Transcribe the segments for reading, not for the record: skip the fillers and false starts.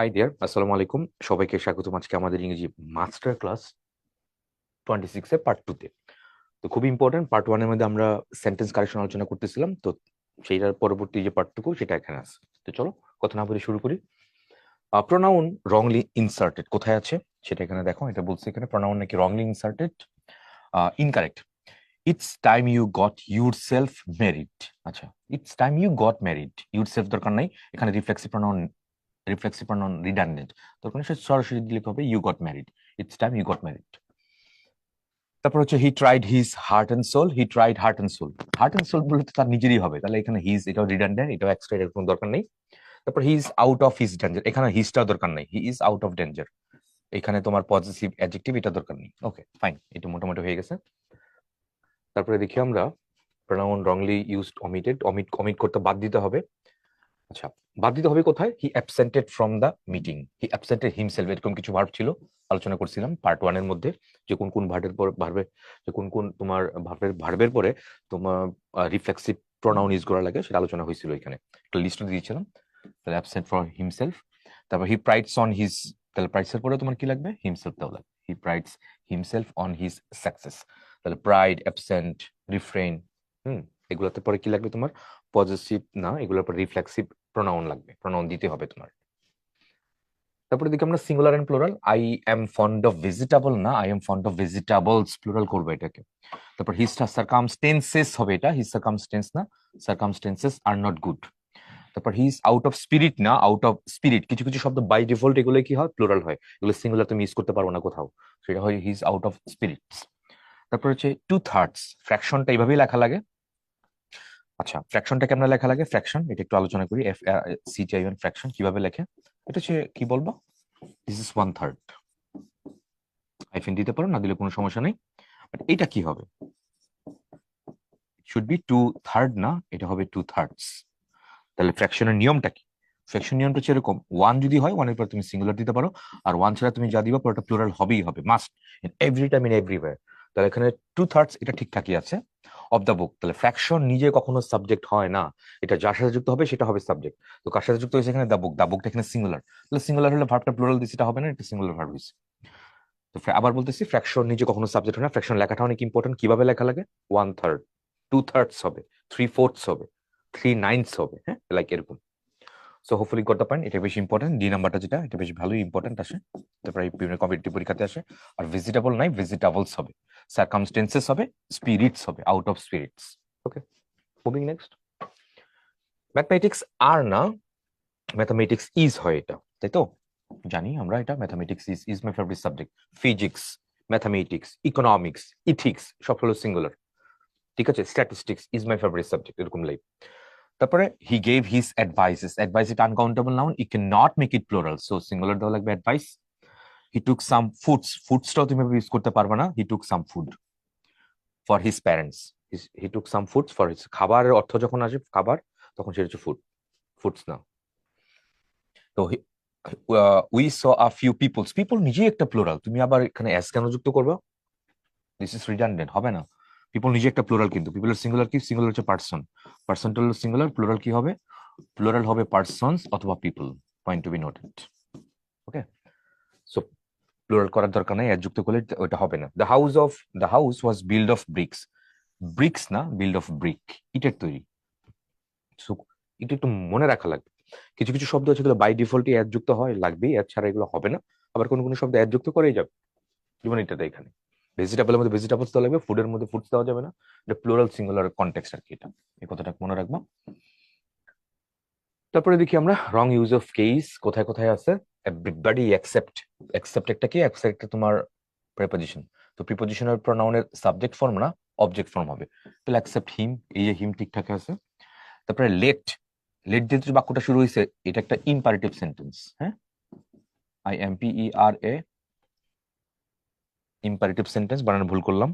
High deer, আসসালামু আলাইকুম। সবাইকে স্বাগতম আজকে আমাদের ইংরেজি মাস্টার ক্লাস 26 এর পার্ট 2 তে। তো খুবই ইম্পর্টেন্ট, পার্ট 1 এর মধ্যে আমরা সেন্টেন্স কারেকশন আলোচনা করতেছিলাম, তো সেইটার পরবর্তী যে পার্টটুকু সেটা এখানে আছে। তো চলো কথা না বলে শুরু করি। প্রোনাউন রংলি ইনসার্টেড কোথায় আছে সেটা এখানে দেখো। এটা বলছে এখানে প্রোনাউন নাকি wrongly inserted, incorrect. It's time you got yourself married. আচ্ছা, it's time you got married, yourself দরকার নাই, এখানে রিফ্লেক্সিভ প্রনাউন রিডান্ডেন্ট, তখন সে সরাসরি দিলে হবে you got married, it's time you got married. তারপর হচ্ছে he tried his heart and soul, he tried heart and soul. Heart and soul বলে তো তার নিজেরই হবে, তাহলে এখানে হিজ এটাও রিডান্ডেন্ট, এটাও এক্সট্রা, এর কোনো দরকার নেই। তারপর he is out of his danger, এখানে হিজটাও দরকার নেই, হি ইজ আউট অফ ডেঞ্জার, এখানে তোমার পজিটিভ অ্যাডজেক্টিভ এটা দরকার নেই। ওকে ফাইন, এটা মোটামুটি হয়ে গেছে। তারপরে দেখি আমরা pronoun wrongly used omitted, omit করতে বাদ দিতে হবে। আচ্ছা, বাদ দিতে হবে কোথায়? He absented from the meeting, he absented himself, এরকম কিছু ভার্ব ছিল, আলোচনা করছিলাম পার্ট 1 এর মধ্যে, যে কোন কোন ভার্বের পর ভার্বে, যে কোন কোন তোমার ভার্বের পরে তোমার রিফ্লেক্সিভ প্রোনাউন ইউজ করা লাগে সেটা আলোচনা হয়েছিল। এখানে একটা লিস্ট দিয়েছিলাম। তাহলে অ্যাবসেন্ট ফর হিমসেলফ, তারপর হি প্রাইডস অন হিজ, তাহলে প্রাইডস এর পরে তোমার কি লাগবে? হিমসেলফ দেওয়া লাগবে। He prides himself on his success, তাহলে প্রাইড, অ্যাবসেন্ট, রিফ্রেইন, এগুলোতে পরে কি লাগবে তোমার? পজিটিভ না, এগুলোর পর রিফ্লেক্সিভ প্রোনাউন লাগবে, প্রোনাউন দিতে হবে তোমার। তারপরে দেখি আমরা singular and plural. I am fond of vegetable না, I am fond of vegetables, plural করবো এটাকে। তারপর হিজ সার্কামস্টেন্সেস হবে, এটা হিজ সার্কামস্টেন্স না, সার্কামস্টেন্সেস আর নট গুড। তারপর he is out of spirit না, আউট অফ স্পিরিট, কিছু কিছু শব্দ বাই ডিফল্ট এগুলো কি হয়? প্লুরাল হয়, এগুলো সিঙ্গুলার তুমি ইউজ করতে পারবো না কোথাও, সেটা হয় হি ইজ আউট অফ স্পিরিটস। তারপর হচ্ছে টু থার্ডস, ফ্র্যাকশনটা এইভাবেই লেখা লাগে। আচ্ছা, ফ্র্যাকশনটা কেমন লেখা লাগে? ফ্র্যাকশন এটা একটু আলোচনা করি। F C T I N, fraction কিভাবে লেখে? এটা হচ্ছে কি বলবো, this is one third, hyphen দিতে পারো, না দিলে কোনো সমস্যা নেই। বাট এটা কি হবে? শুড বি টু থার্ড না, এটা হবে টু থার্ডস। তাহলে ফ্র্যাকশনের নিয়মটা কি? ফ্র্যাকশন নিয়মটা হচ্ছে এরকম, ওয়ান যদি হয়, ওয়ানের পর তুমি সিঙ্গুলার দিতে পারো, আর ওয়ান ছাড়া তুমি যা দিবা পরটা প্লুরাল হবেই হবে, must, in every time, in everywhere. তাহলে এখানে টু থার্ডস এটা ঠিকঠাকই আছে। অফ দ্য বুক, তাহলে ফ্র্যাকশন নিজে কখনো সাবজেক্ট হয় না, এটা যার সাথে যুক্ত হবে সেটা হবে সাবজেক্ট। তো কার সাথে যুক্ত হয়েছে এখানে? দ্য বুক, দ্য বুকটা এখানে সিঙ্গুলার, তাহলে সিঙ্গুলার হলে ভার্বটা প্লুরাল দিচ্ছে, এটা হবে না, এটা সিঙ্গুলার ভার্ব হয়েছে। তো আবার বলতেছি, ফ্র্যাকশন নিজে কখনো সাবজেক্ট হয় না, ফ্র্যাকশন লেখাটা অনেক ইম্পর্টেন্ট। কিভাবে লেখা লাগে? ওয়ান থার্ড, টু থার্ডস হবে, থ্রি ফোর্থস হবে, থ্রি নাইনথস হবে, হ্যাঁ, লাইক এরকম। So hopefully got the point, এটা বেশি ইম্পর্টেন্ট, ডি নাম্বারটা যেটা, এটা বেশি ভালোই ইম্পর্টেন্ট আসে, তারপরে বিভিন্ন কম্পিটিটিভ পরীক্ষাতে আসে। আর ভেজিটেবল নাই, ভেজিটেবলস হবে, সার্কামস্টেন্সেস হবে, স্পিরিটস হবে, out of spirits. Okay, moving next. Mathematics are না, ম্যাথমেটিক্স ইজ হয় এটা, তাই তো জানি আমরা, এটা mathematics is my favourite subject. Physics, mathematics, economics, ethics সব হলো সিঙ্গুলার, ঠিক আছে। Statistics is my favourite subject, এরকম লাইক। তারপরে he gave his advices, advice এটা uncountable noun, we can not make it plural, so singular দেওয়া লাগবে advice. হি took some foods, ফুডসটাও তুমি ইউজ করতে পারবে না, he took some food for his parents, he took some foods for his, খাবারের অর্থ যখন আসে খাবার, তখন সেটা হচ্ছে ফুড, ফুডস না। তো we saw a few peoples, people নিজেই একটা প্লুরাল, তুমি আবার এখানে এস কেন যুক্ত করবে? দিস ইজ রিডান্ডেন্ট, হবে না। পিপল নিজে একটা প্লুরাল, কিন্তু পিপলের সিঙ্গুলার কি? সিঙ্গুলার হচ্ছে পার্সন, পার্সনটা হলো সিঙ্গুলার, প্লুরাল কি হবে? প্লুরাল হবে পার্সনস অথবা people, point to be noted. Okay, so plural করার দরকার নাই, যুক্ত করলে ওটা হবে না। The house was build of bricks, bricks না, বিল্ড অফ ব্রিক, ইটের তৈরি। সো এটা একটু মনে রাখা লাগবে, কিছু কিছু শব্দ আছে যেগুলো বাই ডিফল্টই অ্যাড যুক্ত হয়, লাগবে, এর ছাড়া এগুলো হবে না। আবার কোনো কোনো শব্দ অ্যাড যুক্ত করেই যাবে, যেমন এটাতে এখানে ভেজিটেবলের মধ্যে ভেজিটেবলস দেওয়া লাগবে, ফুডের মধ্যে ফুডস দেওয়া যাবে না, এটা প্লুরাল সিঙ্গুলার কনটেক্সট আর কি, এটা এই কথাটা মনে রাখবো। তারপরে দেখি আমরা রং ইউজ অফ কেস কোথায় কোথায় আছে। এভরিবডি এক্সেপ্ট, এক্সেপ্ট একটা কি? এক্সেপ্ট তোমার প্রিপোজিশন, তো প্রিপোজিশনের প্রোনাউনের সাবজেক্ট ফর্ম না, অবজেক্ট ফর্ম হবে, তাহলে অ্যাকসেপ্ট হিম, এই যে হিম ঠিকঠাক আছে। তারপরে লেট, লেট দিয়ে যে বাক্যটা শুরু হয়েছে এটা একটা ইম্পারেটিভ সেন্টেন্স, হ্যাঁ, I M P E R A, imperative sentence, বানানো ভুল করলাম,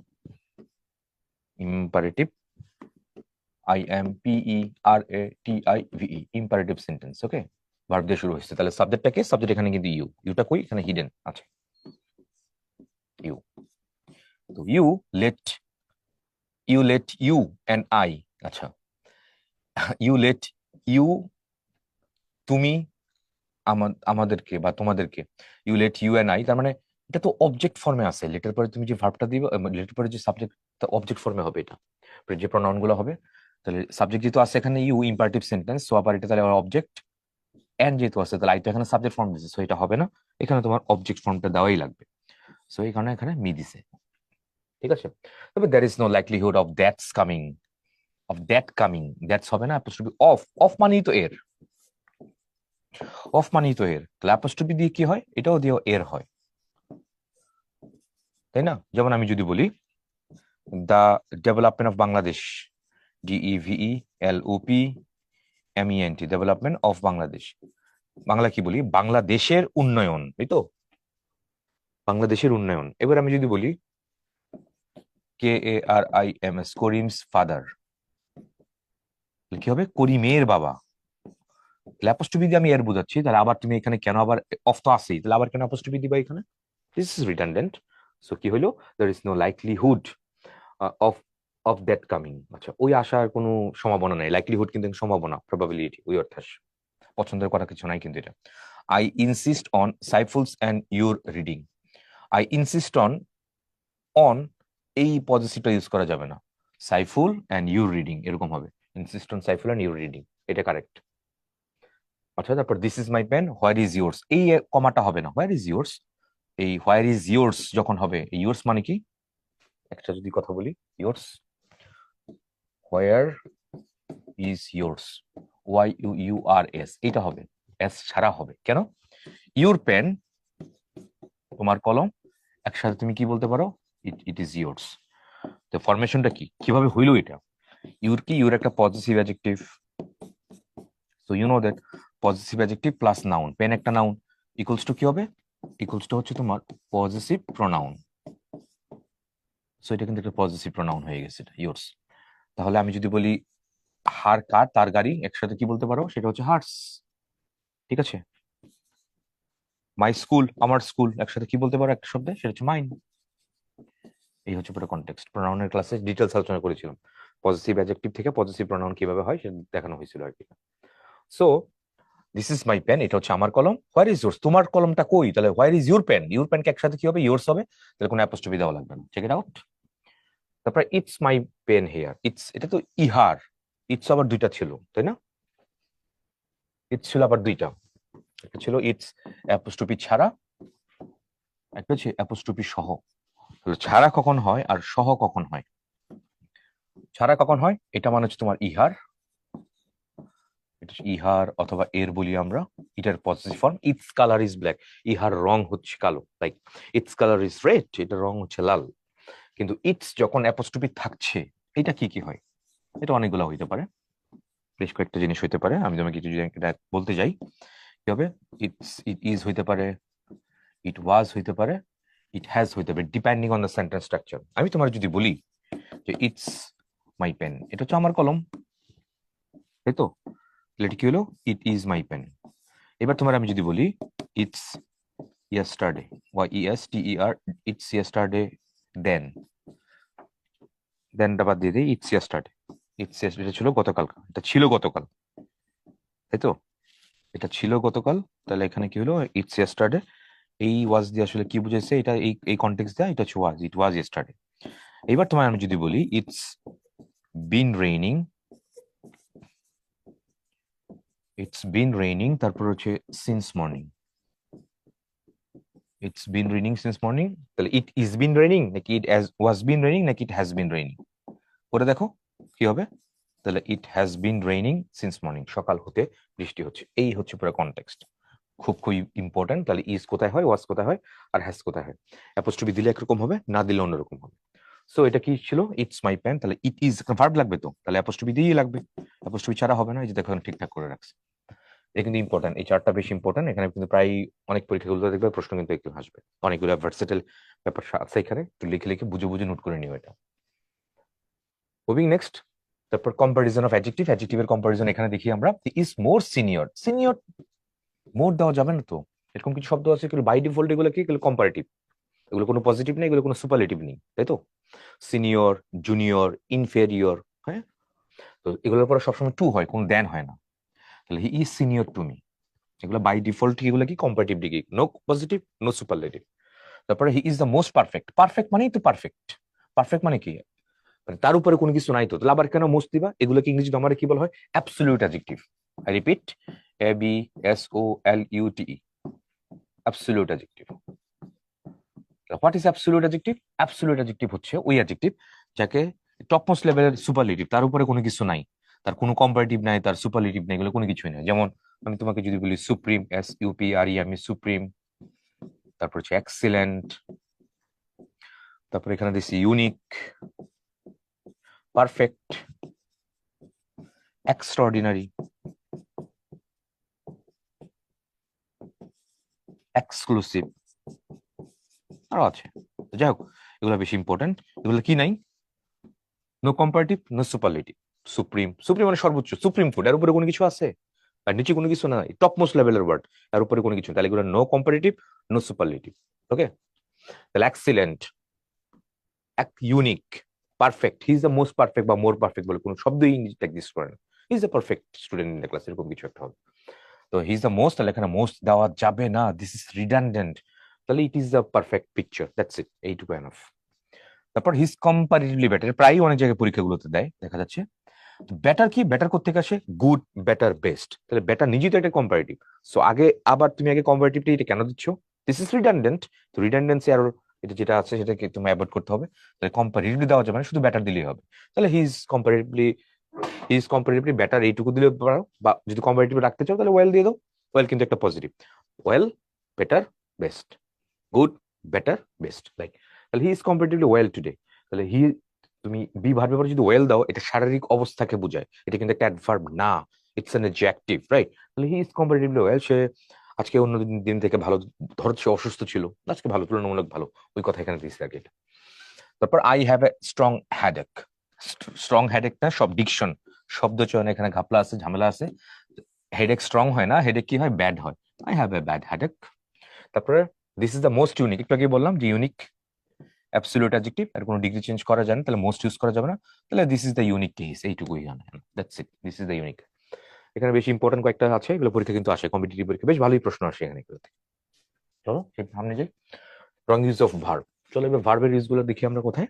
imperative, I M P E R A T I V E, imperative sentence. Okay, verb দিয়ে শুরু হয়েছে, তাহলে সাবজেক্টটা কে? সাবজেক্ট এখানে কিন্তু ইউ, ইউটা কই? এখানে হিডেন আছে, ইউ। তো you let you and I, আচ্ছা, ইউ লেট ইউ, তুমি, আমাদেরকে বা তোমাদেরকে, you let you and I, তার মানে এটা তো অবজেক্ট ফর্মে আছে। লেটের পরে তুমি যে ভার্বটা দিবে, লেটের পরে যে সাবজেক্ট, অবজেক্ট ফর্মে হবে এটা, যে প্রনাউন গুলো হবে। তাহলে সাবজেক্ট যেহেতু আছে এখানে ইউ, ইম্পারেটিভ সেন্টেন্স, সো আবার এটা তাহলে অবজেক্ট, এন্ড যেহেতু আছে তাহলে আই তো এখানে সাবজেক্ট ফর্ম দিছে, সো এটা হবে না, এখানে তোমার অবজেক্ট ফর্মটা দেওয়াই লাগবে। সো এই কারণে এখানে মি দিছে, ঠিক আছে। তবে there is no likelihood of that's coming, of that coming, that's হবে না, অ্যাপোস্ট্রফি অফ, অফ মানেই তো এর, অফ মানেই তো এর, তাহলে অ্যাপোস্ট্রফি দিয়ে কি হয়, এটাও দিয়েও এর হয়, তাই না? যেমন আমি যদি বলি the development of Bangladesh, DEVELOPMENT, development of Bangladesh, Bangla কি বলি, বাংলাদেশের উন্নয়ন, এই তো, বাংলাদেশের উন্নয়ন। এবার আমি যদি বলি KARIMS, করিমস ফাদার, কি হবে, করিমের বাবা। অ্যাপোস্ট্রফি দিয়ে আমি এর বোঝাচ্ছি, তাহলে আবার তুমি এখানে কেন আবার, অফ তো আছেই, তাহলে আবার কেন অ্যাপোস্ট্রফি দিবা এখানে? This is redundant. সো কি হলো, there is no likelihood of of that coming. আচ্ছা, ওই আসার কোনো সম্ভাবনা নাই, লাইকলিহুড কিন্তু সম্ভাবনা, প্রবাবিলিটি, ওই অর্থে আসে। পছন্দের করা কিছু নাই কিন্তু এটা। I insist on Saiful's and your reading, I insist on, on এই পজিটিভটা ইউজ করা যাবে না, সাইফুল অ্যান্ড ইউর রিডিং এরকম হবে, insist on Saiful and your reading, এটা কারেক্ট। আচ্ছা, তারপর this is my pen, where is yours, এই কমাটা হবে না, হোয়ার ইজ ইয়োর্স, এই হোয়ার ইজ ইয়োর্স যখন হবে, ইয়োর্স মানে কি, একটা যদি কথা বলি, yours, where is yours, YOURS, এটা হবে, এস ছাড়া হবে, কেন, ইউর পেন, তোমার কলম, একসাথে তুমি কি বলতে পারো, ইট ইজ ইয়োর্স। তো ফরমেশনটা কি, কিভাবে হইলো এটা, ইউর কি, ইউর একটা positive adjective, so you know that positive adjective plus noun, pen একটা নাউন, ইকুয়ালস টু কি হবে, ইকুয়ালস টু হচ্ছে তোমার পজিটিভ প্রোনাউন, সো এটা কিন্তু একটা পজিটিভ প্রোনাউন হয়ে গেছে, এটা ইয়োর্স। তাহলে আমি যদি বলি হার কার, তার গাড়ি, একসাথে কি বলতে পারো, সেটা হচ্ছে হার্স, ঠিক আছে। মাই স্কুল, আমার স্কুল, একসাথে কি বলতে পারো একটা শব্দে, সেটা হচ্ছে মাইন। এই হচ্ছে পুরো কনটেক্সট, প্রোনাউনের ক্লাসে ডিটেলস আলোচনা করেছিলাম, পজিটিভ অ্যাডজেক্টিভ থেকে পজিটিভ প্রোনাউন কিভাবে হয় সেটা দেখানো হয়েছিল আর কি। So this is my pen, এটা হচ্ছে আমার কলম, হোয়ার ইজ ইয়োর্স, তোমার কলমটা কই, তাহলে where is your pen, your পেনকে একসাথে কি হবে, ইয়োর্স হবে, তাহলে কোনো অ্যাপোস্ট্রফি দেওয়া লাগবে না, চেক ইট আউট। তারপরে it's my pen here, it's, এটা তো ইহার, ইটস আবার দুইটা ছিল, তাই না, ইটস ছিল আবার দুইটা, একটা ছিল ইটস অ্যাপোস্ট্রফি ছাড়া, একটা হচ্ছে অ্যাপোস্ট্রফি সহ। ছাড়া কখন হয় আর সহ কখন হয়, ছাড়া কখন হয়, এটা মানে হচ্ছে তোমার ইহার, এটা ইহার অথবা এর বলি আমরা, এটার positive form, it's colour is black, ইহার রং হচ্ছে কালো, like it's colour is red, এটা রং হচ্ছে লাল। কিন্তু ইটস যখন অ্যাপোস্ট্রফি থাকছে, এটা কি কি হয়, এটা অনেকগুলো হইতে পারে, বেশ কয়েকটা জিনিস হইতে পারে, আমি তোমাকে কিছু এটা বলতে যাই, কি হবে, ইট ইজ হইতে পারে, ইট ওয়াজ হইতে পারে, ইট হ্যাজ হইতে পারে, depending on the sentence structure. আমি তোমার যদি বলি যে ইটস মাই পেন, এটা হচ্ছে আমার কলম, তাই তো, তাহলে এটা কি হলো, ইট ইজ মাই পেন। এবার তোমার আমি যদি বলি it's yesterday, YESTER, it's yesterday, then, দেনটা বাদ দিয়ে দিই, ইটস ইয়েস্টারডে, ইটস, এটা ছিল গতকাল, এটা ছিল গতকাল, তাই তো, এটা ছিল গতকাল, তাহলে এখানে কি হলো, ইটস ইয়েস্টারডে, এই ওয়াজ দিয়ে আসলে কি বুঝেছে, এটা এই কনটেক্সট দেয়া, এটা হচ্ছে ওয়াজ, ইট ওয়াজ ইয়েস্টারডে। এবার তোমার আমি যদি বলি it's been raining, it's been raining, তারপর হচ্ছে since morning, it's been raining since morning, তাহলে ইট ইজ বিন রেইনিং নাকি ইট ওয়াজ বিন রেইনিং নাকি ইট হ্যাজ বিন রেইনিং, করে দেখো কি হবে, তাহলে it has been raining since morning, সকাল হতে বৃষ্টি হচ্ছে, এই হচ্ছে পুরো কনটেক্সট, খুব খুব ইম্পর্টেন্ট। তাহলে ইজ কোথায় হয়, ওয়াজ কোথায় হয়, আর হ্যাজ কোথায় হয়, অ্যাপোস্ট্রফি দিলে একরকম হবে, না দিলে অন্যরকম হবে। সো এটা কি ছিল, ইটস মাই পেন, তাহলে ইট ইজ ভার্ব লাগবে, তো তাহলে অ্যাপোস্ট্রফি দিয়েই লাগবে, অ্যাপোস্ট্রফি ছাড়া হবে না, এই যে দেখো ঠিকঠাক করে রাখছে। এটা কিন্তু ইম্পর্টেন্ট, এই চারটা বেশি ইম্পর্টেন্ট, এখানে কিন্তু প্রায় অনেক পরীক্ষাগুলো দেখবে প্রশ্ন কিন্তু একটু আসবে, অনেকগুলো ভার্সেটাইল ব্যাপার আছে এখানে, একটু লিখে লিখে বুঝে বুঝে নোট করে নিও এটা। মুভিং নেক্সট, তারপর কম্পারিজন অফ অ্যাডজেক্টিভ, অ্যাডজেক্টিভের কম্পারিজন এখানে দেখি আমরা, ইজ মোর সিনিয়র, সিনিয়র মোর দেওয়া যাবে না তো, এরকম কিছু শব্দ আছে এগুলো বাই ডিফল্ট, এগুলো কি, এগুলো কম্পারেটিভ, এগুলো কোনো পজিটিভ নেই, এগুলো কোনো সুপারলেটিভ নেই, তাই তো, সিনিয়র, জুনিয়র, ইনফেরিয়র, হ্যাঁ, তো এগুলোর পরে সবসময় টু হয়, কোনো দেন হয় না, তাহলে he is senior to me, এগুলো বাই ডিফল্ট এগুলো কি comparative degree, no positive no superlative. তারপরে he is the most perfect, perfect মানেই তো পারফেক্ট, পারফেক্ট মানে কি, মানে তার উপরে কোনো কিছু নাই তো, তাহলে আবার কেন মোস্ট দিবা, এগুলোকে ইংরেজিতে আমার কি বলা হয়, absolute adjective. I repeat, ABSOLUTE, absolute adjective. What is absolute adjective? Absolute adjective হচ্ছে ওই অ্যাডজেক্টিভ যাকে টপমোস্ট লেভেলের সুপারলেটিভ, তার উপরে কোনো কিছু নাই, তার কোনো কম্পারেটিভ নাই, তার সুপারলেটিভ নাই, এগুলো কোনো কিছুই নাই। যেমন আমি তোমাকে যদি বলি সুপ্রিম, SUPRE, আমি সুপ্রিম, তারপর হচ্ছে এক্সিলেন্ট, তারপর এখানে দিচ্ছি ইউনিক, পারফেক্ট, এক্সট্রাঅর্ডিনারি, এক্সক্লুসিভ, আরো আছে। যাই হোক, এগুলো বেশি ইম্পর্টেন্ট। এগুলো কি নাই, no comparative no superlative. Supreme, supreme মানে সর্বোচ্চ, সুপ্রিম ফুড, এর উপরে কোনো কিছু আছে, আর নিচে কোনো কিছু নাই, টপ মোস্ট লেভেলের ওয়ার্ড, এর উপরে কোনো কিছু, তাহলে এগুলো নো কম্পারেটিভ নো সুপারলেটিভ। ওকে, তাহলে excellent, unique, perfect, he is the most perfect বা মোর পারফেক্ট বলে কোনো শব্দই ইংরেজিতে এক্সিস্ট করে না, he is the perfect student in the class, এরকম কিছু একটা হবে। তো হি ইজ দ্য মোস্ট, তাহলে এখানে মোস্ট দেওয়া যাবে না, দিস ইজ রিডান্ডেন্ট, তাহলে it is the perfect picture, that's it, এইটুকু এনাফ। তারপর হিজ কম্পারেটিভলি বেটার, প্রায় অনেক জায়গায় পরীক্ষাগুলোতে দেয়, দেখা যাচ্ছে। বেটার কি, বেটার করতে আসে গুড, বেটার, বেস্ট, তাহলে বেটার নিজেই তো একটা কম্পারেটিভ, সো আগে আবার তুমি আগে কম্পারেটিভটা এটা কেন দিচ্ছ, দিস ইজ রিডান্ডেন্ট, তো রিডান্ডেন্সি আর এটা যেটা আছে সেটাকে তুমি অ্যাভয়েড করতে হবে, তাহলে কম্পারেটিভলি দেওয়া যাবে না, শুধু বেটার দিলেই হবে। তাহলে হি ইজ কম্পারেটিভলি বেটার এইটুকু দিলে পারো, বা যদি কম্পারেটিভ রাখতে চাও তাহলে ওয়েল দিয়ে দাও, ওয়েল কিন্তু একটা positive, well, better, best, good, better, best, like, তাহলে he is comparatively well today, তাহলে হি, তুমি বি ভার্বের পরে যদি ওয়েল দাও, এটা শারীরিক অবস্থাকে বোঝায়, এটা কিন্তু একটা অ্যাডভার্ব না, ইটস অ্যান অ্যাডজেক্টিভ, রাইট? তাহলে হি ইজ কম্পারেটিভলি ওয়েল, সে আজকে অন্য দিন থেকে ভালো, ধরো সে অসুস্থ ছিল, আজকে ভালো, তুলনামূলক ভালো, ওই কথা এখানে দিয়েছে আর কি এটা। তারপর I have a strong headache, strong headache না, সব ডিকশন, শব্দ চয়ন এখানে ঘাপলা আছে, ঝামেলা আছে, হেডেক স্ট্রং হয় না, হেডেক কি হয়, ব্যাড হয়, I have a bad headache. তারপরে this is the most unique, একটু আগে বললাম যে ইউনিক অ্যাবসলিউট অ্যাডজেক্টিভ, আর কোনো ডিগ্রি চেঞ্জ করা যায় না, তাহলে মোস্ট ইউজ করা যাবে না, তাহলে this is the unique case, এইটুকুই জানে, that's it, this is the unique. এখানে বেশি ইম্পর্টেন্ট কয়েকটা আছে, এগুলো পরীক্ষা কিন্তু আসে, কম্পিটিটিভ পরীক্ষা বেশ ভালোই প্রশ্ন আসে এখানে এগুলোতে। চলো সামনে যাই, রং ইউজ অফ ভার্ব। চলো এবার ভার্বের ইউজ গুলো দেখি আমরা কোথায়।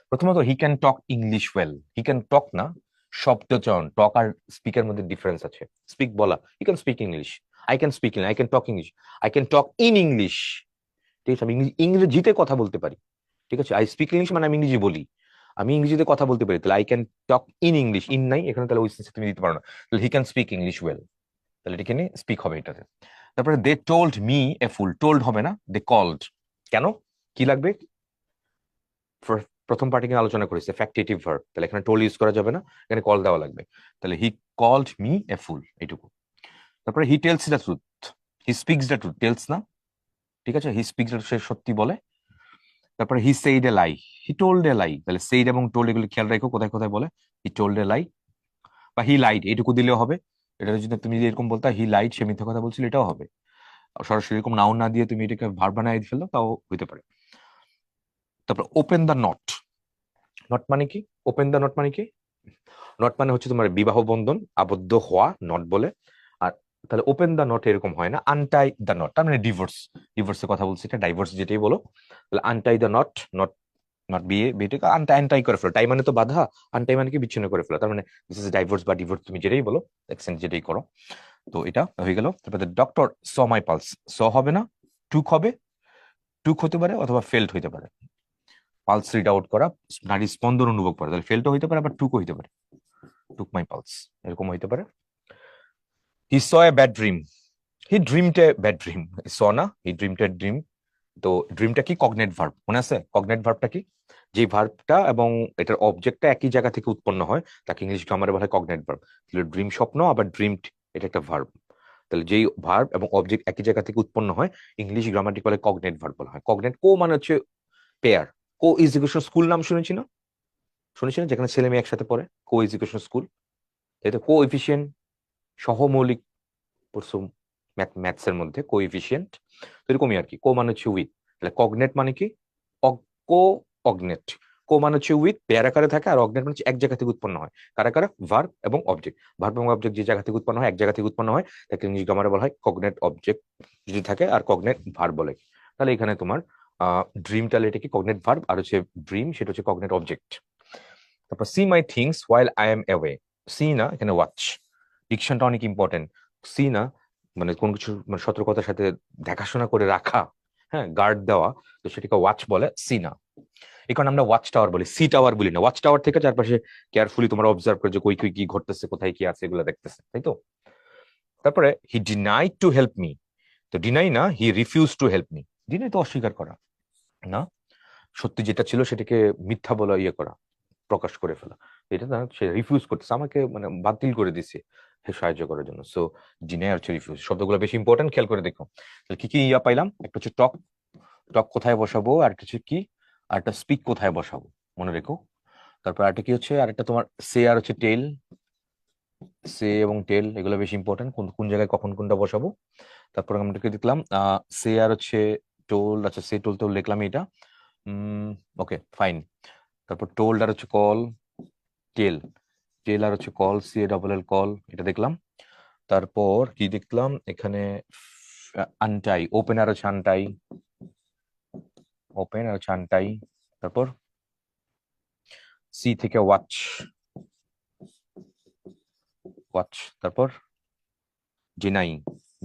প্রথমত he can talk English well, he can talk না, শব্দ চয়ন, টক আর স্পিকের মধ্যে ডিফারেন্স আছে, স্পিক বলা, হি can speak English, I can speak English, I can talk English, I can talk in English, ঠিক আছে, আমি ইংরেজিতে কথা বলতে পারি, ঠিক আছে, আই স্পিক ইংলিশ মানে আমি ইংরেজি বলি, আমি ইংরেজিতে কথা বলতে পারি, তাহলে I can talk in English, in নাই এখানে, তাহলে ওই সেন্সে তুমি দিতে পারো না, তাহলে he can speak English well, তাহলে এখানে স্পিক হবে এটাতে। তারপরে they told me a fool, told হবে না, দে কল্ড, কেন, কি লাগবে, প্রথম পার্টি কিন্তু আলোচনা করেছে ফ্যাক্টিটিভ ভার্ব, তাহলে এখানে টোল ইউজ করা যাবে না, এখানে কল দেওয়া লাগবে, তাহলে he called me a fool, এইটুকু। তারপরে he tells the truth, he speaks the truth, tells না, ঠিক আছে, হি স্পিক্স, সে সত্যি বলে। তারপরে হি said A lie, he told a লাই, তাহলে সেইড এবং টোল্ড এগুলো খেয়াল রাখো কোথায় কোথায় বলে, হি টোল্ড এ লাই, বা হি লাইড, এইটুকু দিলেও হবে, এটা যদি তুমি যদি এরকম বলতা হি লাইড, সে মিথ্যা কথা বলছিল, এটাও হবে, সরাসরি এরকম নাউন না দিয়ে তুমি এটাকে ভার্ব বানায় ফেললো, তাও হইতে পারে। তারপর ওপেন দ্য নট, নট মানে কি, ওপেন দ্য নট মানে কি, নট মানে হচ্ছে তোমার বিবাহ বন্ধন, আবদ্ধ হওয়া, নট বলে, আর তাহলে ওপেন দ্য নট এরকম হয় না, আনটাই দ্য নট, তার মানে ডিভোর্স, ডিভোর্সের কথা বলছি, এটা ডাইভোর্স যেটাই বলো, তাহলে আনটাই দ্য নট, নট, নট বিয়ে, বিয়েটাকে আনটাই করে ফেলো, টাই মানে তো বাধা, আনটাই মানে কি বিচ্ছিন্ন করে ফেলো, তার মানে দিস ইজ ডাইভোর্স বা ডিভোর্স, তুমি যেটাই বলো, এক্সচেঞ্জ যেটাই করো। তো এটা হয়ে গেল। তারপরে ডক্টর স মাই পালস, স হবে না, টুক হবে, টুক হতে পারে অথবা ফেল্ট হইতে পারে, পালস রিড আউট করা, নারী স্পন্দন অনুভব করা, তাহলে ফেল্টও হইতে পারে, আবার টুকও হইতে পারে, টুক মাই পালস, এরকম হইতে পারে। He saw a bad dream, he dreamed a bad dream, saw না, হি ড্রিমড এ ড্রিম, তো ড্রিমটা কি, কগনেট ভার্ব, মনে আছে কগনেট ভার্বটা কি, যে ভার্বটা এবং এটার অবজেক্টটা একই জায়গা থেকে উৎপন্ন হয় তাকে ইংলিশ গ্রামারে বলা হয় কগনেট ভার্ব, তাহলে ড্রিম স্বপ্ন, আবার ড্রিমড এটা একটা ভার্ব, তাহলে যেই ভার্ব এবং অবজেক্ট একই জায়গা থেকে উৎপন্ন হয় ইংলিশ গ্রামাটিক বলে কগনেট ভার্ব বলা হয়। কগনেট, কো মানে হচ্ছে পেয়ার, কো এডুকেশন স্কুল নাম শুনেছি না, শুনেছি না, যেখানে ছেলে মেয়ে একসাথে পড়ে, কো এডুকেশন স্কুল, তাই তো, কো এফিসিয়েন্ট, সহমৌলিক, পড়ছো ম্যাথস এর মধ্যে কোএফিসিয়েন্ট, তো এরকমই আর কি, কো মানে হচ্ছে উইথ, তাহলে কগনেট মানে কি, কো অগনেট, কো মানে হচ্ছে উইথ, পেয়ার আকারে থাকে, আর অগনেট মানে হচ্ছে এক জায়গা থেকে উৎপন্ন হয়। কারা কারা? ভার্ব এবং অবজেক্ট। ভার্ব এবং অবজেক্ট যে জায়গা থেকে উৎপন্ন হয়, এক জায়গা থেকে উৎপন্ন হয়, তাকে ইংলিশ গ্রামারে বলা হয় কগনেট অবজেক্ট যদি থাকে, আর কগনেট ভার্ব বলে। তাহলে এখানে তোমার ড্রিম, তাহলে এটা কি কগনেট ভার্ব, আর হচ্ছে ড্রিম সেটা হচ্ছে কগনেট অবজেক্ট। তারপর see my things while I am away. See না, এখানে ওয়াচ। ডিকশনটা অনেক ইম্পর্টেন্ট। সি না মানে কোন কিছু মানে সতর্কতার সাথে দেখাশোনা করে রাখা, হ্যাঁ, গার্ড দেওয়া, তো সেটাকে ওয়াচ বলে, সি না। এই কারণে আমরা ওয়াচ টাওয়ার বলি, সি টাওয়ার বলি না। ওয়াচ টাওয়ার থেকে চারপাশে কেয়ারফুলি তোমার অবজার্ভ করে যে কই কই কি ঘটতেছে, কোথায় কি আছে, এগুলো দেখতেছে, তাই তো। তারপরে হি ডিনাইড টু হেল্প মি। তো ডিনাই না, হি refuse to help me. Deny তো অস্বীকার করা না, সত্যি যেটা ছিল সেটাকে মিথ্যা বলা, ইয়ে করা, প্রকাশ করে ফেলা। এটা না, সে রিফিউজ করতেছে, আমাকে মানে বাতিল করে দিছে সাহায্য করার জন্য। সো ডিনাই হচ্ছে রিফিউজ। শব্দগুলো বেশি ইম্পর্টেন্ট, খেয়াল করে দেখো। তাহলে কি কি ইয়া পাইলাম? একটা হচ্ছে টক, টক কোথায় বসাবো, আর একটা হচ্ছে কি, আর একটা স্পিক কোথায় বসাবো, মনে রেখো। তারপর আরেকটা কি হচ্ছে, আরেকটা তোমার সে আর হচ্ছে টেল, সে এবং টেল এগুলো বেশি ইম্পর্টেন্ট, কোন কোন জায়গায় কখন কোনটা বসাবো। তারপর আমরা কি দেখলাম, সে আর হচ্ছে টোল, আচ্ছা সে টোল তো লিখলাম এটা, ওকে ফাইন। তারপর টোল্ড আর হচ্ছে কল, টেল, টেল আর হচ্ছে call, C A double L call, এটা দেখলাম। তারপর কি দেখলাম এখানে, আনটাই, ওপেন আর হচ্ছে আনটাই, ওপেন আর হচ্ছে আনটাই। তারপর সি থেকে ওয়াচ, ওয়াচ। তারপর ডিনাই,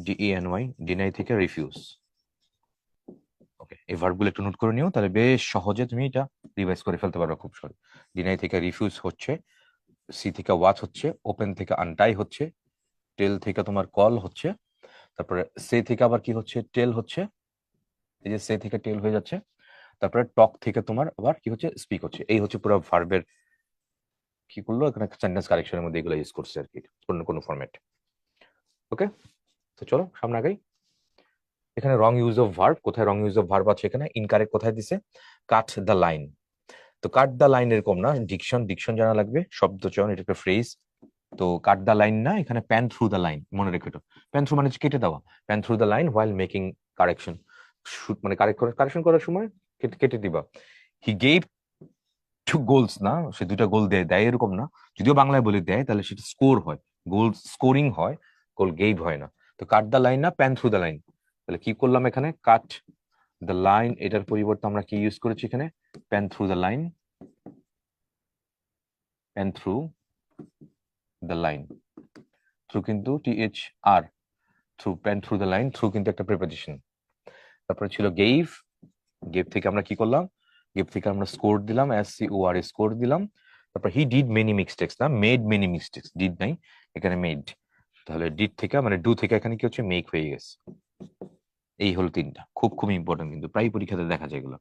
ডিএনওয়াই, ডিনাই থেকে রিফিউজ। ওকে, এই ভার্বগুলো একটু নোট করে নিও, তাহলে বেশ সহজে তুমি এটা রিভাইজ করে ফেলতে পারবে খুব সহজ। ডিনাই থেকে রিফিউজ হচ্ছে, সি থেকে ওয়াচ হচ্ছে, ওপেন থেকে আনটাই হচ্ছে, টেল থেকে তোমার কল হচ্ছে, তারপরে সে থেকে আবার কি হচ্ছে, টেল হচ্ছে, এই যে সে থেকে টেল হয়ে যাচ্ছে। তারপরে টক থেকে তোমার আবার কি হচ্ছে, স্পিক হচ্ছে। এই হচ্ছে পুরো ভার্বের কি করলো এখানে, সেন্টেন্স কারেকশনের মধ্যে এগুলো ইউজ করছে আর কি, কোনো কোনো ফরম্যাট। ওকে, তো চলো সামনে আগাই। এখানে রং ইউজ অফ ভার্ব, কোথায় রং ইউজ অফ ভার্ব আছে এখানে, ইনকারেক্ট কোথায় দিছে, কাট দ্য লাইন। তো কাট দ্য লাইন এরকম না, ডিকশন, ডিকশন জানা লাগবে, শব্দ চয়ন, এটা একটা ফ্রেজ। তো কাট দ্য লাইন না, এখানে প্যান থ্রু দ্য লাইন, মনে রেখো এটা। প্যান থ্রু মানে হচ্ছে কেটে দেওয়া, pan through the line while making correction, মানে কারেকশন করার সময় কেটে কেটে দিবা। হি গেভ টু গোলস না, সে দুইটা গোল দেয়, দেয় এরকম না, যদিও বাংলায় বলে দেয় তাহলে সেটা স্কোর হয়, গোল স্কোরিং হয়, গোল গেভ হয় না। তো কাট দ্য লাইন না, প্যান থ্রু দ্য লাইন। তাহলে কি করলাম এখানে, কাট দ্য লাইন, এটার পরিবর্তে আমরা কি ইউজ করেছি এখানে, pan through the line, pan through the line. Through কিন্তু T H R, through, pan through the line, through কিন্তু একটা প্রিপোজিশন। তারপরে ছিল গেভ, গেভ থেকে আমরা কি করলাম, গেভ থেকে আমরা স্কোর দিলাম, এস সি ও আর স্কোর দিলাম। তারপর হি ডিড মেনি মিস্টেক্স না, মেড মেনি মিস্টেক্স, ডিড নাই এখানে মেড। তাহলে ডিড থেকে মানে ডু থেকে এখানে কি হচ্ছে, মেক হয়ে গেছে। এই হলো তিনটা, খুব খুব ইম্পর্টেন্ট, কিন্তু প্রায় পরীক্ষাতে দেখা যায় এগুলো।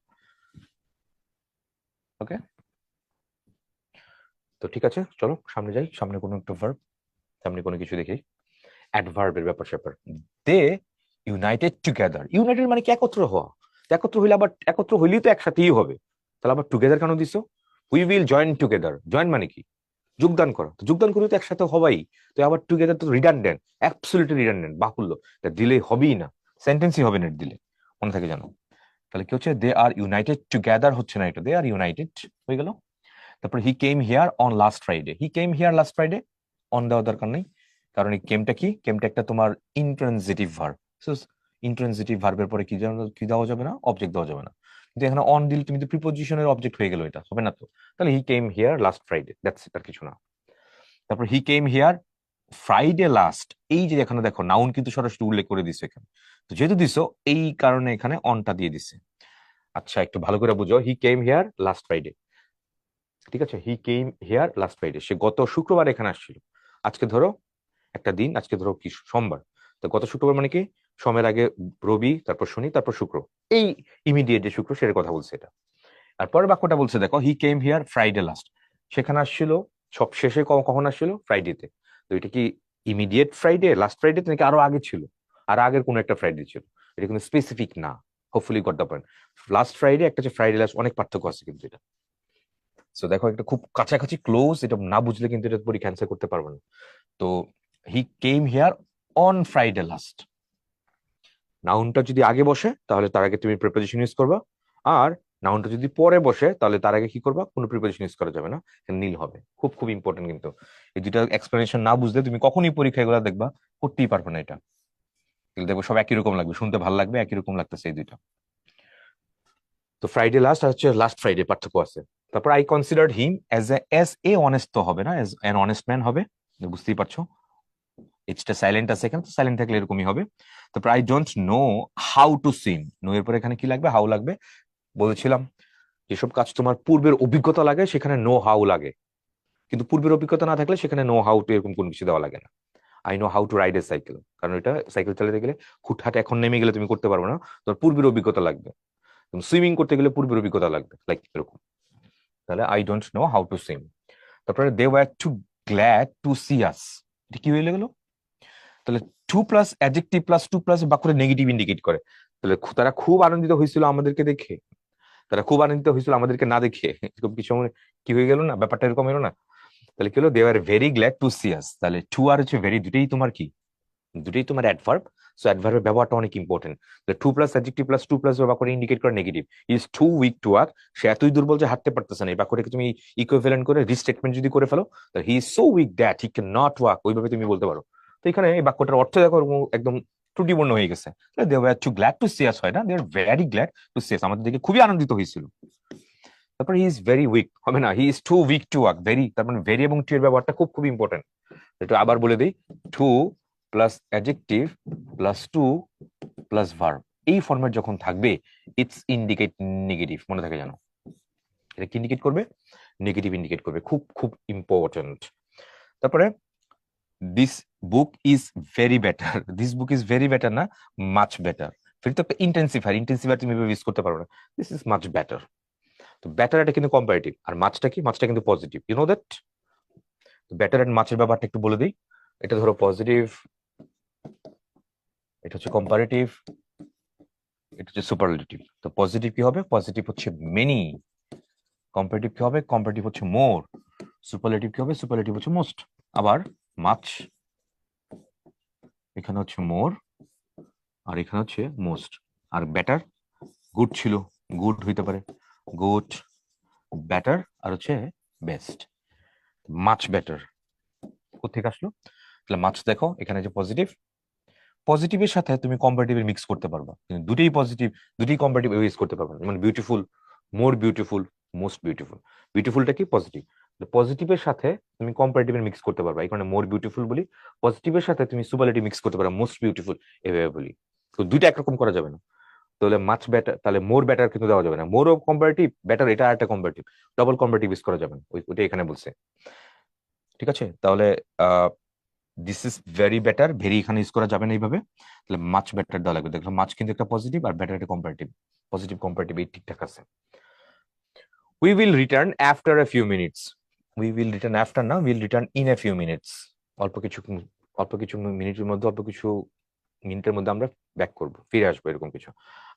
ওকে, তো ঠিক আছে, চলো সামনে যাই, সামনে কোনো একটা ভার্ব, সামনে কোনো কিছু দেখি, অ্যাডভার্বের ব্যাপার স্যাপার। দে ইউনাইটেড টুগেদার, ইউনাইটেড মানে কি, একত্র হওয়া। তো একত্র হইলে আবার, একত্র হইলেই তো একসাথেই হবে, তাহলে আবার টুগেদার কেন দিছো? We will join together, join মানে কি, যোগদান করা, তো যোগদান করে তো একসাথে হবাই। তো আবার টুগেদার তো রিডান্ডেন্ট, অ্যাবসলিউটলি রিডান্ডেন্ট, বাহুল্য, এটা দিলে হবেই না, সেন্টেন্সই হবে না দিলে, মনে থাকে জানো। তাহলে কি হচ্ছে, দে আর ইউনাইটেড টুগেদার হচ্ছে না, এটা দে আর ইউনাইটেড হয়ে গেল। তারপর he came here on last Friday, he came here last Friday, on দেওয়ার দরকার নেই, কারণ এই কেমটা কি, কেমটা একটা তোমার ইন্ট্রানজিটিভ ভার্ব। ইন্ট্রানজিটিভ ভার্বের পরে কি কি দেওয়া যাবে না, অবজেক্ট দেওয়া যাবে না। কিন্তু এখানে অন দিলে তুমি তো প্রিপোজিশনের অবজেক্ট হয়ে গেল, এটা হবে না তো। তাহলে he came here last Friday, that's it, আর কিছু না। তারপর he came here Friday last, এই যে এখানে দেখো নাউন কিন্তু সরাসরি উল্লেখ করে দিছে এখানে, তো যেহেতু দিছো এই কারণে এখানে অনটা দিয়ে দিছে। আচ্ছা একটু ভালো করে বুঝো, হি কেম হিয়ার লাস্ট ফ্রাইডে, ঠিক আছে, হি কেম হিয়ার লাস্ট ফ্রাইডে, সে গত শুক্রবার এখানে আসছিল। আজকে ধরো একটা দিন, আজকে ধরো কি সোমবার, তো গত শুক্রবার মানে কি, সোমের আগে রবি, তারপর শনি, তারপর শুক্র, এই ইমিডিয়েট যে শুক্র সেটার কথা বলছে এটা। আর পরের বাক্যটা বলছে দেখো, হি কেম হিয়ার ফ্রাইডে লাস্ট, সেখানে আসছিল সব শেষে, কখন আসছিল, ফ্রাইডেতে। তো এটা কি ইমিডিয়েট ফ্রাইডে, লাস্ট ফ্রাইডে নাকি আরো আগে ছিল, আর আগের কোন একটা ফ্রাইডে ছিল, এটা কিন্তু স্পেসিফিক না। Hopefully got the point. Last Friday একটা হচ্ছে ফ্রাইডে লাস্ট, অনেক পার্থক্য আছে কিন্তু এটা। সো দেখো এটা খুব কাছাকাছি ক্লোজ, এটা না বুঝলে কিন্তু এটা পরীক্ষা অ্যান্সার করতে পারবে না। তো he came here on Friday last, নাউনটা যদি আগে বসে তাহলে তার আগে তুমি প্রিপোজিশন ইউজ করবা, আর নাউনটা যদি পরে বসে তাহলে তার আগে কি করবা, কোনো প্রিপোজিশন ইউজ করা যাবে না, নীল হবে। খুব খুব ইম্পর্টেন্ট কিন্তু, এই দুইটা এক্সপ্লেনেশন না বুঝলে তুমি কখনই পরীক্ষা এগুলো দেখবা করতেই পারবে না। এটা দেখবো সব একই রকম লাগবে, শুনতে ভালো লাগবে, একই রকম লাগতেছে এই দুইটা। তো ফ্রাইডে লাস্ট আর হচ্ছে লাস্ট ফ্রাইডে পার্থক্য আছে। তারপর I considered him as a honest, তো হবে না, এজ অ্যান অনেস্ট ম্যান হবে, বুঝতেই পারছো। এইচটা সাইলেন্ট আছে এখানে, তো সাইলেন্ট থাকলে এরকমই হবে। তারপর I don't know how to swim, no এর পরে এখানে কি লাগবে, হাউ লাগবে। বলেছিলাম যেসব কাজ তোমার পূর্বের অভিজ্ঞতা লাগে সেখানে নো হাউ লাগে, কিন্তু পূর্বের অভিজ্ঞতা না থাকলে সেখানে নো হাউ টু এরকম কোনো কিছু দেওয়া লাগে না। I no how to ride A cycle, কারণ এটা সাইকেল চালাতে গেলে হুটহাট এখন নেমে গেলে তুমি করতে পারবে না, তোমার পূর্বের অভিজ্ঞতা লাগবে। তুমি সুইমিং করতে গেলে পূর্বের অভিজ্ঞতা লাগবে, লাইক এরকম। তাহলে I don't know how to swim. তারপরে they were too glad to see us, এটা কি হয়ে গেল? তাহলে too plus adjective plus to plus বাক্যটা নেগেটিভ ইন্ডিকেট করে। তাহলে তারা খুব আনন্দিত হয়েছিল আমাদেরকে দেখে, তারা খুব আনন্দিত হয়েছিল আমাদেরকে না দেখে, এরকম কিছু কি হয়ে গেল না, ব্যাপারটা এরকম এলো না। তাহলে কি হলো, they are very glad to see us. তাহলে টু আর হচ্ছে ভেরি, দুটোই তোমার কি, দুটোই তোমার অ্যাডভার্ব। সো অ্যাডভার্বের ব্যবহারটা অনেক important. Too plus adjective plus to plus বাক্যটা ইন্ডিকেট করে negative. Is too weak to walk, সে এতই দুর্বল যে হাঁটতে পারতেছে না, এই বাক্যটাকে তুমি ইকুইভ্যালেন্ট করে রিস্টেটমেন্ট যদি করে ফেলো, he is so weak that he can not walk, ওইভাবে তুমি বলতে পারো। তো এখানে এই বাক্যটার অর্থ দেখো একদম ত্রুটিপূর্ণ হয়ে গেছে। They were too glad to see us হয় না, they are very glad to see us, আমাদের দিকে খুবই আনন্দিত হয়েছিল। তারপর হি ইজ ভেরি উইক হবে না, he is too weak to walk, very, তার মানে ভেরি এবং টু এর ব্যবহারটা খুব খুব ইম্পর্টেন্ট। একটু আবার বলে দিই, too plus adjective plus to plus verb, এই ফর্মেট যখন থাকবে ইটস ইন্ডিকেট নেগেটিভ, মনে থাকে জানো। এটা কি ইন্ডিকেট করবে, নেগেটিভ ইন্ডিকেট করবে, খুব খুব ইম্পর্টেন্ট। তারপরে this book is very better, this book is very better না, মাচ বেটার। ফির তো একটা ইন্টেন্সিফায়ার, ইন্টেন্সিফায়ার তুমি ইউজ করতে পারো না, দিস ইজ মাচ বেটার। তো বেটার এটা কিন্তু কম্পারেটিভ, আর মাছটা কি, মাছটা কিন্তু positive, you know that. Better and মাছের ব্যাপারটা একটু বলে দিই। এটা ধরো পজিটিভ, এটা হচ্ছে কম্পারেটিভ, এটা হচ্ছে সুপারলেটিভ। তো পজিটিভ কি হবে, পজিটিভ হচ্ছে মেনি, কম্পারেটিভ কি হবে, কম্পারেটিভ হচ্ছে মোর, সুপারলেটিভ কি হবে, সুপারলেটিভ হচ্ছে মোস্ট। আবার মাছ, এখানে হচ্ছে মোর আর এখানে হচ্ছে মোস্ট। আর বেটার, গুড ছিল, গুড হইতে পারে, গুড, বেটার আর হচ্ছে বেস্ট। মাচ বেটার কোথেকে আসলো, তাহলে মাছ দেখো এখানে যে পজিটিভ, পজিটিভের সাথে তুমি কম্পারেটিভ মিক্স করতে পারবা, কিন্তু দুটোই পজিটিভ, দুটোই কম্পারেটিভ ইউজ করতে পারবা, যেমন beautiful, more beautiful, most beautiful. বিউটিফুলটা কি, পজিটিভ, পজিটিভের সাথে তুমি কম্পারেটিভ মিক্স করতে পারবা, এই কারণে মোর বিউটিফুল বলি। পজিটিভের সাথে তুমি সুপারলেটিভ মিক্স করতে পারবা, মোস্ট বিউটিফুল এভাবে বলি। তো দুইটা একরকম করা যাবে না। তাহলে মাছ বেটার, তাহলে মোর বেটার কিন্তু দেওয়া যাবে না, মোরও কম্পারেটিভ, বেটার এটা একটা কম্পারেটিভ, ডবল কম্পারেটিভ ইউজ করা যাবে না, ওইটা এখানে বলছে। ঠিক আছে, তাহলে this is very better, very এখানে ইউজ করা যাবে না এইভাবে, তাহলে মাছ বেটার দেওয়া লাগবে। দেখলাম মাছ কিন্তু একটা পজিটিভ আর বেটার একটা কম্পারেটিভ, পজিটিভ কম্পারেটিভ এই ঠিকঠাক আছে। We will return after a few minutes, we will return after না, will return in a few minutes, অল্প কিছু, অল্প কিছু মিনিটের মধ্যে, অল্প কিছু মিনিটের মধ্যে আমরা ব্যাক করবো, ফিরে আসবো, এরকম কিছু।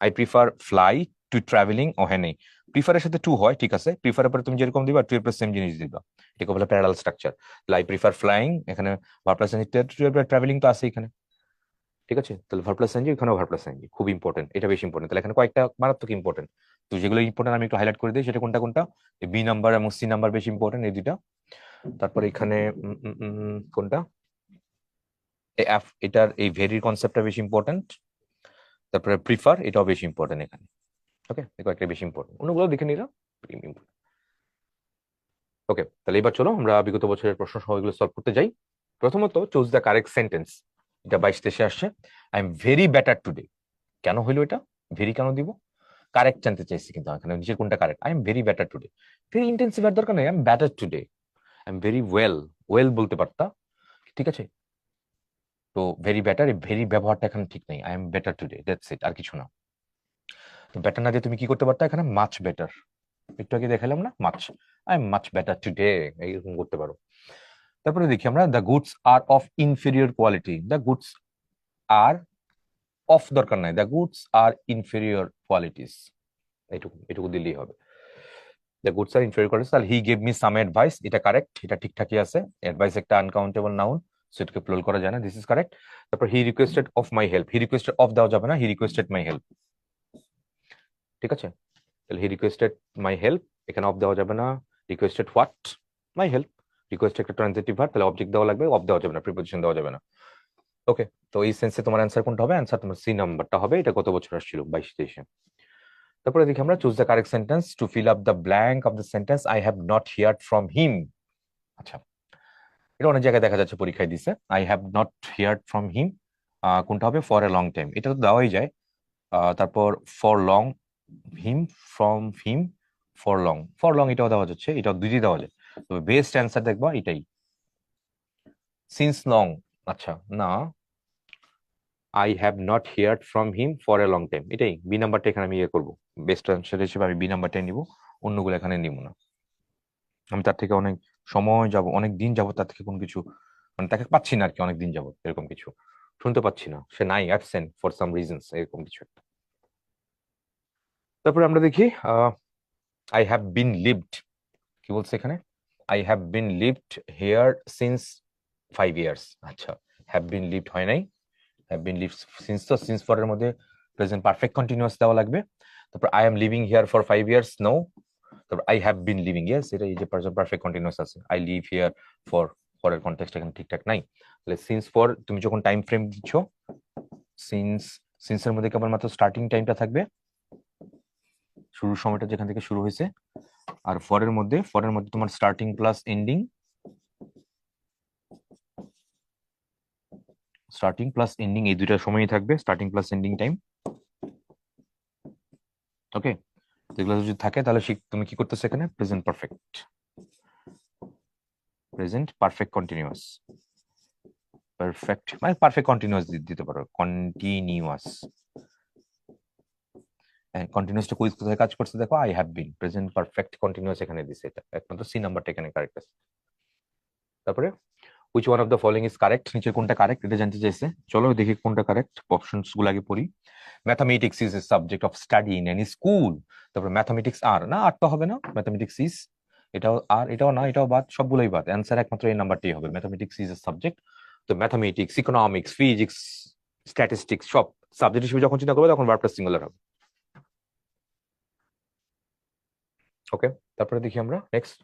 I prefer fly to travelling, ও হ্যাঁ নেই, প্রিফারের সাথে টু হয়, ঠিক আছে, প্রিফারের পরে তুমি যেরকম দিবা টু এর প্লাস সেম জিনিস দিবা, এটাকে বলে parallel structure. I prefer flying, এখানে ভার্ব প্লাস ট্রাভেলিং তো আছে এখানে, ঠিক আছে, তাহলে ভার্ব প্লাস এনজি, এখানেও ভার্ব প্লাস এনজি, খুব ইম্পর্টেন্ট, এটা বেশি ইম্পর্টেন্ট। তাহলে এখানে কয়েকটা মারাত্মক ইম্পর্টেন্ট, তো যেগুলো ইম্পর্টেন্ট আমি একটু হাইলাইট করে দিই, সেটা কোনটা কোনটা, বি নাম্বার এবং সি নাম্বার বেশি ইম্পর্টেন্ট, এই দুইটা। তারপর এখানে কোনটা, এটার এই ভেরির কনসেপ্টটা বেশি ইম্পর্টেন্ট। তারপরে প্রিফার, এটাও বেশি ইম্পর্টেন্ট এখানে। ওকে, কয়েকটা বেশি ইম্পর্টেন্ট, অন্যগুলো দেখে নিলাম। ওকে, তাহলে এবার চলো আমরা বিগত বছরের প্রশ্ন সহ এগুলো সলভ করতে যাই। প্রথমত চুজ দ্য কারেক্ট সেন্টেন্স, এটা 22 দেশে আসছে। I am very better today, কেন হইলো এটা, ভেরি কেন দিব, কারেক্ট জানতে চাইছি, কিন্তু এখানে নিজের কোনটা correct, I am very better today, very intensive আর দরকার নেই, I am better today, I am very well, well বলতে পারতা, ঠিক আছে। তো ভেরি বেটার, ভেরি ব্যবহারটা এখানে ঠিক নেই, I am better today, that's it, আর কিছু না। তো বেটার না দিয়ে তুমি কি করতে পারতা, এখানে মাচ বেটার, একটু আগে দেখালাম না, much, I am much better today, এইরকম করতে পারো। তারপরে দেখি আমরা, the goods are of inferior quality, the goods are of দরকার নাই, the goods are inferior qualities, এটুকু এটুকু দিলেই হবে। The goods are inferior qualities, তাহলে he gave me some advice, এটা কারেক্ট, এটা ঠিকঠাকই আছে, অ্যাডভাইস একটা আনকাউন্টেবল নাউন, সেটাকে প্লুরাল করা যায় না, দিস ইজ কারেক্ট। তারপর he requested of my help, he requested of দেওয়া যাবে না, হি রিকোয়েস্টেড মাই হেল্প, ঠিক আছে। তাহলে হি রিকোয়েস্টেড মাই হেল্প, এখানে অফ দেওয়া যাবে না। Requested what, my help. Request একটা ট্রানজিটিভ ভার্ব, তাহলে অবজেক্ট দেওয়া লাগবে, অফ দেওয়া যাবে না, প্রিপোজিশন দেওয়া যাবে না। ওকে, তো এই সেন্সে তোমার অ্যান্সার কোনটা হবে? অ্যান্সার তোমার সি নাম্বারটা হবে। এটা গত বছর আসছিল 22-23-এ। তারপরে দেখি আমরা, choose the correct sentence to fill up the blank of the sentence I have not heard from him. আচ্ছা, এটা অনেক জায়গায় দেখা যাচ্ছে, পরীক্ষায় দিছে I have not heard from him. কোনটা হবে? ফর এ লং টাইম, এটা তো দেওয়াই যায়। তারপর for long, him, from him, for long এটাও দেওয়া যাচ্ছে, এটাও দুইটি দেওয়া যায়। তবে বেস্ট অ্যান্সার দেখবা এটাই, সিন্স লং। আচ্ছা না, I have not heard from him for a long time, এটাই বি নাম্বারটা এখানে আমি ইয়ে করবো, বেস্ট অ্যান্সার হিসেবে আমি বি নাম্বারটাই নিব, অন্যগুলো এখানে নিব না। আমি তার থেকে অনেক সময় যাব, অনেক দিন যাব, তার থেকে কোনো কিছু মানে তাকে পাচ্ছি না আর কি, অনেক দিন যাব এরকম কিছু শুনতে পাচ্ছি না, সে নাই, অ্যাবসেন্ট ফর সাম রিজনস, এরকম কিছু একটা। তারপরে আমরা দেখি আই হ্যাভ বিন লিভড, কি বলছে এখানে? I have been lived here since 5 years। আচ্ছা, হ্যাভ বিন লিভড হয় নাই, হ্যাভ বিন লিভড সিন্স, তো সিন্স ফরের মধ্যে প্রেজেন্ট পারফেক্ট কন্টিনিউয়াস দেওয়া লাগবে। তারপর I am living here for 5 years, no. তারপর I have been living, yes, এটা এই যে প্রেজেন্ট পারফেক্ট কন্টিনিউয়াস আছে। আই লিভ হিয়ার ফর, ফরের কনটেক্সট এখানে ঠিকঠাক নাই। তাহলে সিন্স ফর তুমি যখন টাইম ফ্রেম দিচ্ছ, সিন্সের মধ্যে কেবলমাত্র স্টার্টিং টাইমটা থাকবে, শুরুর সময়টা যেখান থেকে শুরু হয়েছে, আর ফরের মধ্যে তোমার স্টার্টিং প্লাস এন্ডিং, এই দুইটা সময়ই থাকবে, স্টার্টিং প্লাস এন্ডিং টাইম। ওকে, এগুলো যদি থাকে তাহলে তুমি কি করতেছো এখানে? প্রেজেন্ট পারফেক্ট কন্টিনিউয়াস, পারফেক্ট মানে পারফেক্ট কন্টিনিউয়াস দিতে পারো, কন্টিনিউয়াস। কন্টিনিউয়াসটা কুইজ কোথায় কাজ করছে দেখো, I have bin, present perfect continuous এখানে দিছে, এটা একমাত্র সি নাম্বারটা এখানে কারেক্ট আছে। তারপরে which one of the following is correct, নিচে কোনটা কারেক্ট এটা জানতে চাইছে, চলো দেখি কোনটা কারেক্ট, অপশনস গুলো আগে পড়ি। Mathematics is a subject of study in any school. তারপর ম্যাথামেটিক্স আর না, আর তো হবে না, ম্যাথামেটিক্স ইজ, এটাও আর, এটাও না, এটাও বাদ, সবগুলোই বাদ, অ্যান্সার একমাত্র এই নাম্বারটাই হবে, ম্যাথামেটিক্স ইজ এ সাবজেক্ট। তো ম্যাথামেটিক্স, ইকোনমিক্স, ফিজিক্স, স্ট্যাটিস্টিক্স সব সাবজেক্ট হিসেবে যখন চিন্তা করবে তখন ভার্ব প্লাস সিঙ্গুলার হবে। ওকে, তারপরে দেখি আমরা next,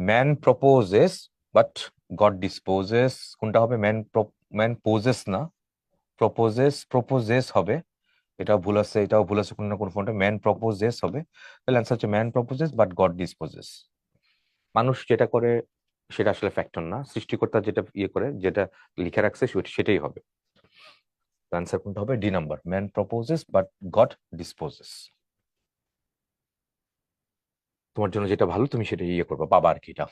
man proposes but god disposes, কোনটা হবে? ম্যান পোজেস না, প্রপোজেস হবে, এটাও ভুল আছে, এটাও ভুল আছে, কোনো না কোনো ফোনটা ম্যান প্রপোজেস হবে। তাহলে অ্যান্সার হচ্ছে man proposes but god disposes. মানুষ যেটা করে সেটা আসলে ফ্যাক্টর না, সৃষ্টিকর্তা যেটা ইয়ে করে, যেটা লিখে রাখছে সেটাই হবে। অ্যান্সার কোনটা হবে? D number, man proposes but god disposes. তোমার জন্য যেটা ভালো তুমি সেটা ইয়ে করবে, পাবা আর কি এটা।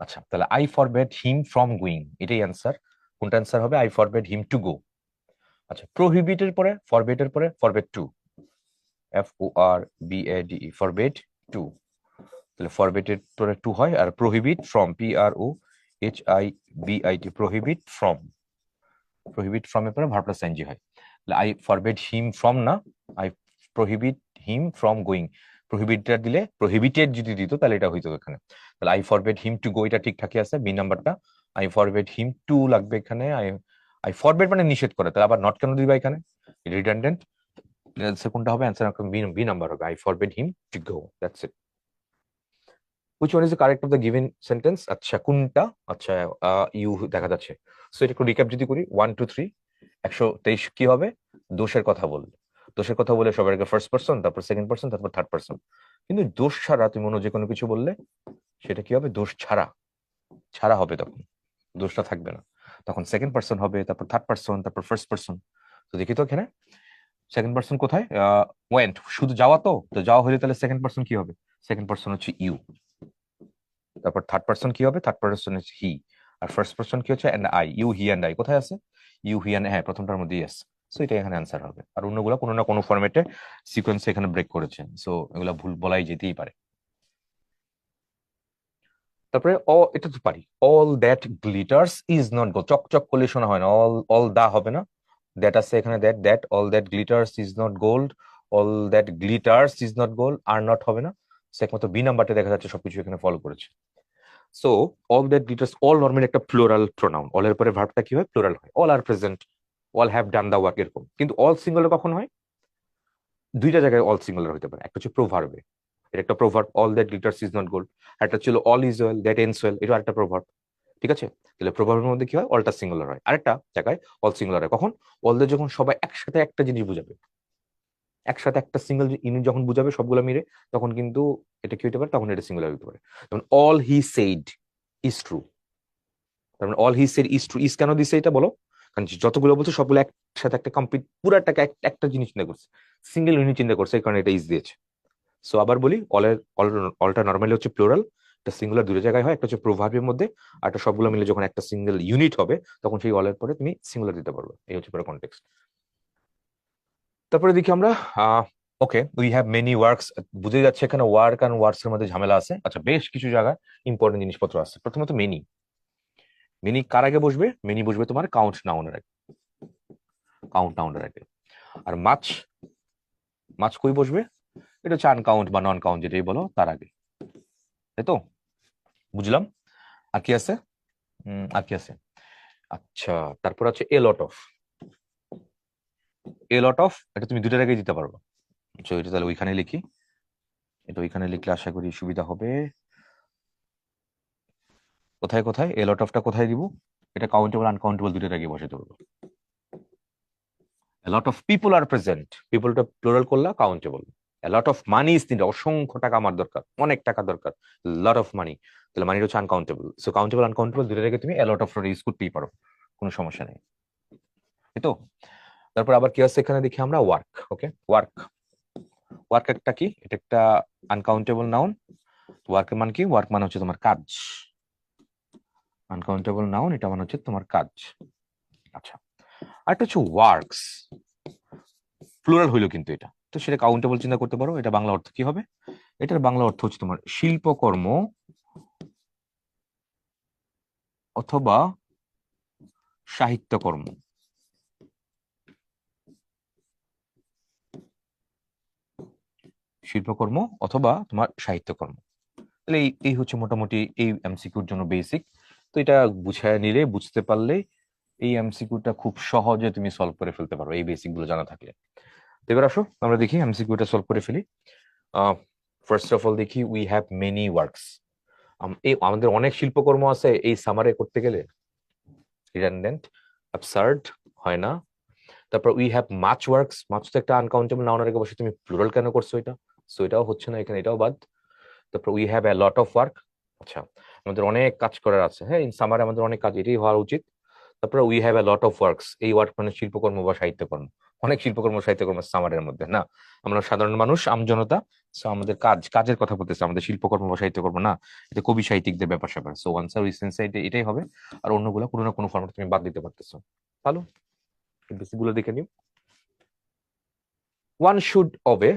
আচ্ছা, তাহলে I forbade him from going, এটাই অ্যান্সার। কোনটা অ্যান্সার হবে? I forbade him to go. আচ্ছা, প্রোহিবিটের পরে, ফরবেটের পরে forbade to, FORBADE, forbade to, তাহলে ফরবেটের পরে টু হয়, আর prohibit from, PROHIBIT, prohibit from এর পরে ভার্ব প্লাস ING হয়। তাহলে আই ফরবেড হিম ফ্রম না, I prohibit him from going, prohibited দিলে, প্রোহিবিটেড যদি দিত তাহলে এটা হইতো এখানে। তাহলে আই ফরবেড হিম টু গো, এটা ঠিকঠাকই আছে, বি নাম্বারটা। আই ফরবেড হিম টু লাগবে এখানে, আই ফরবেড মানে নিষেধ করে, তাহলে আবার নট কেন দিবা এখানে? রিডান্ডেন্ট। কোনটা হবে? অ্যান্সার বি নাম্বার হবে, I forbade him to go, that's it. which one is the correct of the given sentence? আচ্ছা কোনটা? আচ্ছা ইউ দেখা যাচ্ছে। সো এটা একটু রিক্যাপ যদি করি, 1 2 3, 123 কি হবে? দোষের কথা বলবে, দোষের কথা বলে সবার আগে ফার্স্ট পারসন, তারপর সেকেন্ড পারসন, তারপর থার্ড পারসন। কিন্তু দোষ ছাড়া তুমি অন্য যে কোনো কিছু বললে সেটা কি হবে? দোষ ছাড়া, ছাড়া হবে, তখন দোষটা থাকবে না, তখন সেকেন্ড পারসন হবে, তারপর থার্ড পারসন, তারপর ফার্স্ট পারসন। তো দেখি তো এখানে সেকেন্ড পারসন কোথায়? ওয়েন্ট, শুধু যাওয়া, তো যাওয়া হলে তাহলে সেকেন্ড পারসন কি হবে? সেকেন্ড পারসন হচ্ছে ইউ। তারপর থার্ড পারসন কি হবে? থার্ড পারসন হচ্ছে হি। আর ফার্স্ট পারসন কি হচ্ছে? And I, you he and I কোথায় আছে? ইউ হি এন্ড, হ্যাঁ প্রথমটার মধ্যেই আছে। সো এটা এখানে অ্যান্সার হবে, আর অন্যগুলো কোনো না কোনো ফরম্যাটে সিকোয়েন্সে এখানে ব্রেক করেছে, সো এগুলো ভুল বলাই যেতেই পারে। তারপরে এটা তো পারি, all that glitters is not gold, চকচক করলে শোনা হয় না, অল দা হবে না, দ্যাট আছে এখানে, that all that glitters is not gold, all that glitters is not gold, are not হবে না। সে একমাত্র বি নাম্বারটা দেখা যাচ্ছে সবকিছু এখানে ফলো করেছে। So all that glitters, all normally একটা প্লুরাল প্রোনাউন, অল এর পরে ভার্বটা কি হয়? প্লুরাল হয়, all are present, all have done the work এরকম। কিন্তু অল সিঙ্গুলার কখন হয়? দুইটা জায়গায় অল সিঙ্গুলার হতে পারে। একটা হচ্ছে প্রোভার্বে, এটা একটা proverb, all that glitters is not gold. একটা ছিল all is well that ends well, এটা আরেকটা প্রোভার্ব। ঠিক আছে, তাহলে প্রোভার্বের মধ্যে কি হয়, অলটা সিঙ্গুলার হয়। আরেকটা জায়গায় অল সিঙ্গুলার হয় কখন, অলদের যখন সবাই একসাথে একটা জিনিস বুঝাবে, একসাথে একটা সিঙ্গেল ইউনিট যখন বুঝাবে সবগুলো মিলে, তখন কিন্তু এটা কি হতে পারে, তখন এটা সিঙ্গুলার হতে পারে। যেমন all he said is true, তার মানে all he said is true. Is কেন দিছে এটা বলো, কারণ যতগুলো বলছে সবগুলো একসাথে একটা কমপ্লিট পুরাটাকে একটা জিনিস চিন্তা করছে, সিঙ্গেল ইউনিট চিন্তা করছে, এই কারণে এটা ইজ দিয়েছে। সো আবার বলি, অলটা নর্মালি হচ্ছে প্লুরাল, একটা সিঙ্গুলার দুটো জায়গায় হয়, একটা হচ্ছে প্রোভার্বের মধ্যে, আর একটা সবগুলো মিলে যখন একটা সিঙ্গেল ইউনিট হবে, তখন সেই অলের পরে তুমি সিঙ্গুলার দিতে পারবে। এই হচ্ছে পুরো কনটেক্সট। তারপরে দেখি আমরা ওকে, উই হ্যাভ মেনি ওয়ার্কস, বুঝে যাচ্ছে এখানে ওয়ার্ক আর ওয়ার্কস এর মধ্যে ঝামেলা আছে। আচ্ছা, বেশ কিছু জায়গায় ইম্পর্টেন্ট জিনিসপত্র আছে। প্রথমত মেনি, মেনি কার আগে বসবে, মেনি বসবে তোমার কাউন্ট নাউনের আগে, কাউন্ট নাউনের আগে। আর মাছ, মাছ কই বসবে, এটা হচ্ছে আনকাউন্ট বা নন কাউন্ট যেটাই বলো তার আগে, তাই তো, বুঝলাম। আর কি আছে, আর কি আছে, আচ্ছা তারপর আছে এ lot of, A lot of এটা তুমি দুটার আগে দিতে পারবে। আচ্ছা, এটা তাহলে ওইখানে লিখি, এটা ওইখানে লিখলে আশা করি সুবিধা হবে। কোথায় কোথায় এ লট অফটা কোথায় দিব, এটা কাউন্টেবল আনকাউন্টেবল দুটার আগে বসাতে পারবো। A lot of people are present, পিপলটা প্লুরাল করলা countable. A lot of money is needed, অসংখ্য টাকা আমার দরকার, অনেক টাকা দরকার, লট অফ মানি, তাহলে মানিটা হচ্ছে আনকাউন্টেবল। সো কাউন্টেবল আনকাউন্টেবল দুটার আগে তুমি a lot of ইউজ করতেই পারো, কোনো সমস্যা নেই, এই তো। তারপর আবার কি আছে এখানে দেখি আমরা, ওয়ার্ক। ওকে, ওয়ার্ক, ওয়ার্ক একটা কি, এটা একটা আনকাউন্টেবল নাউন। ওয়ার্কের মান কি, ওয়ার্ক মানে হচ্ছে তোমার কাজ, আনকাউন্টেবল নাউন, এটা মানে হচ্ছে তোমার কাজ। আচ্ছা, আরেকটা হচ্ছে ওয়ার্কস, প্লুরাল হইলো কিন্তু এটা, তো সেটা কাউন্টেবল চিন্তা করতে পারো। এটা বাংলা অর্থ কি হবে, এটার বাংলা অর্থ হচ্ছে তোমার শিল্পকর্ম অথবা সাহিত্যকর্ম, শিল্পকর্ম অথবা তোমার সাহিত্যকর্ম। তাহলে এই হচ্ছে মোটামুটি এই এমসিকিউর জন্য বেসিক। তো এটা বুঝায় নিলে, বুঝতে পারলে এই এমসিকিউটা খুব সহজে তুমি সলভ করে ফেলতে পারো, এই বেসিক গুলো জানা থাকলে। তো এবার আসো আমরা দেখি এমসিকিউটা সলভ করে ফেলি। ফার্স্ট অফ অল দেখি, উই হ্যাভ মেনি ওয়ার্কস, এই আমাদের অনেক শিল্পকর্ম আছে, এই সামারে করতে গেলে রিডান্ডেন্ট, অ্যাবসার্ড, হয় না। তারপর we have much works, much তো একটা আনকাউন্টেবল নাউনের আগে বসে, তুমি প্লুরাল কেন করছো এটা, সো এটাও হচ্ছে না এখানে, এটাও বাদ। তারপর we have a lot of work, আচ্ছা আমাদের অনেক কাজ করার আছে, হ্যাঁ ইন সামারে আমাদের অনেক কাজ, এটাই হওয়া উচিত। তারপরে we have a lot of works, এই ওয়ার্ক মানে শিল্পকর্ম বা সাহিত্যকর্ম, অনেক শিল্পকর্ম সাহিত্যকর্ম সামারের মধ্যে না, আমরা সাধারণ মানুষ আমজনতা, সো আমাদের কাজ, কাজের কথা বলতেছে, আমাদের শিল্পকর্ম বা সাহিত্যকর্ম না, এটা কবি সাহিত্যিকদের ব্যাপার স্যাপার। সো আনসার উই সেন্স এটাই হবে। আর অন্যগুলো কোনো না কোনো ফর্মেট তুমি বাদ দিতে পারতেছো। ভালো, বেসিক গুলো দেখে নিও। ওয়ান শুড ওবে,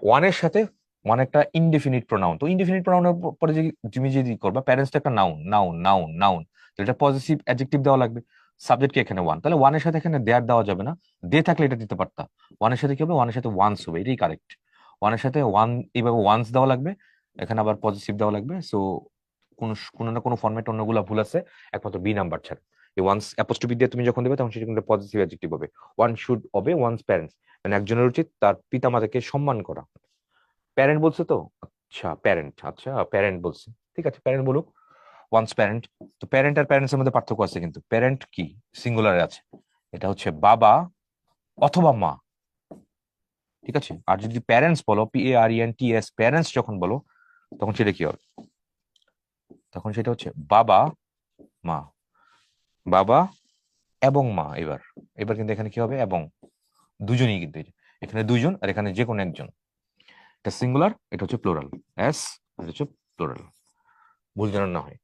ওয়ানের সাথে, ওয়ান একটা ইনডিফিনিট প্রোনাউন, তো ইনডিফিনিট প্রোনাউনের পরে যে তুমি যদি করবা, প্যারেন্টসটা একটা নাউন, নাউন নাউন নাউন, তো এটা পজিটিভ অ্যাডজেক্টিভ দেওয়া লাগবে, সাবজেক্ট কি এখানে ওয়ান, তাহলে ওয়ানের সাথে এখানে দেয়ার দেওয়া যাবে না, দে থাকলে এটা দিতে পারতা। ওয়ানের সাথে কি হবে, ওয়ানের সাথে ওয়ান্স হবে, এটাই কারেক্ট। ওয়ানের সাথে ওয়ান, এইভাবে ওয়ান্স দেওয়া লাগবে, এখানে আবার পজিটিভ দেওয়া লাগবে। সো কোনো কোনো না কোনো ফর্মেট অন্যগুলো ভুল আছে, একমাত্র বি নাম্বার ছাড়া। এই ওয়ান্স অ্যাপোস্ট্রোফি দিয়ে তুমি যখন দেবে, তখন সেটা কিন্তু পজিটিভ অ্যাডজেক্টিভ হবে। One should obey one's parents, মানে একজনের উচিত তার পিতামাতাকে সম্মান করা। প্যারেন্ট বলছে তো, আচ্ছা প্যারেন্ট, আচ্ছা প্যারেন্ট বলছে, ঠিক আছে প্যারেন্ট বলুক, ওয়ান্স প্যারেন্ট। তো প্যারেন্ট আর প্যারেন্টস এর মধ্যে পার্থক্য আছে কিন্তু, প্যারেন্ট কি সিঙ্গুলারে আছে, এটা হচ্ছে বাবা অথবা মা, ঠিক আছে। আর যদি প্যারেন্টস বলো, PARENTS, প্যারেন্টস যখন বলো, তখন সেটা কি হবে, তখন সেটা হচ্ছে বাবা মা, বাবা এবং মা। এবার এবার কিন্তু এখানে কি হবে, এবং দুজনই কিন্তু, এখানে দুইজন আর এখানে যে কোনো একজন, এটা সিঙ্গুলার, এটা হচ্ছে প্লুরাল, এস, এটা হচ্ছে প্লুরাল, ভুল যেন না হয়।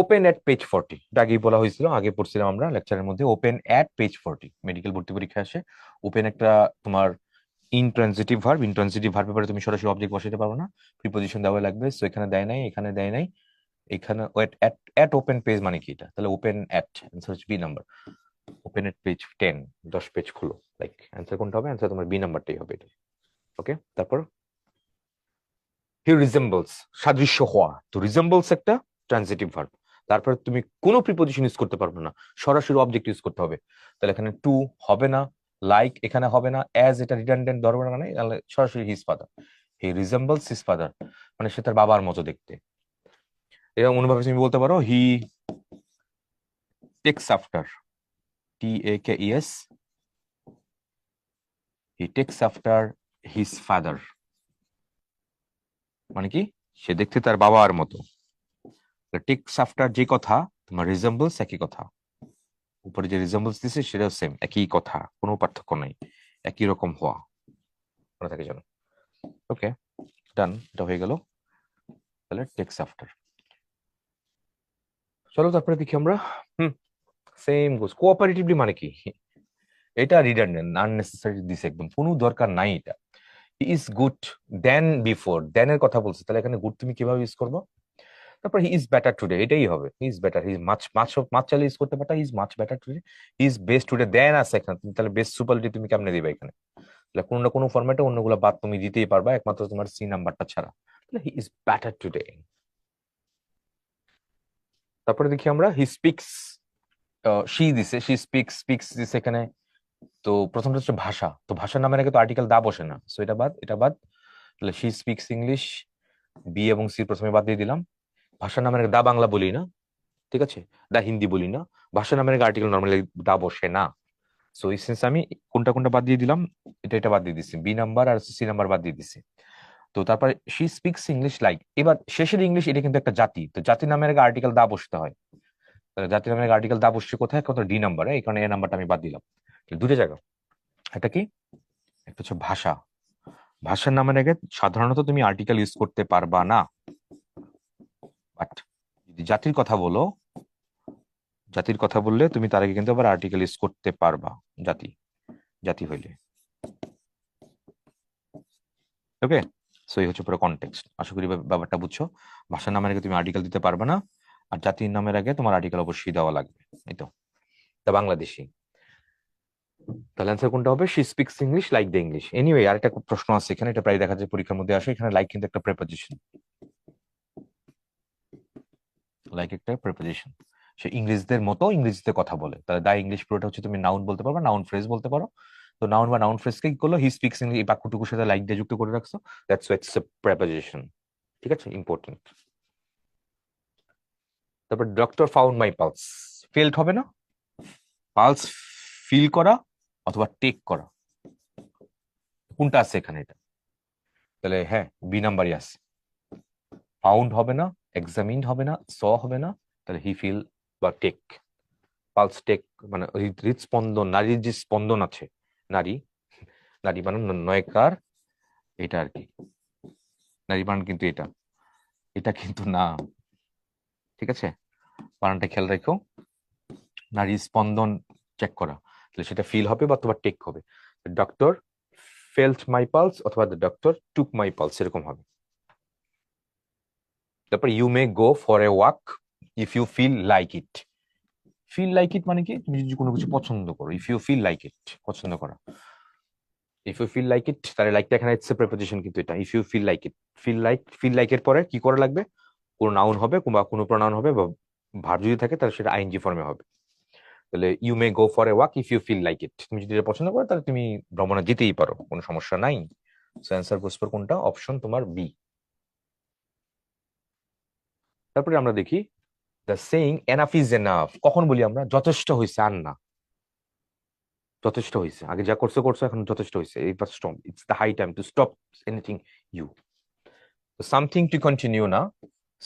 ওপেন এট পেজ 40, এটা আগেই বলা হয়েছিল, আগে পড়ছিলাম আমরা লেকচারের মধ্যে। ওপেন এট পেজ 40 মেডিকেল ভর্তি পরীক্ষা আসে। ওপেন একটা তোমার ইনট্রানজিটিভ ভার্ব, ইনট্রানজিটিভ ভার্বের পরে তুমি সরাসরি অবজেক্ট বসাতে পারো না, প্রিপোজিশন দেওয়া লাগবে। সো এখানে দেয় নাই, এখানে দেয় নাই, এখানে এট ওপেন পেজ মানে কি, এটা তাহলে ওপেন এট, অ্যান্সার হচ্ছে B number. Open at page 10, 10 page খুলো, লাইক অ্যান্সার কোনটা হবে, অ্যান্সার তোমার বি নাম্বারটাই হবে এটা। ওকে, তারপর হি রিজেম্বলস, সাদৃশ্য হওয়া, তো রিজেম্বলস একটা ট্রানজিটিভ ভার্ব, তারপর তুমি কোনো প্রিপোজিশন ইউজ করতে পারবে না, সরাসরি অবজেক্ট ইউজ করতে হবে। তাহলে এখানে টু হবে না, লাইক এখানে হবে না, অ্যাজ এটা রিডান্ডেন্ট দরকার মানে সরাসরি হিজ ফাদার, হি রিজেম্বলস হিজ ফাদার, মানে সে তার বাবার মতো দেখতে। এবং অনুভাবে তুমি বলতে পারো he takes after, TAKES, he takes after his father, মানে কি সে দেখতে তার বাবার মতো। টেক্স আফটার যে কথা, তোমার রিজেম্বলস একই কথা, উপরে যে রিজেম্বলস দিছে সেটাও সেম, একই কথা, কোনো পার্থক্য নাই, একই রকম হওয়া, মনে থাকে জানো। ওকে, ডান, এটা হয়ে গেল। তাহলে টেক্স আফটার। চলো তারপরে দেখি আমরা। সেম গোস কোঅপারেটিভলি মানে কি, এটা রিডান্ডেন্ট আননেসেসারি দিছে, একদম কোনো দরকার নাই এটা। He is good then before, then এর কথা বলছে, তাহলে এখানে গুড তুমি কিভাবে ইউজ করবো? তারপর হি ইজ বেটার টুডে, এটাই হবে, he is better, he is much much much চাইলে ইউজ করতে পারতা, he is much better today, he is best today, then আছে এখানে, তুমি তাহলে বেস্ট সুপারলেটিভ তুমি কেমনে দিবে এখানে? তাহলে কোনো না কোনো ফরম্যাটে অন্যগুলো বাদ তুমি দিতেই পারবা, একমাত্র তোমার সি নাম্বারটা ছাড়া। তাহলে হি ইজ বেটার টুডে। তারপরে দেখি আমরা হি স্পিক্স, শি দিছে, শি স্পিক্স, স্পিক্স দিছে এখানে। তো প্রথমটা হচ্ছে ভাষা, তো ভাষার নামের আগে তো আর্টিকেল দা বসে না, সো এটা বাদ, এটা বাদ। তাহলে শি স্পিক্স ইংলিশ, বি এবং সি প্রথমে বাদ দিয়ে দিলাম। ভাষার নামের আগে দা বাংলা বলি না, ঠিক আছে, দা হিন্দি বলি না, ভাষার নামের আগে আর্টিকেল নর্মালি দা বসে না। সো এই সেন্স আমি কোনটা কোনটা বাদ দিয়ে দিলাম, এটা এটা বাদ দিয়ে দিচ্ছি, বি নাম্বার আর সি নাম্বার বাদ দিয়ে দিচ্ছি। তো তারপরে শি স্পিক্স ইংলিশ লাইক, এবার শেষের ইংলিশ এটা কিন্তু একটা জাতি, তো জাতি নামের আগে আর্টিকেল দা বসতে হয়। তাহলে জাতি নামের আগে আর্টিকেল দা বসছে কোথায়? কত ডি নাম্বার, এই কারণে এ নাম্বারটা আমি বাদ দিলাম। দুটো জায়গা, একটা কি, একটা হচ্ছে ভাষা, ভাষার নামের আগে সাধারণত তুমি আর্টিকেল ইউজ করতে পারবা না, বাট যদি জাতির কথা বলো, জাতির কথা বললে তুমি তার আগে কিন্তু আবার আর্টিকেল ইউজ করতে পারবা, জাতি, জাতি হইলে। ওকে, সো এই হচ্ছে পুরো কনটেক্সট, আশা করি ব্যাপারটা বুঝছো। ভাষার নামের আগে তুমি আর্টিকেল দিতে পারবে না, আর জাতির নামের আগে তোমার আর্টিকেল অবশ্যই দেওয়া লাগবে, এই তো। তা বাংলাদেশি, তাহলে অ্যান্সার কোনটা হবে? She speaks English like the English. Anyway আরেকটা প্রশ্ন আছে এখানে, এটা প্রায় দেখা যায় পরীক্ষার মধ্যে আসে, এখানে লাইক কিন্তু একটা প্রেপোজিশন, লাইক একটা প্রেপোজিশন, সে ইংরেজদের মতো ইংরেজিতে কথা বলে, তাহলে দা ইংলিশ পুরোটা হচ্ছে তুমি নাউন বলতে পারো, নাউন ফ্রেজ বলতে পারো। তো নাউন বা নাউন ফ্রেজকে কি করলো, হি স্পিক্স ইংলিশ, এই বাক্যটুকুর সাথে লাইক দিয়ে যুক্ত করে রাখছো, দ্যাটস ইটস এ প্রেপোজিশন, ঠিক আছে, ইম্পর্টেন্ট। তারপর doctor found my pulse, felt হবে না, পালস ফিল করা অথবা টেক করা, কোনটা আছে এখানে এটা? তাহলে হ্যাঁ, বি নাম্বারই আছে, ফাউন্ড হবে না, এক্সামিন্ড হবে না, স হবে না, তাহলে হি ফিল বা টেক, পালস টেক মানে হৃদস্পন্দন, নারীর যে স্পন্দন আছে, নারী, নারী বানান নয়কার, এটা আর কি, নারী বানান কিন্তু এটা, এটা কিন্তু না, ঠিক আছে, বানানটা খেয়াল রাখো, নারীর স্পন্দন চেক করা, তাহলে সেটা ফিল হবে বা তোমার টেক হবে। ডক্টর ফেল্ট মাই পালস অথবা the doctor took my pulse, এরকম হবে। তারপর you may go for a walk if you feel like it, feel like it মানে কি, তুমি যদি কোনো কিছু পছন্দ করো, if you feel like it, পছন্দ করা, if you feel like it, তাহলে লাইকটা এখানে ইটস এ প্রিপোজিশন, কিন্তু এটা if you feel like it, feel like এর পরে কি করা লাগবে? কোনো নাউন হবে বা কোনো প্রনাউন হবে, বা ভার্ব যদি থাকে তাহলে সেটা আইএনজি ফর্মে হবে। তাহলে you may go for a walk if you feel like it, তুমি যদি এটা পছন্দ করো তাহলে তুমি ভ্রমণে যেতেই পারো, কোনো সমস্যা নাই। সো অ্যান্সার গোস ফর কোনটা? অপশন তোমার বি। তারপরে আমরা দেখি the saying enough is enough, কখন বলি আমরা? যথেষ্ট হয়েছে, আর না, যথেষ্ট হয়েছে, আগে যা করছো করছো, এখন যথেষ্ট হয়েছে, এইবার stop, it's the high time to stop anything you. Something to continue না,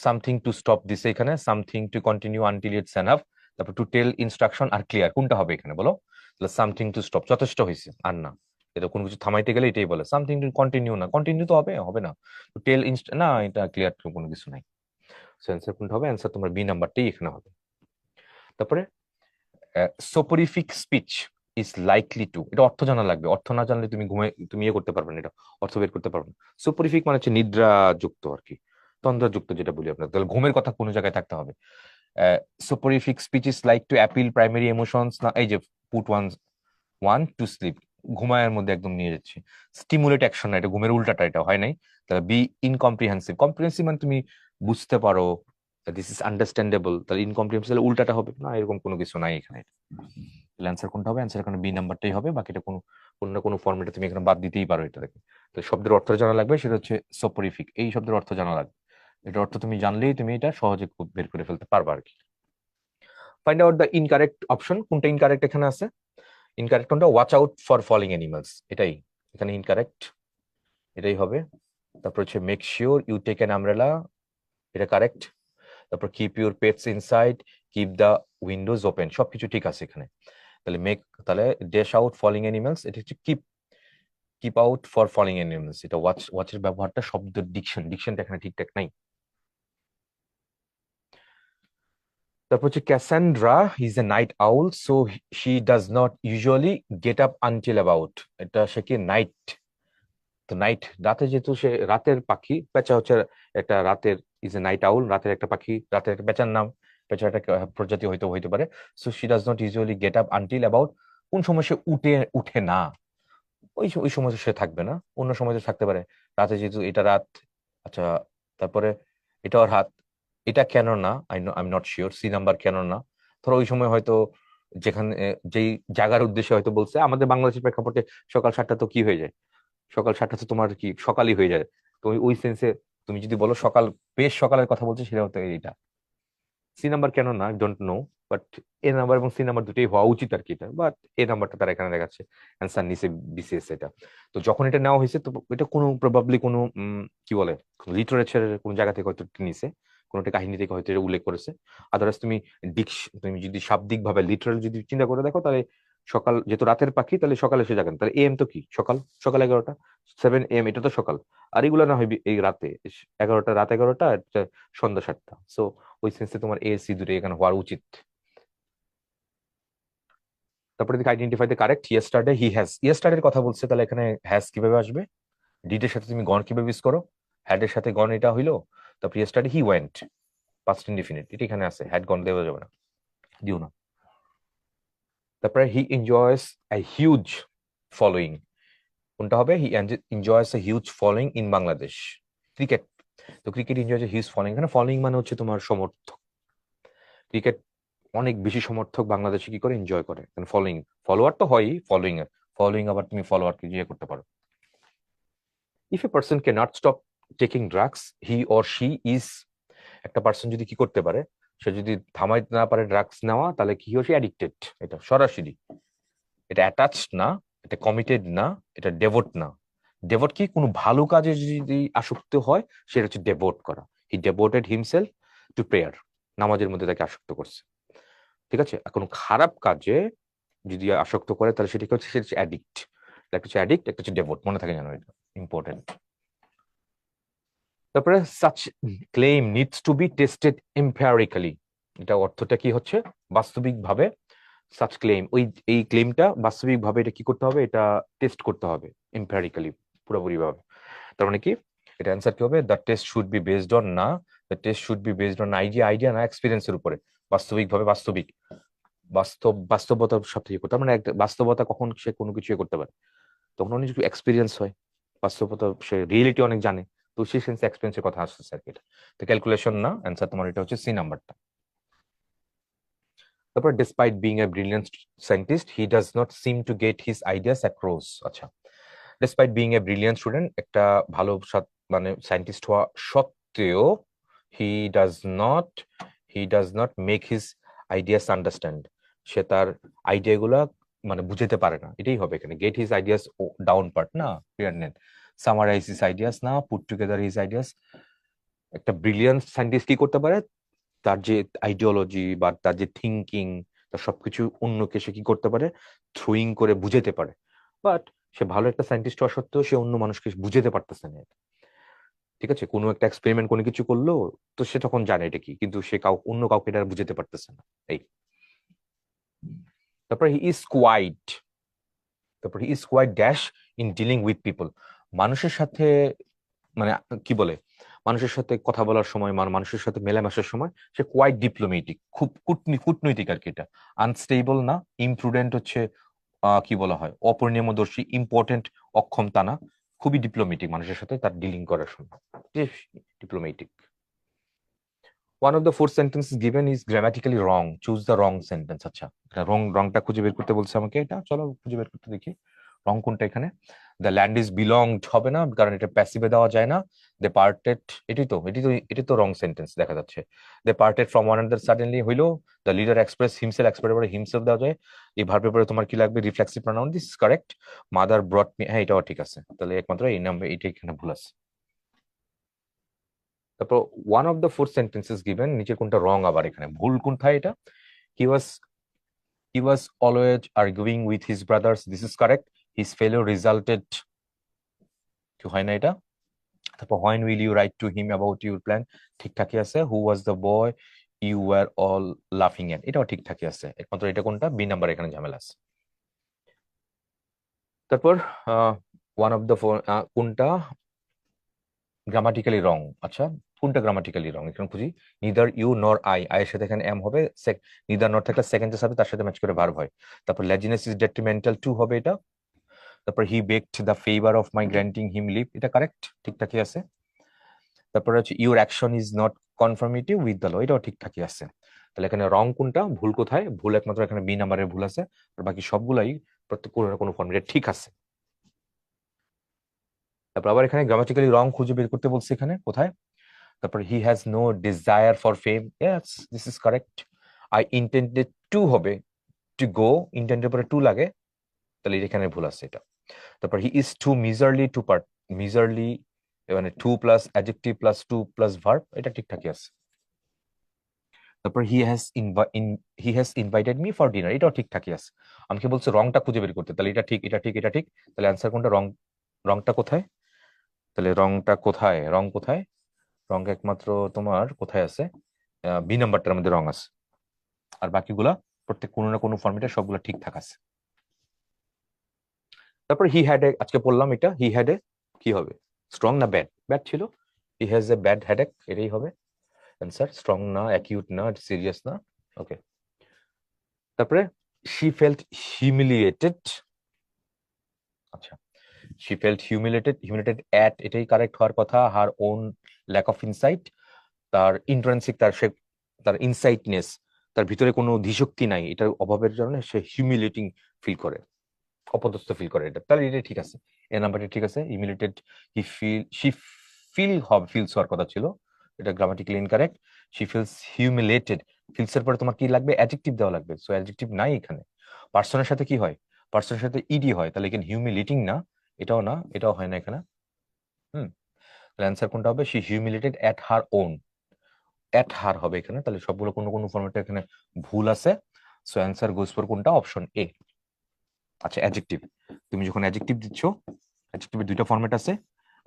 সামথিং টু স্টপ দিছে এখানে, something to continue until it's enough, তারপর to tell instruction are clear, কোনটা হবে এখানে বলো? তাহলে সামথিং টু স্টপ, যথেষ্ট হয়েছে আর না, এটা কোনো কিছু থামাইতে গেলে এটাই বলে, সামথিং টু কন্টিনিউ না, কন্টিনিউ তো হবে, হবে না, টু টেল না, এটা ক্লিয়ার কোনো কিছু নাই। সো অ্যান্সার কোনটা হবে? অ্যান্সার তোমার বি নাম্বারটাই এখানে হবে। তারপরে সোপরিফিক স্পিচ ইজ লাইকলি টু, এটা অর্থ জানা লাগবে, অর্থ না জানলে তুমি তুমি ইয়ে করতে পারবে না, এটা অর্থ বের করতে পারবে না। সোপরিফিক মানে হচ্ছে নিদ্রা যুক্ত আর কি, তন্দ্রাযুক্ত যেটা বলি আপনার, তাহলে ঘুমের কথা কোনো জায়গায় থাকতে হবে। Soporific speech is like to appeal primary emotions না, এই যে put one one to sleep, ঘুমায়ের মধ্যে একদম নিয়ে যাচ্ছে, স্টিমুলেট অ্যাকশন না, এটা ঘুমের উল্টাটা, এটা হয় নাই। তাহলে বি ইনকম্প্রিহেন্সিভ, কম্প্রিহেন্সিভ মানে তুমি বুঝতে পারো, দিস ইজ আন্ডারস্ট্যান্ডেবল, তাহলে ইনকম্প্রিহেন্সিবল উল্টাটা হবে না, এরকম কোনো কিছু নাই এখানে। তাহলে অ্যান্সার কোনটা হবে? অ্যান্সার এখানে বি নাম্বারটাই হবে, বাকিটা কোনো কোনো না কোনো ফর্মেটে তুমি এখানে বাদ দিতেই পারো এটা থেকে। তো শব্দের অর্থ জানা লাগবে, সেটা হচ্ছে সপরিফিক, এই শব্দের অর্থ জানা লাগবে। এটার অর্থ তুমি জানলেই তুমি এটা সহজে খুব বের করে ফেলতে পারবা আর কি। Find out the incorrect option, কোনটা ইনকারেক্ট এখানে আছে? ইনকারেক্ট কোনটা? Watch out for falling animals, এটাই এখানে ইনকারেক্ট, এটাই হবে। তারপর হচ্ছে make sure you take an umbrella, এটা কারেক্ট। তারপর keep your pets inside, keep the windows open, সবকিছু ঠিক আছে এখানে। তাহলে মেক, তাহলে ড্যাশ আউট ফলিং অ্যানিমালস, এটা হচ্ছে keep, keep out for falling animals. এটা ওয়াচ, ওয়াচের ব্যবহারটা শব্দ ডিকশনটা এখানে ঠিকঠাক নাই। তারপর হচ্ছে Cassandra is a night owl, so she does not usually get up until about, এটা সে কি নাইট, তো নাইট রাতে, যেহেতু সে রাতের পাখি, পেঁচা হচ্ছে একটা রাতের, ইজ এ নাইট আউল, রাতের একটা পাখি, রাতের একটা পেঁচার নাম, পেঁচার একটা প্রজাতি হয়তো হইতে পারে। So she does not usually get up until about, কোন সময় সে উঠে না, ওই সময় সে থাকবে না, অন্য সময় তো থাকতে পারে। রাতে যেহেতু এটা রাত, আচ্ছা, তারপরে এটাও রাত, এটা কেন না, I know I am not sure, C number কেন না। ধরো ওই সময় হয়তো যেখানে যেই জায়গার উদ্দেশ্যে হয়তো বলছে, আমাদের বাংলাদেশের প্রেক্ষাপটে সকাল 7টা তো কি হয়ে যায়, সকাল 7টা তো তোমার কি সকালই হয়ে যায়। তো ওই সেন্সে তুমি যদি বলো সকাল, বেশ সকালের কথা বলছে, সেটা হতো এইটা। সি নাম্বার কেন না, don't know, but A number এবং সি নাম্বার দুটোই হওয়া উচিত আর কি এটা, বাট এ নাম্বারটা তারা এখানে দেখাচ্ছে অ্যান্সার নিচে, বিসিএস এটা। তো যখন এটা নেওয়া হয়েছে, তো এটা কোনো প্রবাবলি কোনো কি বলে, লিটারেচারের কোন জায়গা থেকে হয়তো নিছে, কোনো একটা কাহিনী থেকে হয়তো এটা উল্লেখ করেছে। আদারওয়াইজ তুমি তুমি যদি শাব্দিক ভাবে লিটারাল যদি চিন্তা করে দেখো, তাহলে সকাল যেহেতু রাতের পাখি, তাহলে সকালে এসে জাগেন, তাহলে এম তো কি সকাল, সকাল 11টা, 7 AM, এটা তো সকাল। আর এগুলো না হয় এই রাতে 11টা, রাত 11টা, সন্ধ্যা 7টা। সো ওই সেন্সে তোমার এ সি দুটো এখানে হওয়ার উচিত। তারপরে দিকে identify the correct yesterday, he has, ইয়েস্টারডের কথা বলছে, তাহলে এখানে হ্যাজ কিভাবে আসবে? ডিড এর সাথে তুমি গন কিভাবে ইউজ করো? হ্যাড এর সাথে গন, এটা হইলো। তারপর yesterday he went, past indefinite, এটা এখানে আছে, হ্যাড গন দেওয়া যাবে না, দিও না। তারপরে he enjoys a huge following, কোনটা হবে? He enjoys a huge following in Bangladesh, cricket. তো cricket enjoys a huge following, এখানে ফলোয়িং মানে হচ্ছে তোমার সমর্থক, ক্রিকেট অনেক বেশি সমর্থক বাংলাদেশে কি করে, এনজয় করে। ফলোইং, ফলোয়ার তো হয়ই, ফলোইং এর, ফলোইং আবার তুমি ফলোয়ারকে ইয়ে করতে পারো। If a person K not stop taking drugs, he or she is, একটা পার্সন যদি কি করতে পারে, সে যদি থামাইতে না পারে ড্রাগস নেওয়া, তাহলে কি হচ্ছে অ্যাডিক্টেড, এটা সরাসরি, এটা অ্যাটাচড না, এটা কমিটেড না, এটা ডেভোট না। ডেভোট কি, কোনো ভালো কাজে যদি আসক্ত হয়, সেটা হচ্ছে ডেভোট করা। হি ডেভোটেড হিমসেলফ টু প্রেয়ার, নামাজের মধ্যে তাকে আসক্ত করছে। ঠিক আছে, আর কোনো খারাপ কাজে যদি আসক্ত করে, তাহলে সেটা হচ্ছে, সেটা হচ্ছে অ্যাডিক্ট। একটা হচ্ছে অ্যাডিক্ট, একটা হচ্ছে ডেভোট, মনে থাকে জানো, এটা ইম্পর্টেন্ট। তারপরে such claim needs to be tested empirically, এটা অর্থটা কি হচ্ছে? বাস্তবিক ভাবে, সাচ ক্লেম, ওই এই ক্লেমটা বাস্তবিক ভাবে এটা কি করতে হবে, এটা টেস্ট করতে হবে এম্পিরিক্যালি, পুরোপুরি ভাবে। তার মানে কি, এটা অ্যান্সার কি হবে? The test should be based on, না, the test should be based on idea, idea না এক্সপিরিয়েন্সের উপরে, বাস্তবিক ভাবে, বাস্তবিক, বাস্তবতার সাথে তার মানে একটা বাস্তবতা কখন সে কোনো কিছু করতে পারে, তখন অনেক কিছু এক্সপিরিয়েন্স হয়, বাস্তবতা সে রিয়েলিটি অনেক জানে, তো সেই সেন্সে এক্সপিরিয়েন্সের কথা আসছে আর কি এটা। তো ক্যালকুলেশন না, অ্যান্সার তোমার এটা হচ্ছে সি নাম্বারটা। তারপর despite being a brilliant scientist, he does not seem to get his ideas across, আচ্ছা, despite being a brilliant student, একটা ভালো মানে সায়েন্টিস্ট হওয়া সত্ত্বেও, he does not, he does not make his ideas understand, সে তার আইডিয়া গুলা মানে বুঝতে পারে না, এটাই হবে এখানে। Gate his ideas down part না, ক্লিয়ার নেন, সামারাইজ হিজ আইডিয়াস না, পুট টুগেদার হিজ আইডিয়াস। একটা ব্রিলিয়ান্ট সায়েন্টিস্ট কি করতে পারে, তার যে আইডিওলজি বা তার যে থিঙ্কিং, তার সবকিছু অন্যকে সে কি করতে পারে, থ্রুইং করে বুঝাতে পারে। বাট সে ভালো একটা সায়েন্টিস্ট হওয়া সত্ত্বেও সে অন্য মানুষকে বুঝাতে পারতেছে না এটা। ঠিক আছে, কোনো একটা এক্সপেরিমেন্ট কোনো কিছু করলো, তো সে তখন জানে এটা কি, কিন্তু সে অন্য কাউকে এটা বুঝাতে পারতেছে না, এই। তারপর হি ইজ কোয়াইট, তারপর he is quite dash in dealing with people, মানুষের সাথে, মানে কি বলে, মানুষের সাথে কথা বলার সময়, মানুষের সাথে মেলামেশার সময় সে কোয়াইট ডিপ্লোমেটিক, খুব কূটনৈতিক আর কি এটা। আনস্টেবল না, ইমপ্রুডেন্ট হচ্ছে কি বলা হয়, অপরিণামদর্শী, ইম্পর্টেন্ট অক্ষম তা না, খুবই ডিপ্লোমেটিক মানুষের সাথে তার ডিলিং করার সময়, diplomatic. One of the four sentences given is grammatically wrong. Choose the wrong sentence. আচ্ছা, রংটা খুঁজে বের করতে বলছে আমাকে। এটা চলো খুঁজে বের করতে দেখি রং কোনটা এখানে। দ্য ল্যান্ড ইজ বিলংড হবে না, কারণ এটা প্যাসিভে দেওয়া যায় না। দে পার্টেড, এটি তো রং সেন্টেন্স দেখা যাচ্ছে। They parted from one another suddenly হইলো। The leader express himself, express পরে হিমসেলফ দেওয়া যায়। এই ভার্বের পরে তোমার কি লাগবে? Reflexive pronoun. This is correct. Mother brought me, হ্যাঁ এটাও ঠিক আছে। তাহলে একমাত্র এই নাম্বার, এটা এখানে ভুল আছে। তারপর one of the four sentences given, নিচে কোনটা রং আবার এখানে ভুল কোনটায় এটা? হি ওয়াজ he was always arguing with his brothers. This is correct. His failure resulted, কি হয় না এটা? তারপর when will you write to him about your plan? ঠিকঠাকই আছে। who was the boy you were all laughing at? এটাও ঠিকঠাকই আছে, একমাত্র এটা কোনটা? বি নাম্বার এখানে ঝামেলা আছে। তারপর ওয়ান অফ দ্য কোনটা গ্রামাটিক্যালি রং? আচ্ছা, কোনটা গ্রামাটিক্যালি রং এখানে খুঁজি। Neither you nor I, I এর সাথে এখানে এম হবে। নিদার নর থাকলে সেকেন্ড সাথে তার সাথে ম্যাচ করে ভার্ব হয়। তারপর লেজিনেস ইজ ডেট্রিমেন্টাল টু হবে এটা। তারপর he begged the favour of my granting him leave, এটা কারেক্ট, ঠিকঠাকই আছে। তারপরে হচ্ছে your action is not confirmative with the law, এটাও ঠিকঠাকই আছে। তাহলে এখানে রং কোনটা, ভুল কোথায়? ভুল একমাত্র এখানে বি নাম্বারের ভুল আছে, আর বাকি সবগুলাই প্রত্যেক কোনো না কোনো ফর্মেটে ঠিক আছে। তারপর আবার এখানে গ্রামাটিক্যালি রং খুঁজে বের করতে বলছে এখানে কোথায়। তারপর he has no desire for fame, yes this is correct. I intended to হবে, টু গো, ইন্টেন্ডের পরে টু লাগে, তাহলে এখানে ভুল আছে এটা। তারপর he is too miserly to part, miserly মানে too plus adjective plus to plus verb, এটা ঠিকঠাকই আছে। তারপর he has invited me for dinner, এটাও ঠিকঠাকই আছে। আমাকে বলছে রংটা খুঁজে বের করতে, তাহলে এটা ঠিক, এটা ঠিক, এটা ঠিক। তাহলে অ্যান্সার কোনটা? রংটা কোথায়? তাহলে রংটা কোথায়? রং কোথায়? রং একমাত্র তোমার কোথায় আছে? বি নাম্বারটার মধ্যে রং আছে, আর বাকিগুলা প্রত্যেক কোনো না কোনো ফর্মেটে সবগুলো ঠিকঠাক আছে। তারপর হি হ্যাড এ, আজকে পড়লাম এটা, হি হ্যাড এ কি হবে? স্ট্রং না ব্যাড? ব্যাড ছিল। He has a bad headache, এটাই হবে অ্যান্সার। স্ট্রং না, অ্যাকিউট না, সিরিয়াস না। ওকে। তারপরে শি ফেল্ট হিউমিলিয়েটেড, আচ্ছা শি ফেল্ট হিউমিলেটেড অ্যাট, এটাই কারেক্ট হওয়ার কথা। Her own lack of insight, তার ইন্ট্রেন্সিক, তার ইনসাইটনেস, তার ভিতরে কোনো ধীশক্তি নাই, এটার অভাবের জন্য সে হিউমিলেটিং ফিল করে, অপদস্থ ফিল করে। এটা তাহলে এটা ঠিক আছে, এ নাম্বারটা ঠিক আছে। হিউমিলেটেড, শি ফিলস হওয়ার কথা ছিল, এটা grammatically incorrect. She feels humiliated, feels এর পরে তোমার কি লাগবে? অ্যাডজেক্টিভ দেওয়া লাগবে, সো অ্যাডজেক্টিভ নাই এখানে। পার্সনের সাথে কি হয়? পার্সনের সাথে ইডি হয়, তাহলে এখানে হিউমিলেটিং না, এটাও না, এটাও হয় না এখানে। তাহলে অ্যান্সার কোনটা হবে? She humiliated at her own, at her হবে এখানে। তাহলে সবগুলো কোনো কোনো ফর্মেটে এখানে ভুল আছে, সো অ্যান্সার গোস ফর কোনটা? Option A. আচ্ছা, অ্যাডজেক্টিভ, তুমি যখন অ্যাডজেক্টিভ দিচ্ছ, অ্যাডজেক্টিভের দুইটা ফরম্যাট আছে,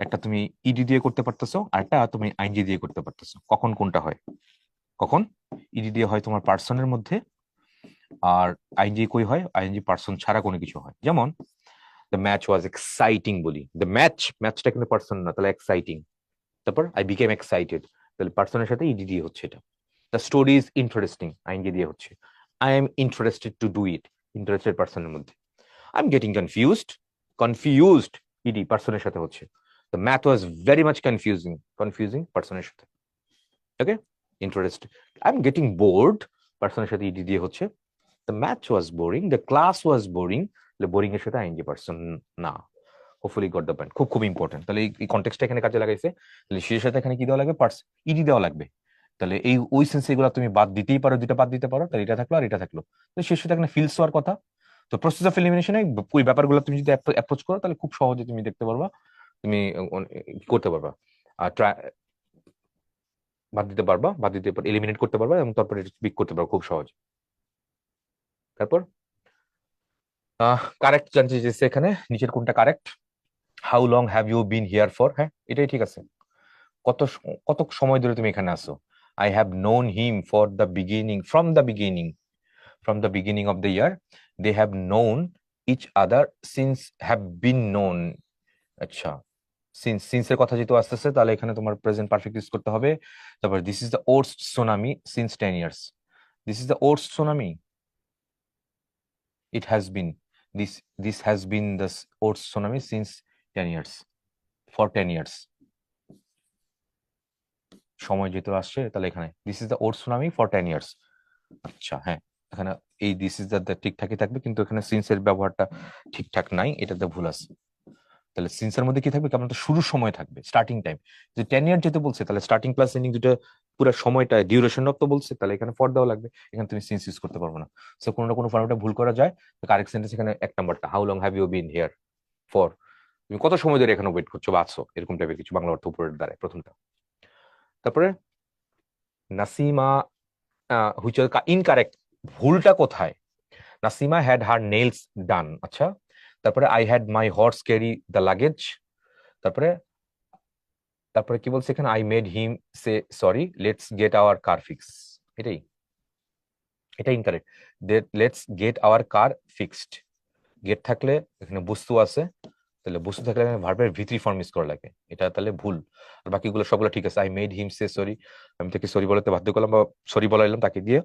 একটা তুমি ইডি দিয়ে করতে পারতেছো, আরটা তুমি আইনজি দিয়ে করতে পারতেছো। কখন কোনটা হয়? কখন ইডি দিয়ে হয় তোমার পার্সনের মধ্যে, আর আইনজি কই হয়? আইনজি পার্সন ছাড়া কোনো কিছু হয়। যেমন দ্য ম্যাচ ওয়াজ এক্সাইটিং বলি, দ্য ম্যাচটা কিন্তু পার্সন না, তাহলে এক্সাইটিং। তারপর আই বিকেম এক্সাইটেড, তাহলে পার্সনের সাথে ইডি দিয়ে হচ্ছে এটা। The story is interesting, ING দিয়ে হচ্ছে। I am interested to do it, interested পার্সনের মধ্যে। I am getting confused ED পার্সনের সাথে হচ্ছে। The math was very much confusing পার্সনের সাথে। Okay, interest, I am getting bored পার্সনের সাথে ইডি দিয়ে হচ্ছে। The math was boring, the class was boring, boring এর সাথে আইএনজি পার্সন না। হোপফুলি গট দ্য পয়েন্ট, খুব ইম্পর্টেন্ট। তাহলে এই কনটেক্সটটা এখানে কাজে লাগাইছে। তাহলে সেই সাথে এখানে কি দেওয়া লাগবে? ইডি দেওয়া লাগবে। তাহলে এই ওই সেন্স এগুলো তুমি বাদ দিতেই পারো, দুটা বাদ দিতে পারো, তাহলে এটা থাকলো আর এটা থাকলো। তো সেই সাথে এখানে ফিলস হওয়ার কথা। তো প্রসেস অফ এলিমিনেশনে ওই ব্যাপারগুলো তুমি যদি অ্যাপ্রোচ করো, তাহলে খুব সহজে তুমি দেখতে পারবা, তুমি করতে পারবা, আর বাদ দিতে পারবা, এলিমিনেট করতে পারবা, এবং তারপরে পিক করতে পারবা খুব সহজ। তারপর কারেক্ট জানতে চেয়েছে এখানে, নিচের কোনটা correct? How long have you been here for, হ্যাঁ এটাই ঠিক আছে। কত সময় ধরে তুমি এখানে আসো? I have known him for the beginning, from the beginning of the year. They have known each other since, have been known, আচ্ছা since এর কথা যেহেতু আসতেছে, তাহলে এখানে তোমার প্রেজেন্ট পারফেক্ট ইউজ করতে হবে। তারপর this is the worst tsunami since 10 years, this is the worst tsunami, it has been, this has been the worst tsunami since 10 years, for 10 years. সময় যেহেতু আসছে তাহলে এখানে this is the or tsunami for 10 years. আচ্ছা হ্যাঁ, এখানে এই this is the ঠিকঠাকই থাকবে, কিন্তু এখানে সিন্সের ব্যবহারটা ঠিকঠাক নাই, এটাতে ভুল আছে। তাহলে সিন্সের মধ্যে কি থাকবে, কেমন তো শুরুর সময় থাকবে, স্টার্টিং টাইম। যে 10 ইয়ার যেতে বলছে তাহলে স্টার্টিং প্লাস এন্ডিং দুটো পুরো সময়টা ডিউরেশন অফ তো বলছে, তাহলে এখানে ফর দেওয়া লাগবে, এখানে তুমি সিন্স ইউজ করতে পারবো না। সো কোনো না কোনো ফর্মেটে ভুল করা যায়। তো কারেক্ট সেন্টেন্স এখানে এক নাম্বারটা, how long have you been here for, তুমি কত সময় ধরে এখানে ওয়েট করছো বা আছো, এরকম টাইপের কিছু বাংলা অর্থ উপরের দ্বারা প্রথমটা। তারপরে নাসিমা হুইচ ইনকারেক্ট, ভুলটা কোথায়, Nasima had her nails done. আচ্ছা, তারপরে I had my horse carry the luggage. তারপরে তারপরে কি বলছে এখানে, I made him say sorry let's get our car fix, এটাই, এটা incorrect. Let's get our car fixed, get থাকলে এখানে বস্তু আছে, তাহলে বস্তু থাকলে এখানে ভার্বের ভিতরি ফর্ম ইউজ করা লাগে, এটা তাহলে ভুল। আর বাকিগুলো সবগুলো ঠিক আছে। I made him say sorry, আমি তাকে সরি বলাতে বাধ্য করলাম বা সরি বলাইলাম তাকে দিয়ে।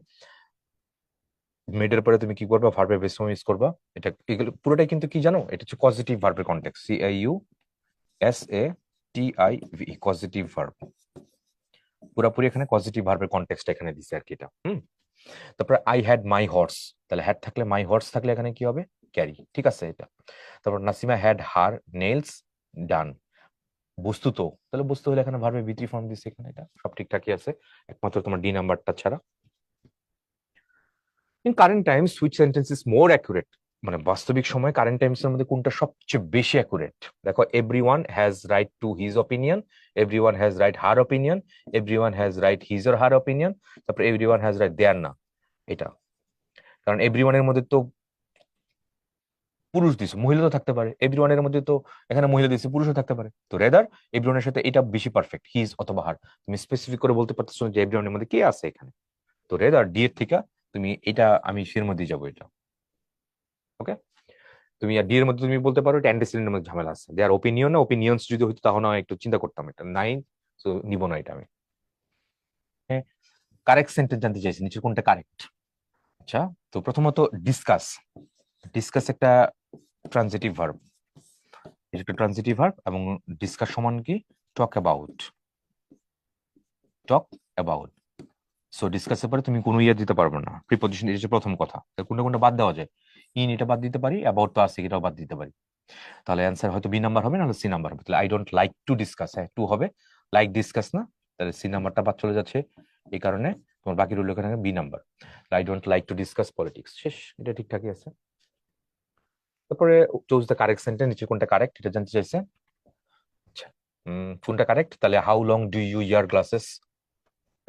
মেডের পরে তুমি কি করবা, ভার্বের বেস ফর্ম ইউজ করবা। এটা এগুলো পুরোটাই কিন্তু কি জানো, এটা হচ্ছে পজিটিভ ভার্বের কন্টেক্সট, CAUSATIV, পজিটিভ ভার্ব, পুরোপুরি এখানে পজিটিভ ভার্বের কন্টেক্সট এখানে দিছে আর কি এটা। তারপরে আই হ্যাড মাই হর্স, তাহলে হ্যাড থাকলে মাই হর্স থাকলে এখানে কি হবে, ক্যারি, ঠিক আছে এটা। তারপর নাসিমা হ্যাড হার নেলস ডান, বস্তু তো, তাহলে বস্তু হলে এখানে ভার্বের ভিতরি ফর্ম দিছে, এখানে এটা সব ঠিকঠাকই আছে, একমাত্র তোমার ডি নাম্বারটা ছাড়া। In current Times which sentence is more accurate, মানে বাস্তবিক সময় কারেন্ট টাইমস এর মধ্যে কোনটা সবচেয়ে বেশি অ্যাকুরেট। দেখো, everyone has right to his opinion, everyone has right her opinion, everyone has right his or her opinion, তারপর এভরিওয়ান হ্যাজ রাইট দেয়ার না, এটা। কারণ এভরিওয়ানের মধ্যে তো পুরুষ দিছে, মহিলা তো থাকতে পারে, এভরিওয়ানের মধ্যে তো এখানে মহিলা দিছে, পুরুষও থাকতে পারে, তো রেদার এভরিওয়ানের সাথে এটা বেশি পারফেক্ট, হিজ অথবা হার। তুমি স্পেসিফিক করে বলতে পারতেছো যে এভরিওয়ানের মধ্যে কে আছে এখানে, তো রেদার ডি এর থেকে তুমি এটা, আমি সির মধ্যে যাবো এটা। ওকে, তুমি ডি এর মধ্যে তুমি বলতে পারো এটা অ্যান্টিসিডেন্টের মধ্যে ঝামেলা আছে, দেয়ার ওপিনিয়ন না ওপিনিয়ন্স যদি হইতো তাহলে আমি একটু চিন্তা করতাম, এটা নাই, তো নিব না এটা আমি। হ্যাঁ, কারেক্ট সেন্টেন্স জানতে চাইছি, নিচে কোনটা কারেক্ট। আচ্ছা, তো প্রথমত ডিসকাস, ডিসকাস একটা ট্রানজিটিভ ভার্ব, এটা একটা ট্রানজিটিভ ভার্ব, এবং ডিসকাস সমান কি, talk about, talk about. So ডিসকাসের পরে তুমি কোনো ইয়ে দিতে পারবে না, প্রিপজিশন, এটা হচ্ছে প্রথম কথা। কোনটা কোনটা বাদ দেওয়া যায়, ইন এটা বাদ দিতে পারি, অ্যাবাউট তো আছে এটাও বাদ দিতে পারি, তাহলে অ্যান্সার হয়তো বি নাম্বার হবে, নাহলে সি নাম্বার হবে। তাহলে I don't like to discuss, হ্যাঁ টু হবে, লাইক ডিসকাস না, তাহলে সি নাম্বারটা বাদ চলে যাচ্ছে, এই কারণে তোমার বাকি রইল এখানে B number, I don't like to discuss politics, শেষ, এটা ঠিকঠাকই আছে। তারপরে চুজ দ্য কারেক্ট সেন্টেন্স, নিচে কোনটা কারেক্ট এটা জানতে চাইছে। আচ্ছা, কোনটা কারেক্ট, তাহলে how long do you wear glasses,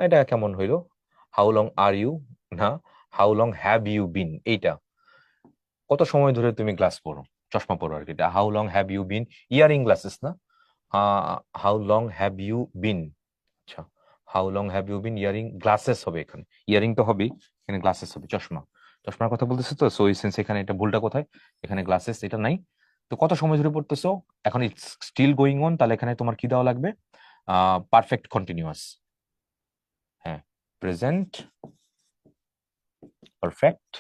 এটা কেমন হইলো, হাউ লং আর ইউ, না how long have you been, এইটা কত সময় ধরে তুমি গ্লাস পরো, চশমা পরো আর কি, এটা how long have you been wearing glasses না, how long have you been, আচ্ছা how long have you been wearing glasses হবে, এখানে ইয়ারিং তো হবে, এখানে গ্লাসেস হবে, চশমা, চশমার কথা বলতেছে তো, সো এই সেন্স এখানে এটা ভুলটা কোথায়, এখানে গ্লাসেস এটা নাই। তো কত সময় ধরে পড়তেছো, এখন ইটস স্টিল গোয়িং অন, তাহলে এখানে তোমার কি দেওয়া লাগবে, পারফেক্ট কন্টিনিউয়াস, হ্যাঁ present perfect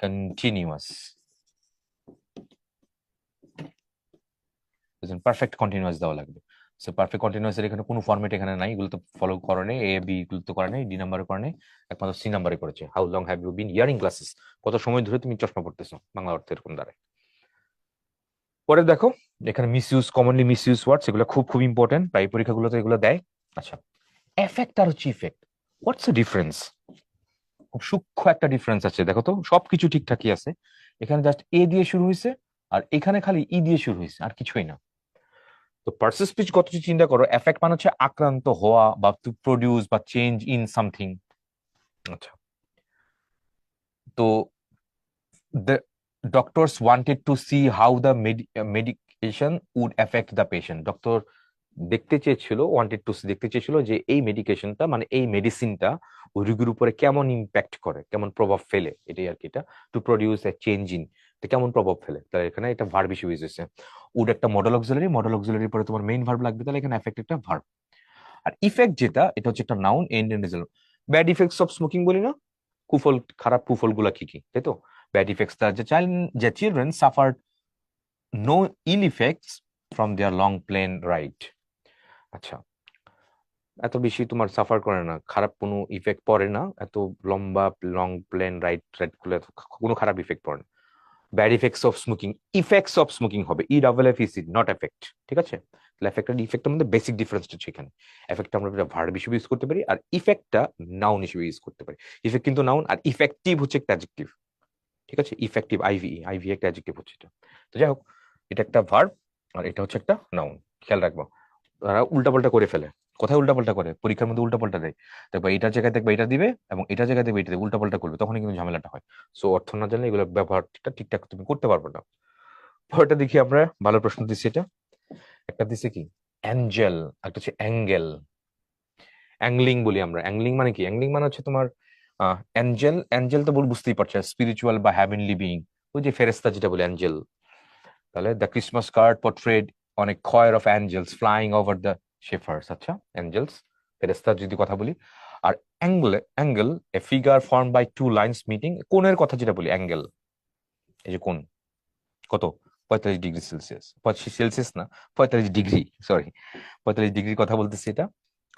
continuous, perfect continuous দেওয়া লাগবে। সো পারফেক্ট কন্টিনিউয়াস এর এখানে কোনো ফরম্যাট এখানে নাই, এগুলো তো ফলো করে নেই, এ বি এগুলো তো করে নেই, ডি নাম্বারে করে নেই, একমাত্র সি নাম্বারে করেছে, how long have you been wearing glasses, কত সময় ধরে তুমি চশমা পড়তেছো, বাংলা অর্থ এরকম দাঁড়ায়। পরে দেখো, এখানে miss use, commonly miss use words, এগুলো খুব খুব ইম্পর্টেন্ট, প্রায় পরীক্ষাগুলোতে এগুলো দেয়। আচ্ছা, এফেক্ট আর হচ্ছে ইফেক্ট, হোয়াটস দ্য ডিফারেন্স, খুব সূক্ষ্ম একটা ডিফারেন্স আছে, দেখো তো সবকিছু ঠিকঠাকই আছে, এখানে জাস্ট এ দিয়ে শুরু হয়েছে, আর এখানে খালি ই দিয়ে শুরু হয়েছে, আর কিছুই না। তো পার্সেস স্পিচ কত চিন্তা করো, এফেক্ট মানে হচ্ছে আক্রান্ত হওয়া বা টু প্রডিউস বা চেঞ্জ ইন সামথিং। আচ্ছা, তো the doctors wanted to see how the medication would affect the patient, doctor দেখতে চেয়েছিল, ওয়ান্টেড টু দেখতে চেয়েছিল যে এই মেডিকেশনটা মানে এই মেডিসিনটা রোগীর উপরে কেমন ইম্প্যাক্ট করে, কেমন প্রভাব ফেলে, এটাই আর কি, এটা to produce A change in, কেমন প্রভাব ফেলে, তাহলে এখানে এটা ভার্ব হিসেবে ইউজ হয়েছে। উড একটা মডেল অক্সিলারি, মডেল অক্সিলারির পরে তোমার মেইন ভার্ব লাগবে, তাহলে এখানে এফেক্ট একটা ভার্ব। আর ইফেক্ট যেটা, এটা হচ্ছে একটা noun, end end result. Bad effects of smoking বলি না, কুফল, খারাপ কুফল গুলা কি কি, তাই তো, ব্যাড ইফেক্টস দ্য চাইল্ড, যে children suffer no ill effects from their long plane ride. আচ্ছা, এত বেশি তোমার সাফার করে না, খারাপ কোনো ইফেক্ট পড়ে না, এত লম্বা লং প্লেন রাইট রাইট গুলো কোনো খারাপ ইফেক্ট পড়ে না। ব্যাড ইফেক্টস অফ স্মোকিং হবে E double F EC, not effect. ঠিক আছে, তাহলে এফেক্ট আর ইফেক্টের মধ্যে বেসিক ডিফারেন্সটা হচ্ছে এখানে। এফেক্ট আমরা ভার্ব হিসেবে ইউজ করতে পারি, আর ইফেক্টটা নাউন হিসেবে ইউজ করতে পারি। ইফেক্ট কিন্তু নাউন, আর ইফেক্টিভ হচ্ছে একটা অ্যাডজেক্টিভ। ঠিক আছে, ইফেক্টিভ আইভি একটা অ্যাডজেক্টিভ হচ্ছে এটা। তো যাই হোক, এটা একটা ভার্ব আর এটা হচ্ছে একটা নাউন, খেয়াল রাখবো। তারা উল্টাপাল্টা করে ফেলে, কোথায় উল্টাপাল্টা করে, পরীক্ষার মধ্যে উল্টাপাল্টা দেয়। দেখবে এটার জায়গায় দেখবে এটা দিবে, এবং এটার জায়গায় দেখবে এটা দিবে, উল্টাপাল্টা করবে, তখনই কিন্তু ঝামেলাটা হয়। সো অর্থ না জানলে এগুলো ব্যবহারটা ঠিকঠাক তুমি করতে পারবে না। পরেরটা দেখি আমরা, ভালো প্রশ্ন দিচ্ছি এটা। একটা দিচ্ছে কি অ্যাঞ্জেল, একটা হচ্ছে অ্যাঙ্গেল। অ্যাংলিং বলি আমরা, অ্যাংলিং মানে কি, অ্যাংলিং মানে হচ্ছে তোমার অ্যাঞ্জেল। অ্যাঞ্জেল তো বুঝতেই পারছো, স্পিরিচুয়াল বা হ্যাভেনলি বিইং, ওই যে ফেরেশতা যেটা বলে অ্যাঞ্জেল। তাহলে the Christmas card portrayed on a choir of angels flying over the shepherds। আচ্ছা, অ্যাঞ্জেলস ফেরেশতা যদি কথা বলি। আর angle a figure form by two lines meeting, কোণের কথা যেটা বলি অ্যাঙ্গেল। এই যে কোণ কত, 45 ডিগ্রি সেলসিয়াস, সেলসিয়াস না, 45 ডিগ্রি, সরি, 45 ডিগ্রির কথা বলতেছি এটা।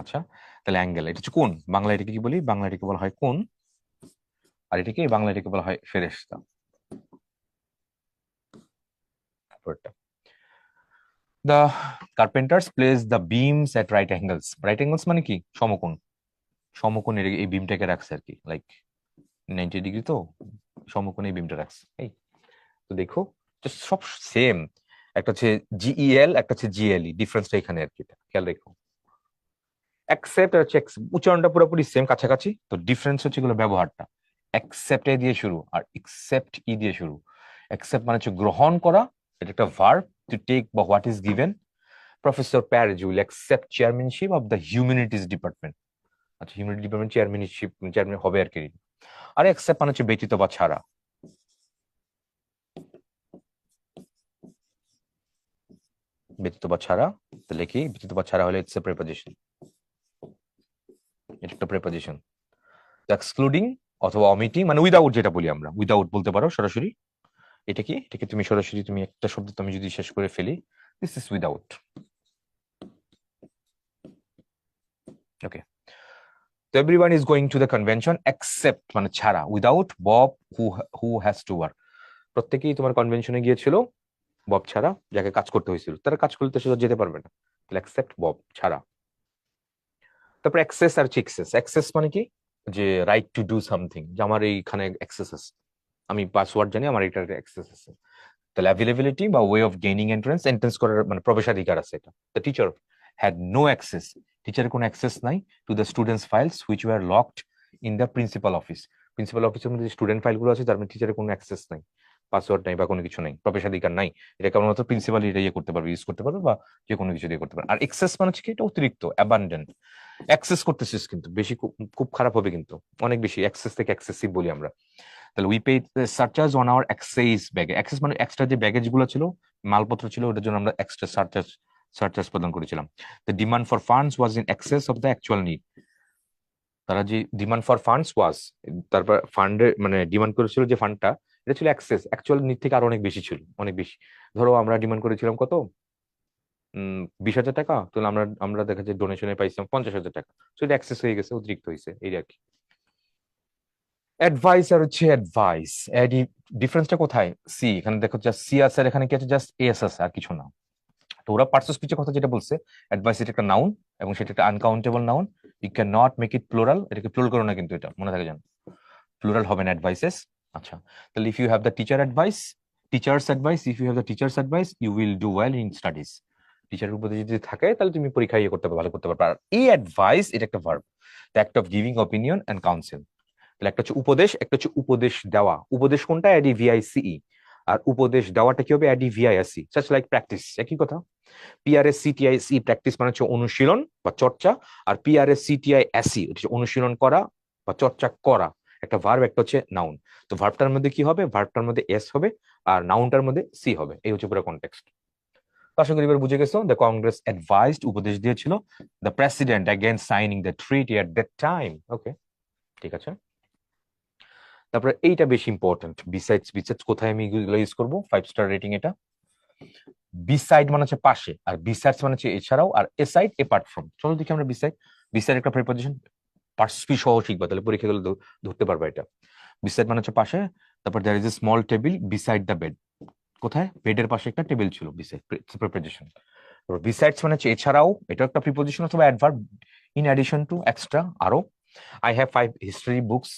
আচ্ছা, তাহলে অ্যাঙ্গেল এটা হচ্ছে কোণ, বাংলা এটাকে কি বলি, বাংলা এটাকে বলা হয় কোণ, আর এটাকে বাংলা এটাকে বলা হয় ফেরেশতা। The carpenters place the beans at right angles. Right angles মানে কি, সমকোণ। সমকোণের এই বিমটাকে রাখছে আর কি, লাইক 90 ডিগ্রি, তো সমকোণে এই বিমটা রাখছে। এই তো দেখো, সব সেম, একটা হচ্ছে জিইএল, একটা হচ্ছে জিএলই, ডিফারেন্সটা এখানে আর কি, খেয়াল রেখো। অ্যাকসেপ্ট আর হচ্ছে উচ্চারণটা পুরোপুরি সেম, কাছাকাছি, তো ডিফারেন্স হচ্ছে এগুলো ব্যবহারটা। অ্যাকসেপ্ট এ দিয়ে শুরু আর অ্যাকসেপ্ট ই দিয়ে শুরু। অ্যাকসেপ্ট মানে হচ্ছে গ্রহণ করা, এটা একটা ভার্ব, টু টেক বা what is given. Professor Pérez will accept chairmanship of the humanities department. আচ্ছা, হিউম্যানিটি ডিপার্টমেন্ট চেয়ারম্যান হবে আর কি। আর অ্যাকসেপ্ট মানে হচ্ছে ব্যতীত বা ছাড়া। ব্যতীত বা ছাড়া, তাহলে কি ব্যতীত বা ছাড়া হলে ইটস এ প্রিপোজিশন, এটা একটা প্রিপোজিশন। এক্সক্লুডিং অথবা অমিটিং মানে উইদাউট, যেটা বলি আমরা উইদাউট বলতে পারো সরাসরি। এটা কি, এটাকে তুমি সরাসরি তুমি একটা শব্দ তুমি যদি শেষ করে ফেলি, দিস ইজ উইদাউট। ওকে, তো everyone is going to the convention except মানে ছাড়া, without Bob who has to work. প্রত্যেকেই তোমার কনভেনশনে গিয়েছিল বব ছাড়া, যাকে কাজ করতে হয়েছিল, তারা কাজ করতে সে যেতে পারবে না, তাহলে এক্সেপ্ট বব ছাড়া। তারপর অ্যাক্সেস আর এক্সেস। অ্যাক্সেস মানে কি, যে রাইট টু ডু সামথিং, যে আমার এইখানে অ্যাক্সেস আছে, আমি পাসওয়ার্ড জানি, আমার এটার অ্যাক্সেস আছে। তাহলে অ্যাভেলেবিলিটি বা way of gaining entrance, entrance করার মানে প্রবেশাধিকার আছে এটা। The teacher had no access, টিচারের কোনো অ্যাক্সেস নাই, to the students files which were locked in the principal office. Principal অফিসের মধ্যে স্টুডেন্ট ফাইলগুলো আছে, তার মানে টিচারের কোনো অ্যাক্সেস নাই, পাসওয়ার্ড নাই বা কোনো কিছু নাই, প্রবেশাধিকার নাই। এটা কেবলমাত্র প্রিন্সিপাল এটা ইয়ে করতে পারবে, ইউজ করতে পারবে, বা যে কোনো কিছু দিয়ে করতে পারবে। আর এক্সেস মানে হচ্ছে কি, এটা অতিরিক্ত, অ্যাবান্ডেন্ট। অ্যাক্সেস করতেছিস কিন্তু বেশি, খুব খারাপ হবে কিন্তু, অনেক বেশি, অ্যাক্সেস থেকে এক্সেসিভ বলি আমরা। তাহলে we paid surcharge on our excess baggage. Access মানে এক্সট্রা যে ব্যাগেজ গুলো ছিল, মালপত্র ছিল, ওটার জন্য আমরা এক্সট্রা সারচার্জ প্রদান করেছিলাম। The demand for funds was in access of the actual need. তারা যে ডিমান্ড ফর ফান্ডস ওয়াজ, তারপর ফান্ডের মানে ডিমান্ড করেছিল যে ফান্ডটা, এটা ছিল এক্সেস, অ্যাকচুয়াল নিড থেকে আরো অনেক বেশি ছিল, অনেক বেশি। ধরো আমরা ডিমান্ড করেছিলাম কত, 20,000 টাকা, তাহলে আমরা আমরা দেখা যায় ডোনেশনে পাইছিলাম 50,000 টাকা, তো এটা এক্সেস হয়ে গেছে, অতিরিক্ত হয়েছে, এই আর কি। অ্যাডভাইস আর হচ্ছে অ্যাডভাইস, ডিফারেন্সটা কোথায়, সি এখানে দেখো জাস্ট সি আছে, আর এখানে কি আছে, জাস্ট এস আছে, আর কিছু না। তো ওরা পার্টস অফ স্পিচের কথা যেটা বলছে, অ্যাডভাইস এটা একটা নাউন, এবং সেটা একটা uncountable noun, you can not make it plural, এটাকে প্লুরাল করো না কিন্তু, এটা মনে থাকে জানো, প্লুরাল হবে না অ্যাডভাইসেস। আচ্ছা, তাহলে if you have the teacher's advice, if you have the teacher's advice you will do well in studies. টিচারের উপদেশ যদি থাকে তাহলে তুমি পরীক্ষা ইয়ে করতে পারবে, ভালো করতে পারবে। আর এই অ্যাডভাইস এটা একটা verb, the act of giving opinion and counsel. তাহলে একটা হচ্ছে উপদেশ, একটা হচ্ছে উপদেশ দেওয়া। উপদেশ কোনটা, এডিভিআইসিই, আর উপদেশ দেওয়াটা কি হবে, এডিভিআইএসি, সাচ লাইক প্র্যাকটিস, একই কথা। পিআরএসসিটিআইসি প্র্যাকটিস মানে হচ্ছে অনুশীলন বা চর্চা, আর পিআরএসসিটিআইএসি হচ্ছে অনুশীলন করা বা চর্চা করা। একটা ভার্ব, একটা হচ্ছে নাউন। তো ভার্বটার মধ্যে কি হবে, ভার্বটার মধ্যে এস হবে, আর নাউনটার মধ্যে সি হবে। এই হচ্ছে পুরো কনটেক্সট। আশা করি এবার বুঝে গেছো। দ্য কংগ্রেস অ্যাডভাইসড উপদেশ দিয়েছিল the president against signing the treaty at that time. Okay, ঠিক আছে। তারপরে এইটা বেশি ইম্পর্টেন্ট, বিসাইডস কোথায় আমি এগুলো ইউজ করবো, 5 স্টার রেটিং এটা। বিসাইড মানে হচ্ছে পাশে, আর বিসাইডস মানে হচ্ছে এছাড়াও, আর এসাইড এপার্ট ফ্রম। চলো দেখি আমরা বিসাইড, বিসাইড একটা প্রিপজিশন, পার্সপি সহ শিখবা, তাহলে পরীক্ষাগুলো ধরতে পারবা এটা। বিসাইড মানে হচ্ছে পাশে, তারপর there is a small table beside the bed, কোথায়? বেডের পাশে একটা টেবিল ছিল, বিসাইড প্রিপজিশন। বিসাইডস মানে হচ্ছে এছাড়াও, এটা একটা প্রিপজিশন অথবা adverb, in addition to, extra, আরো। I have 5 history books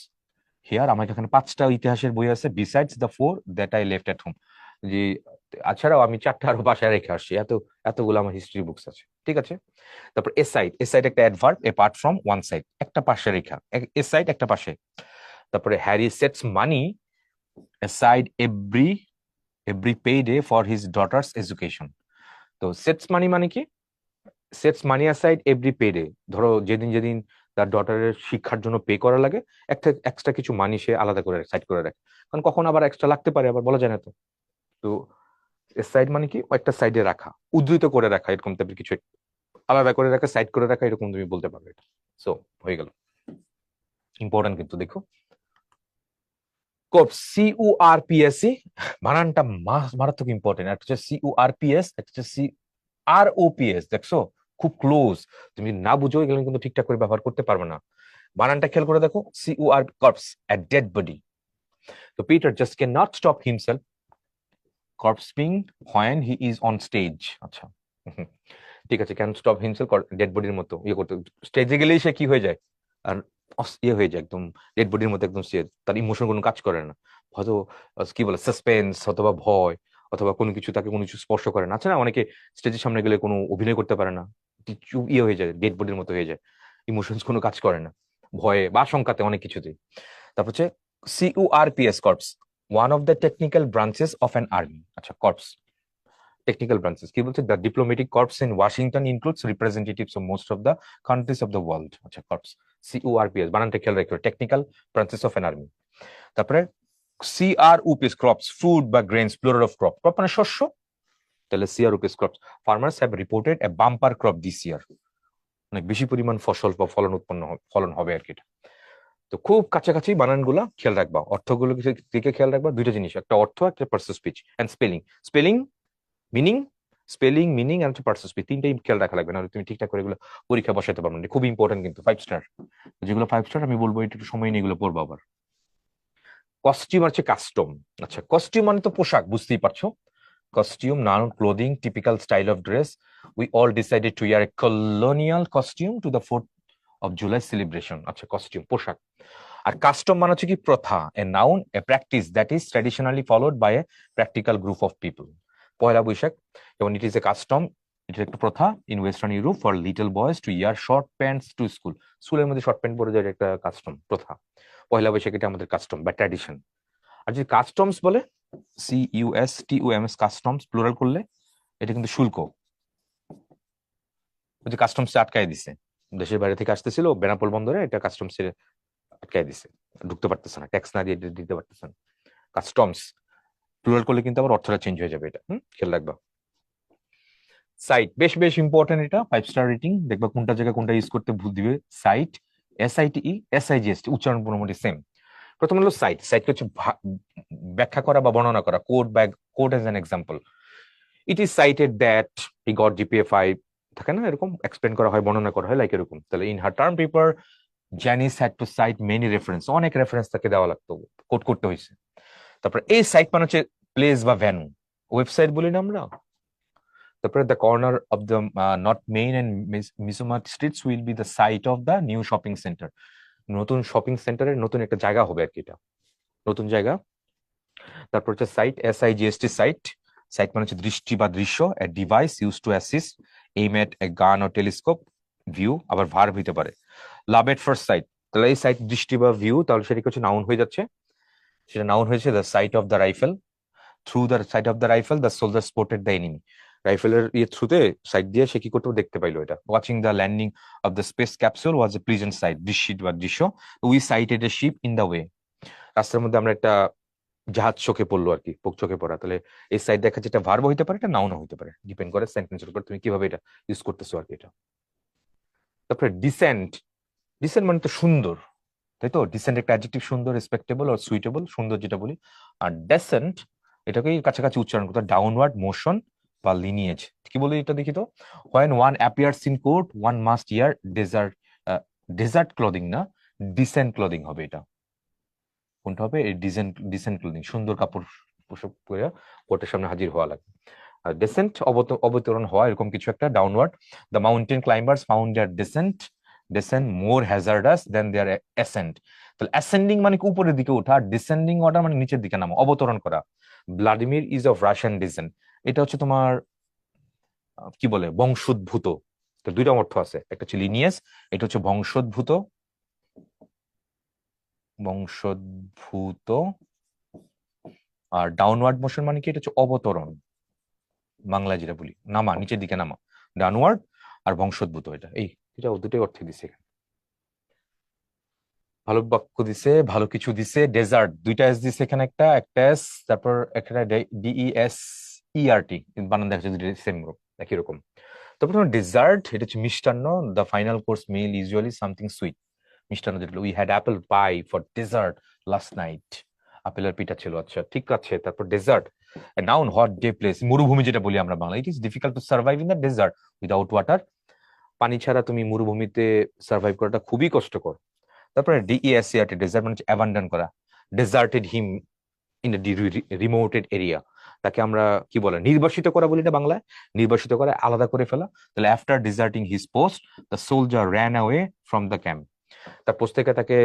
here, আমার এখানে 5টা ইতিহাসের বই আছে, besides the 4 that I left at home, যে এছাড়াও আমি 4টা আরো বাসায় রেখে আসছি, এতগুলো আমার হিস্ট্রি বুকস আছে, ঠিক আছে। তারপর এ সাইড, এ সাইড একটা অ্যাডভার্ব, এপার্ট ফ্রম ওয়ান সাইড, একটা পাশে রেখা, এ সাইড একটা পাশে। তারপরে Harry sets money aside every pay day for his daughters education. তো সেটস মানি মানে কি? সেটস মানি অ্যাসাইড এভরি পে ডে, ধরো যেদিন যেদিন তার ডটারের শিক্ষার জন্য পে করা লাগে, একটা এক্সট্রা কিছু মানি সে আলাদা করে সাইড করে রাখে, কারণ কখন আবার এক্সট্রা লাগতে পারে, আবার বলা যায় না। তো তো সাইড মানে কি? একটা সাইডে রাখা, উদ্ধৃত করে রাখা, এরকম টাইপের কিছু, আলাদা করে রাখা, সাইড করে রাখা, এরকম তুমি বলতে পারবে এটা। সো হয়ে গেল, ইম্পর্টেন্ট কিন্তু দেখো। কোর্স, CURPSE, বানানটা মারাত্মক ইম্পর্টেন্ট। একটা হচ্ছে CURPS, একটা হচ্ছে CROPS, দেখছো খুব ক্লোজ, তুমি না বুঝো এগুলো কিন্তু ঠিকঠাক করে ব্যবহার করতে পারবে না। বানানটা খেয়াল করে দেখো, CUR, corps, a dead body. তো Peter just can not stop himself corpsing when he is on stage. আচ্ছা, ঠিক আছে, ক্যান স্টপ হিমসেলফ ডেড বডির মতো ইয়ে করতে, স্টেজে গেলেই সে কি হয়ে যায়, আর ইয়ে হয়ে যায় একদম ডেড বডির মতো, একদম সে, তার ইমোশন কোনো কাজ করে না, হয়তো কি বলে সাসপেন্স অথবা ভয় অথবা কোনো কিছু, তাকে কোনো কিছু স্পর্শ করে না। আছে না অনেকে স্টেজের সামনে গেলে কোনো অভিনয় করতে পারে না, চুপ ইয়ে হয়ে যায়, ডেড বডির মতো হয়ে যায়, ইমোশনস কোনো কাজ করে না, ভয়ে বা আশঙ্কাতে, অনেক কিছুতেই। তারপর হচ্ছে CURPS, corps, one of the technical branches of an army. আচ্ছা, কর্পস টেকনিক্যাল ব্রাঞ্চেস কি বলছে? The diplomatic corps in Washington includes representatives of most of the countries of the world. আচ্ছা, কর্পস, CURPS, বানানটা খেয়াল রাখো, technical branches of an army. তারপরে CROPS, crops, food বা grains, plural of crop, crop মানে শস্য, তাহলে CROPS, crops, farmers have reported A bumper crop this ইয়ার, অনেক বেশি পরিমাণ ফসল বা ফলন হবে আর কি। তো খুব কাছাকাছি বানানগুলা খেয়াল রাখবা, অর্থগুলো দিকে খেয়াল রাখবা, দুইটা জিনিস, একটা অর্থ, একটা person speech, and spelling, spelling meaning, spelling meaning আর হচ্ছে পার্সন স্পিচ, তিনটাই খেয়াল রাখা লাগবে, নাহলে তুমি ঠিকঠাক করে এগুলো পরীক্ষা বসাতে পারবে না। খুব ইম্পর্টেন্ট কিন্তু 5 স্টার, যেগুলো 5 স্টার আমি বলবো একটু সময় নিয়ে এগুলো পড়বো। আবার কস্টিউম হচ্ছে কাস্টম। আচ্ছা, কস্টিউম মানে তো পোশাক, বুঝতেই পারছো, costume, noun, clothing, typical style of dress, we all decided to wear a colonial costume to the 4th of July celebration. আচ্ছা, কস্টিউম পোশাক। আর কাস্টম মানে হচ্ছে কি? প্রথা, a noun, a practice that is traditionally followed by a practical group of people. Poila Baishakh, যেমন it is a custom, এটা একটা প্রথা in Western Europe for little boys to wear short pants to school, স্কুলের মধ্যে শর্ট প্যান্ট পরে যায়, একটা custom, প্রথা। পয়লা বৈশাখ এটা আমাদের কাস্টম বা ট্র্যাডিশন। আর যদি কাস্টমস বলে, CUSTOMS, কাস্টমস প্লুরাল করলে এটা কিন্তু শুল্ক। ওই যে কাস্টমসে আটকায় দিছে, দেশের বাইরে থেকে আসতেছিল বেনাপোল বন্দরে, এটা কাস্টমসে আটকায় দিছে, ঢুকতে পারতেছে না, ট্যাক্স না দিয়ে দিতে পারতেছে না। কাস্টমস প্লুরাল করলে কিন্তু আবার অর্থটা চেঞ্জ হয়ে যাবে, এটা খেয়াল রাখবা। সাইট, বেশ বেশ ইম্পর্টেন্ট, এটা 5 স্টার রেটিং, দেখবা কোনটা জায়গায় কোনটা ইউজ করতে ভুল দিবে। সাইট, SITE, উচ্চারণ মোটামুটি সেম। প্রথম হলো সাইট, সাইট হচ্ছে ব্যাখ্যা করা বা বর্ণনা করা, quoted as an example, it is cited that he got GPA 5, থাকে না এরকম, এক্সপ্লেন করা হয়, বর্ণনা করা হয়, লাইক এরকম। তাহলে in her term paper Janice had to cite many reference, অনেক রেফারেন্স তাকে দেওয়া লাগতো, কোট করতে হয়েছে। তারপর এই সাইট মানে হচ্ছে প্লেস বা ভ্যানু, ওয়েবসাইট বলি না আমরা। তারপরে the corner of the not Main and Misumat streets will be the site of the new shopping centre, নতুন শপিং সেন্টারের নতুন একটা জায়গা হবে আর কি, এটা নতুন জায়গা। তারপর হচ্ছে সাইট, SIGST, সাইট, সাইট মানে হচ্ছে দৃষ্টি বা দৃশ্য, a device use to assist aim at a gun or telescope, view আবার ভার্ব হইতে পারে। লাভ এট ফার্স্ট সাইট, তাহলে এই সাইট দৃষ্টি বা ভিউ, তাহলে সেটা হচ্ছে নাউন হয়ে যাচ্ছে, সেটা নাউন হয়েছে the site of the rifle, through the site of the rifle the soldier spotted the enemy, রাইফেলের থ্রুতে সাইট দিয়ে সে কি করতে দেখতে পাইলো এটা। Watching the landing of the space capsule was a pleasant sight, দৃশ্য বা দৃশ্য। We sighted a ship in the way, রাস্তার মধ্যে আমরা একটা জাহাজ চোখে পড়লো আর কি, চোখে পড়া। তাহলে এই সাইড দেখা যেটা ভার্ব হইতে পারে, এটা নাউন হইতে পারে, ডিপেন্ড করে সেন্টেন্সের উপর তুমি কিভাবে এটা ইউজ করতেছো আর কি এটা। তারপরে ডিসেন্ট, ডিসেন্ট মানে তো সুন্দর, তাই তো, ডিসেন্ট একটা অ্যাডজেক্টিভ, সুন্দর, রেসপেক্টেবল আর সুইটেবল, সুন্দর যেটা বলি। আর ডেসেন্ট এটাকেই কাছাকাছি উচ্চারণ করতে, ডাউনওয়ার্ড মোশন বা লিনিয়েজ, কি বলি এটা দেখি তো। When one appears in court one must wear dessert clothing না, ডিসেন্ট ক্লদিং হবে এটা। কোনটা হবে? এই ডিসেন্ট ক্লদিং, সুন্দর কাপড় পোশাক পরে কোর্টের সামনে হাজির হওয়া লাগে। আর ডেসেন্ট অবতরণ হওয়া, এরকম কিছু একটা। Downward, the mountain climbers found their descent more hazardous than their ascent. তাহলে অ্যাসেন্ডিং মানে কি উপরের দিকে ওঠা, ডিসেন্ডিং অর্ডার মানে নিচের দিকে নামা, অবতরণ করা। Vladimir is of Russian descent, এটা হচ্ছে তোমার কি বলে, বংশোদ্ভূত। তো দুইটা অর্থ আছে, একটা হচ্ছে লিনিয়াস, এটা হচ্ছে বংশোদ্ভূত। বংশোদ্ভূত। আর ডাউনওয়ার্ড মোশন মানে কি, এটা হচ্ছে অবতরণ, বাংলা যেটা বলি নামা, নিচের দিকে নামা, ডাউনওয়ার্ড। আর বংশোদ্ভূত, এটা এই এটা দুটোই অর্থে দিছে এখানে। ভালো বাক্য দিছে, ভালো কিছু দিছে। ডেজার্ট, দুইটা এস দিছে এখানে, একটা একটা এস, তারপর একটা DESERT, বানান দেখা যাচ্ছে সেম একই রকম। তারপর তোমার ডেজার্ট, এটা হচ্ছে মিষ্টান্ন। The final course meal usually something sweet, মিষ্টান্ন যেটা। We had apple pie for dessert last night, আপেলের পিঠা ছিল। আচ্ছা ঠিক আছে। তারপর desert, noun hot day place, মরুভূমি যেটা বলি আমরা Bangla. It is difficult to survive in the desert without water, পানি ছাড়া তুমি মরুভূমিতে সার্ভাইভ করাটা খুবই কষ্টকর। তারপরে DESERT, ডেজার্ট মানে অ্যাবান্ডন করা। ডেজার্টেড হিম ইন রিমোটেড এরিয়া, তাকে আমরা কি বলে, নির্বাসিত করা বলি না বাংলায়, নির্বাসিত করা, আলাদা করে ফেলা। তাহলে after deserting his post the soldier ran away from the camp, তার পোস্ট থেকে তাকে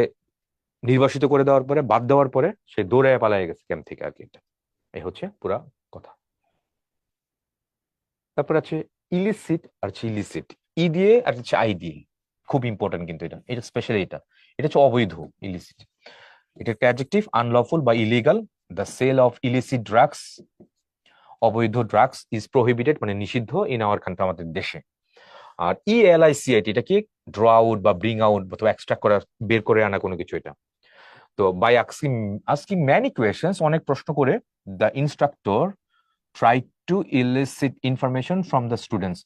নির্বাসিত করে দেওয়ার পরে, বাদ দেওয়ার পরে সে দৌড়ে পালিয়ে গেছে ক্যাম্প থেকে আর কি। এই হচ্ছে পুরা কথা। তারপর আছে ইলিসিট আর হচ্ছে ইলিসিট, ই দিয়ে আর হচ্ছে আই দিয়ে, খুব ইম্পর্টেন্ট কিন্তু এটা, এটা স্পেশালি এটা, এটা হচ্ছে অবৈধ। ইলিসিট, এটা একটা অ্যাডজেক্টিভ, আনলফুল বা illegal. The sale of illicit drugs, অবৈধ ড্রাগস, ইজ প্রহিবিটেড মানে নিষিদ্ধ, ইন আওয়ার কান্ট্রি, আমাদের দেশে। আর ELICIT, এটা কি ড্র আউট বা ব্রিং আউট অথবা এক্সট্রাক্ট করা, বের করে আনা কোনো কিছু এটা। তো by asking asking many questions, অনেক প্রশ্ন করে, the instructor try to elicit information from the students,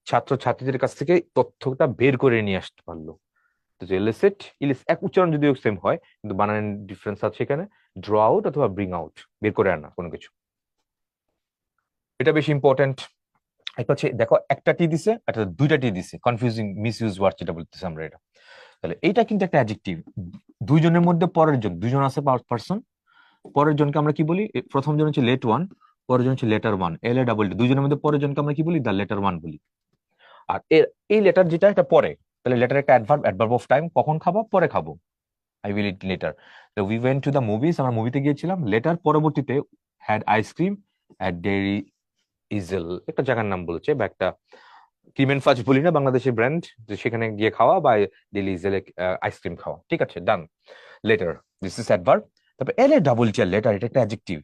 ছাত্র ছাত্রীদের কাছ থেকে তথ্যটা বের করে নিয়ে আসতে পারলো। তো ইলিসিট, এক উচ্চারণ যদিও সেম হয়, কিন্তু বানানের ডিফারেন্স আছে এখানে। ড্র আউট অথবা ব্রিং আউট, বের করে আনা কোনো কিছু, এটা বেশি ইম্পর্টেন্ট। একটা হচ্ছে দেখো, একটা টি দিছে, একটা দুইটা টি দিছে, কনফিউজিং মিস ইউজ ওয়ার্ড যেটা বলতেছি আমরা এটা। তাহলে এইটা কিন্তু একটা অ্যাডজেক্টিভ। দুইজনের মধ্যে পরের জন, দুইজন আছে পার্সন, পরের জনকে আমরা কি বলি? প্রথম জন হচ্ছে লেট ওয়ান, পরের জন হচ্ছে লেটার ওয়ান, LA দুইজনের মধ্যে পরের জনকে আমরা কি বলি? দ্য লেটার ওয়ান বলি। আর এই লেটার যেটা, এটা পরে, তাহলে লেটার একটা অ্যাডভার্ব অফ টাইম, কখন খাবো? পরে খাবো, I will it later. We went to the movies, আমরা মুভিতে গিয়েছিলাম। লেটার পরবর্তীতে, হ্যাড আইসক্রিম অ্যাট ডেইরি ইজেল, একটা জায়গার নাম বলেছে, বা একটা ক্রিম এন্ড ফাজ বলি না বাংলাদেশের ব্র্যান্ড, সেখানে গিয়ে খাওয়া, বা ডেইলি ইজেলে আইসক্রিম খাওয়া। ঠিক আছে, done. Later, this is adverb. তারপর LATTR, লেটার, এটা একটা adjective.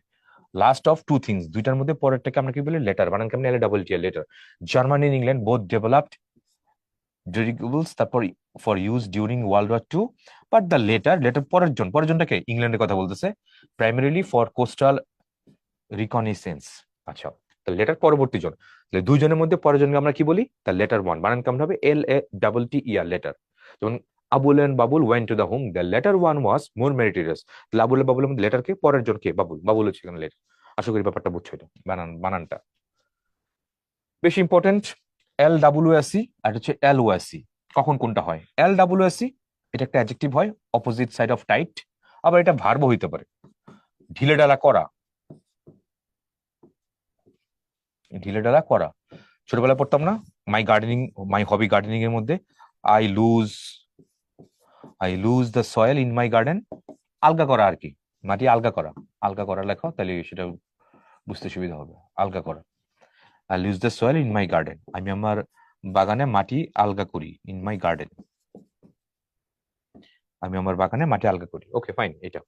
Last of two things, দুইটার মধ্যে পরেরটাকে আমরা কি বলি? লেটার। বানান কেমন? LATTR, letter. Germany and England both developed dirigibles, তারপর for use during World War II, but the letter পরের জনটাকে, ইংল্যান্ডের কথা বলতেছে, প্রাইমারিলি ফর কোস্টাল রিকনিসেন্স। আচ্ছা, তাহলে লেটার পরবর্তী জন, তাহলে দুইজনের মধ্যে পরের জনকে আমরা কি বলি? The latter one. বানান কেমন হবে? LATTER, latter. যেমন Abul and Babul went to the home, the latter one was more meritorious. তাহলে আবুল বাবুলের মধ্যে লেটার কে, পরের জন কে? বাবুল, বাবুল হচ্ছে এখানে লেটার। আশা করি ব্যাপারটা বুঝছো, এটা বানানটা বেশি ইম্পর্টেন্ট। LWSE আর হচ্ছে LOSE, কখন কোনটা হয়? LWSE, এটা একটা অ্যাডজেক্টিভ হয়, অপোজিট সাইড অফ টাইট। আবার এটা ভার্বও হইতে পারে, ঢিলে ঢালা করা, ঢিলে ঢালা করা। ছোটবেলায় পড়তাম না, মাই হবি গার্ডেনিং এর মধ্যে, I loose I loose the soil in my garden, আলগা করা আর কি, মাটি আলগা করা। আলগা করা লেখো, তাহলে সেটা বুঝতে সুবিধা হবে। আলগা করা, I loose the soil in my garden, আমি আমার বাগানে মাটি আলগা করি। ইন মাই গার্ডেন, আমি আমার বাগানে মাটি আলগা করি। ওকে ফাইন, এটা।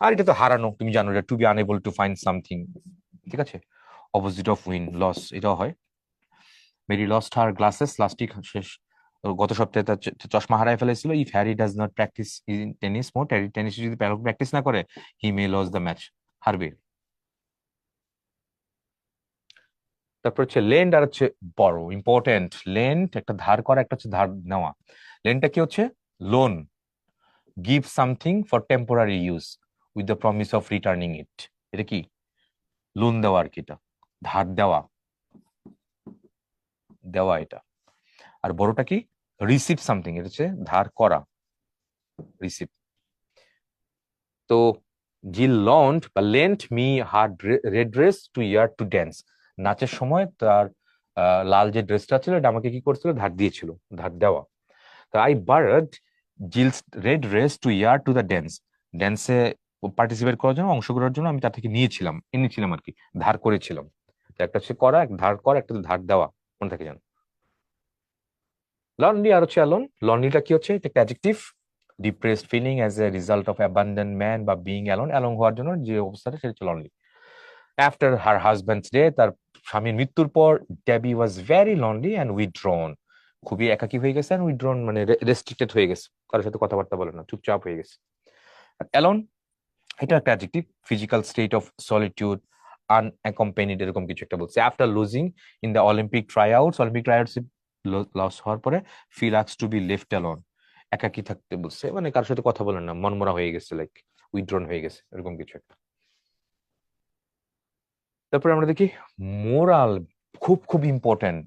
আর এটা তো হারানো, তুমি জানো, এটা to be unable to find something. ঠিক আছে, অপোজিট অফ উইন, লস, এটাও হয়। Mary lost her glasses last week, শেষ গত সপ্তাহে তার চশমা হারাই ফেলেছিল। If Harry does not practice in tennis more, tennis যদি প্র্যাকটিস না করে, he may lose the match, হারবে। তারপর হচ্ছে লেন্ড আর হচ্ছে বড়, ইম্পর্টেন্ট। লেন্ড একটা ধার করা, একটা হচ্ছে ধার নেওয়া। লেন্ডটা কি হচ্ছে? Loan, give something for temporary use with the promise of returning it, এটা কি? লোন দেওয়া আর কি, এটা ধার দেওয়া, দেওয়া এটা। আর বড়টা কি? রিসিভ সামথিং, এটা হচ্ছে ধার করা। রিসিভ। তো জিল লন্ড বা lent me her red dress to wear to dance, নাচের সময় তার লাল যে ড্রেসটা ছিল এটা আমাকে কি করছিল, ধার দিয়েছিল, ধার দেওয়া। তো I borrowed Jill's red dress to wear to the dance, ড্যান্সে পার্টিসিপেট করার জন্য, অংশগ্রহণের জন্য আমি তার থেকে এনেছিলাম আর কি, ধার করেছিলাম। তো একটা হচ্ছে করা, ধার করা, একটা ধার দেওয়া, মনে থাকে জানো। লনলি আর হচ্ছে অ্যালোন। লনলিটা কি হচ্ছে, এটা একটা adjective, depressed feeling as a result of abandonment বা বিইং অ্যালোন, অ্যালোন হওয়ার জন্য যে অবস্থাটা সেটা হচ্ছে lonely. After her husband's day, তার স্বামীর মৃত্যুর পর, Debbie was very lonely and withdrawn, খুবই একাকী হয়ে গেছে, অ্যান্ড উইথড্রন মানে রেস্ট্রিক্টেড হয়ে গেছে, কারোর সাথে কথাবার্তা বলে না, চুপচাপ হয়ে গেছে। অ্যালোন এটা একটা adjective, physical state of solitude, unaccompanied, এরকম কিছু একটা বলছে। After losing in the Olympic tryouts, Olympic tryouts loss হওয়ার পরে, Phil asks to be left alone, একাকী থাকতে বলছে, মানে কারোর সাথে কথা বলেন না, মনমরা হয়ে গেছে, লাইক উইথড্রন হয়ে গেছে, এরকম কিছু একটা। তারপরে আমরা দেখি মোরাল, খুব খুব ইম্পর্টেন্ট।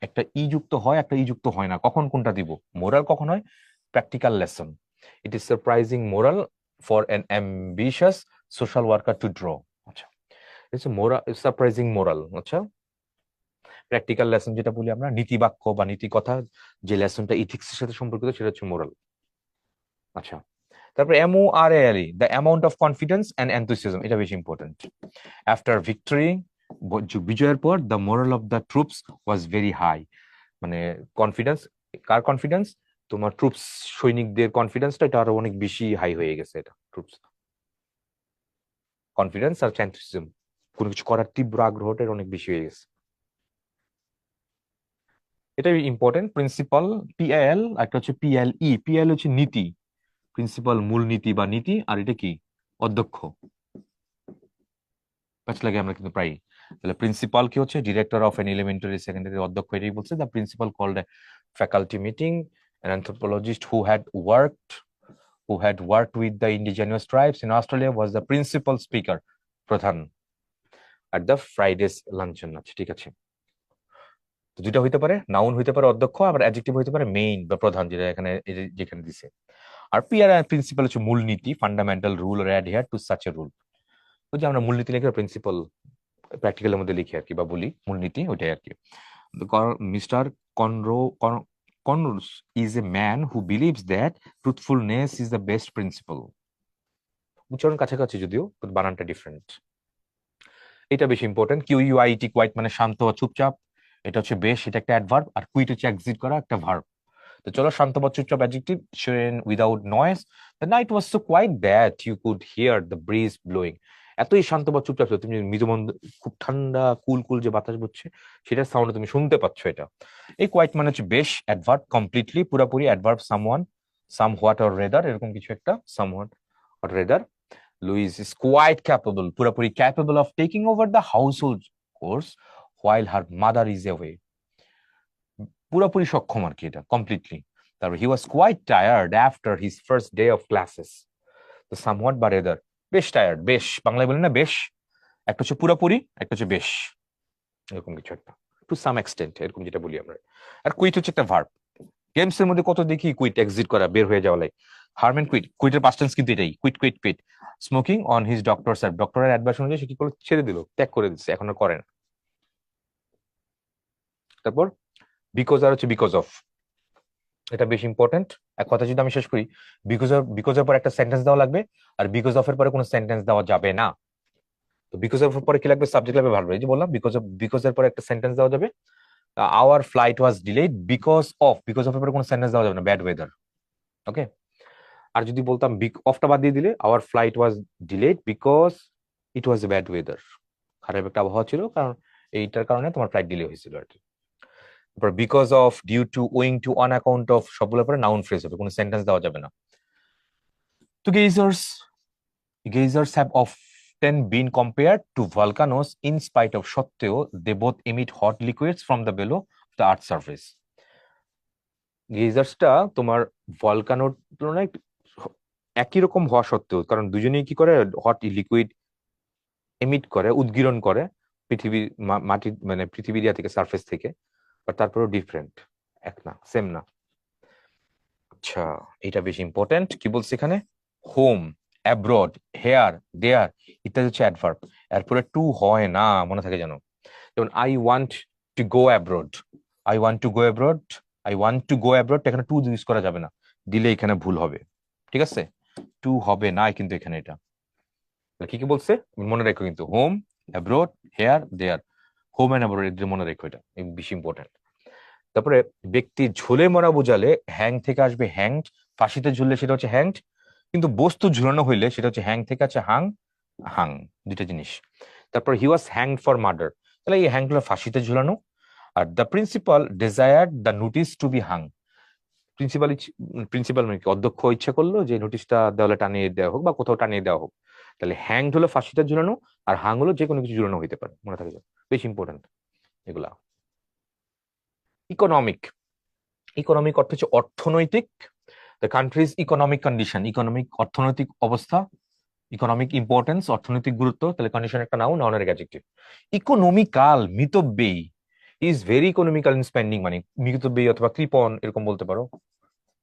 একটা ই যুক্ত হয়, একটা ই যুক্ত হয় না, কখন কোনটা দিব। মোরাল কখন হয়, practical lesson. It is surprising moral for an ambitious social worker two draw. আচ্ছা, ইটস মোরাল, সারপ্রাইজিং মোরাল। আচ্ছা, প্র্যাকটিক্যাল লেসন যেটা বলি আমরা, নীতি বাক্য বা নীতি কথা, যে লেসনটা ইথিক্স এর সাথে সম্পর্কিত, সেটা হচ্ছে মোরাল। আচ্ছা, তারপরে MORAL, the amount of confidence and enthusiasm, এটা বেশি ইম্পর্টেন্ট। আফটার ভিক্টরি, বিজয়ের পর, the moral of the troops was very high, মানে কনফিডেন্স, কার কনফিডেন্স, তোমার ট্রুপস, সৈনিকদের কনফিডেন্সটা এটা আরো অনেক বেশি হাই হয়ে গেছে। এটা ট্রুপস কনফিডেন্স আর এনথুসিয়াজম, কোনো কিছু করার তীব্র আগ্রহটা অনেক বেশি হয়ে গেছে। এটা ইম্পর্টেন্ট। প্রিন্সিপাল, PIL, একটা হচ্ছে PLE। PIL হচ্ছে নীতি, প্রিন্সিপাল মূল নীতি বা নীতি, আর এটা কি, অধ্যক্ষ। প্যাচ লাগে আমরা কিন্তু প্রায়। তাহলে প্রিন্সিপাল কি হচ্ছে, director of an elementary secondary, অধ্যক্ষ এটাই বলছে। The principal called a faculty meeting, an anthropologist who had worked with the indigenous tribes in Australia was the principal speaker, প্রধান, at the Friday's luncheon। আচ্ছা, ঠিক আছে। তো দুইটা হইতে পারে, নাউন হইতে পারে অধ্যক্ষ, আবার অ্যাডজেক্টিভ হইতে পারে মেইন বা প্রধান, যেটা এখানে যেখানে দিছে। আর পিআর প্রিন্সিপাল হচ্ছে মূলনীতি, fundamental rule or adhere to such a rule. ওই যে আমরা মূলনীতি লিখে প্রিন্সিপাল প্র্যাকটিক্যালের মধ্যে লিখি আর কি, বা বলি মূলনীতি, ওইটাই আর কি। Mister Conroe Conroe's is a man who believes that truthfulness is the best principle. উচ্চারণ কাছাকাছি যদিও, বানানটা ডিফারেন্ট। এটা বেশি ইম্পর্টেন্ট। QUIT, কোয়াইট মানে শান্ত বা চুপচাপ, এটা হচ্ছে বেশ, এটা একটা অ্যাডভার্ব, আর কুইট হচ্ছে এক্সিট করা, একটা ভার্ব। তো চলো, শান্ত বা চুপচাপ adjective, without noise, the night was so quiet that you could hear the breeze blowing. এতই শান্ত বা চুপচাপ ছিল, তুমি মৃদুমন্দ, খুব ঠান্ডা কুল কুল যে বাতাস বলছে, সেটার সাউন্ড তুমি শুনতে পাচ্ছ। এটা, এই কোয়াইট মানে হচ্ছে বেশ, অ্যাডভার্ব, কমপ্লিটলি, পুরাপুরি, adverb someone, somewhat or rather, এরকম কিছু একটা, somewhat or rather. Louis is quite capable, পুরাপুরি capable of taking over the household chores while her mother is away, পুরোপুরি সক্ষম আর কি, এটা কমপ্লিটলি। তারপর he was quite tired after his first day of classes, তো somewhat বা rather, বেশ টায়ার্ড, বেশ বাংলায় বলি না বেশ, একটা হচ্ছে পুরোপুরি, একটা হচ্ছে বেশ, এরকম কিছু একটা, টু সাম এক্সটেন্ট, এরকম যেটা বলি আমরা। আর কুইট হচ্ছে একটা ভার্ব। গেমস এর মধ্যে কত দেখি কুইট, এক্সিট করা, বের হয়ে যাওয়া, লাইক হারম্যান কুইট, কুইটের পাস্ট টেন্স কিন্তু এটাই, quit quit quit. Smoking on his doctor's ad, ডক্টরের অ্যাডভাইস অনুযায়ী সে কি করলো, ছেড়ে দিল, ত্যাগ করে দিচ্ছে, এখন আর করে না। তারপর বিকজ আর হচ্ছে বিকজ অফ, এটা বেশি ইম্পর্টেন্ট। এক কথা যদি আমি শেষ করি, বিকজ এর পর একটা সেন্টেন্স দেওয়া লাগবে, আর বিকজ অফ এর পরে কোনো সেন্টেন্স দেওয়া যাবে না। তো বিকজ অফ এর পরে কি লাগবে, সাবজেক্ট লাগবে ভার্ব, এই যে বললাম বিকজ এর পরে একটা সেন্টেন্স দেওয়া যাবে। Hour flight was delayed because of এর পরে কোনো সেন্টেন্স দেওয়া যাবে না, ব্যাড ওয়েদার। ওকে। আর যদি বলতাম অফটা বাদ দিয়ে দিলে, hour flight was delayed because it was a bad weather, খারাপ একটা আবহাওয়া ছিল, কারণ এইটার কারণে তোমার ফ্লাইট ডিলে হয়েছিল আর কি। Because of, due to, owing to, on account of, সবগুলোর পরে নাউন ফ্রেজ হবে, কোনো সেন্টেন্স দেওয়া যাবে না। তো gazers have often been compared to volcanoes in spite of, সত্ত্বেও, they both emit hot liquids from the below the earth's surface। গেজার্সটা তোমার ভলকানোর তুলনায় একই রকম হওয়া সত্ত্বেও, কারণ দুজনেই কি করে, হট লিকুইড এমিট করে, উদ্গীরণ করে পৃথিবীর মাটির, মানে পৃথিবীর ইয়া থেকে, সারফেস থেকে, বাট তারপরেও ডিফারেন্ট, এক না, সেম না। আচ্ছা, এটা বেশি ইম্পর্টেন্ট। কি বলছে এখানে? হোম, অ্যাব্রড, হেয়ার, দেয়ার ইত্যাদি হচ্ছে অ্যাডভার্ব। এরপরে টু হয় না, মনে থাকে যেন। যেমন I want to go abroad, I want to go abroad, I want to go abroad, এখানে টু ইউজ করা যাবে না, দিলে এখানে ভুল হবে। ঠিক আছে, টু হবে না কিন্তু এখানে। এটা কি কি বলছে মনে রেখো কিন্তু, home, abroad, here, there. Home and abroad এদের মনে রেখো, এটা বেশি ইম্পর্টেন্ট। তারপরে ব্যক্তি ঝুলে মরা বোঝালে হ্যাং থেকে আসবে হ্যাংড, ফাঁসিতে ঝুললে সেটা হচ্ছে হ্যাংড, কিন্তু বস্তু ঝুলানো হইলে সেটা হচ্ছে হ্যাং থেকে আছে হাং, হাং, দুইটা জিনিস। তারপর he was hanged for murder, তাহলে এই হ্যাংড হলো ফাঁসিতে ঝুলানো। Are the principal desired the notice two B Hang, principal principal মানে কি, অধ্যক্ষ ইচ্ছা করলো যে নোটিশটা দেওয়ালে টানিয়ে দেওয়া হোক বা কোথাও টানিয়ে দেওয়া হোক। তাহলে হ্যাংড হলো ফাঁসিতে ঝুলানো, আর হাং হলো যে কোনো কিছু ঝুলানো হইতে পারে, মনে থাকে, বেশি ইম্পর্টেন্ট এগুলা। ইকোনমিক, ইকোনমিক অর্থ হচ্ছে অর্থনৈতিক। The countries economic condition, economic অর্থনৈতিক অবস্থা, ইকোনমিক ইম্পর্টেন্স অর্থনৈতিক গুরুত্ব, তাহলে কন্ডিশন একটা নাউন, নাউনের অ্যাডজেক্টিভ। ইকোনমিক্যাল, মিতব্যয়ী, is very economical in spending, মানে মিতব্যয়ী অথবা কৃপণ এরকম বলতে পারো,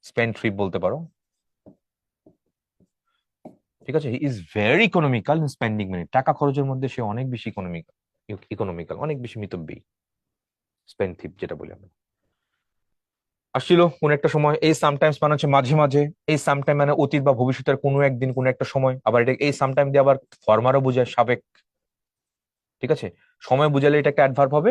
স্পেন্ড ট্রিপ বলতে পারো। ঠিক আছে, is very economical in spending, মানে টাকা খরচের মধ্যে সে অনেক বেশি ইকোনমিক্যাল, ইকোনমিক্যাল অনেক বেশি মিতব্যয়ী, স্পেন্ড থিপ যেটা বলি আমরা। আসছিল কোন একটা সময়, এই সামটাইমস মানে হচ্ছে মাঝে মাঝে, এই সামটাইম মানে অতীত বা ভবিষ্যতের কোনো একদিন কোনো একটা সময়, আবার এটা এই সামটাইম দিয়ে আবার ফরমারও বোঝায়, সাবেক। ঠিক আছে, সময় বুঝালে এটা একটা অ্যাডভার্ব হবে,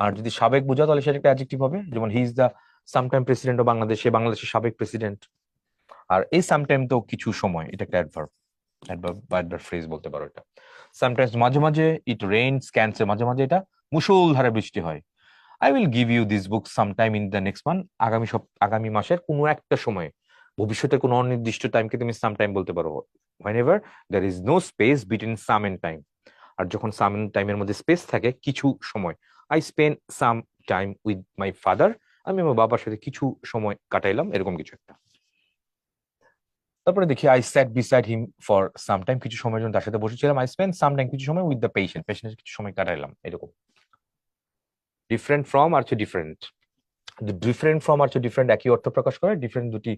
আর যদি সাবেক বোঝা তাহলে সেটা একটা অ্যাডজেক্টিভ হবে। যেমন he is the sometime president of Bangladesh, সে বাংলাদেশের সাবেক প্রেসিডেন্ট। আর এই সামটাইম তো কিছু সময়, এটা একটা অ্যাডভার্ব, অ্যাডভার্ব বা অ্যাডভার্ব ফ্রেজ বলতে পারো এটা। সামটাইমস মাঝে মাঝে, ইট রেইনস ক্যানসে মাঝে মাঝে এটা মুষলধারে বৃষ্টি হয়। I will give you this book sometime in the next month, আগামী মাসের কোনো একটা সময়, ভবিষ্যতের কোনো অনির্দিষ্ট টাইমকে তুমি সাম টাইম বলতে পারো। whenever there is no space between some and time, আর যখন সাম এন্ড টাইমের মধ্যে স্পেস থাকে, কিছু সময়, I spend some time with my father, আমি আমার বাবার সাথে কিছু সময় কাটাইলাম, এরকম কিছু একটা। তারপরে দেখি I sat beside him for some time, কিছু সময়ের জন্য তার সাথে বসেছিলাম। আই স্পেন্ড সাম টাইম, কিছু সময় উইথ দ্য পেশেন্ট, পেশেন্টের কিছু সময় কাটাইলাম, এরকম। ডিফারেন্ট ফ্রম আর হচ্ছে ডিফারেন্ট, ডিফারেন্ট ফ্রম আর হচ্ছে ডিফারেন্ট একই অর্থ প্রকাশ করে। ডিফারেন্ট দুটি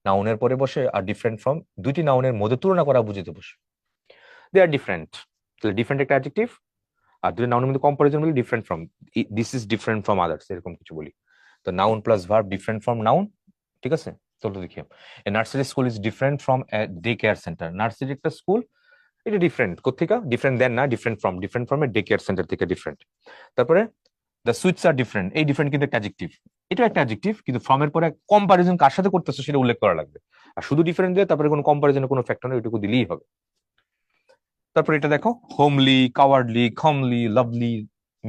নাউনের পরে বসে, আর ডিফারেন্ট ফ্রম দুটি নাউনের মধ্যে তুলনা করা বুঝিতে বসে। দে আর ডিফারেন্ট, তাহলে ডিফারেন্ট একটা অ্যাডজেক্টিভ, আর দুটি নাউনের মধ্যে কম্পারিজন বলি different from, this is different from others, এরকম কিছু বলি। তো noun plus verb, different from noun. ঠিক আছে, চলো দেখি। A nursery school is different from day care centre, nursery একটা স্কুল, এটা ডিফারেন্ট কোথেকে, ডিফারেন্ট দেন না, different from a day care centre থেকে ডিফারেন্ট। তারপরে দ্য সুইটস আর ডিফারেন্ট, এই ডিফারেন্ট কিন্তু একটা অ্যাডজেক্টিভ, এটা একটা অ্যাডজেক্টিভ, কিন্তু ফ্রম এর পরে কম্পারিজন কার সাথে করতেছো সেটা উল্লেখ করা লাগবে। আর শুধু ডিফারেন্ট দিয়ে তারপরে কোনো কম্পারিজনের কোনো ফ্যাক্টর নেই, ওইটুকু দিলেই হবে। তারপর এটা দেখো, homely, cowardly, comely, lovely,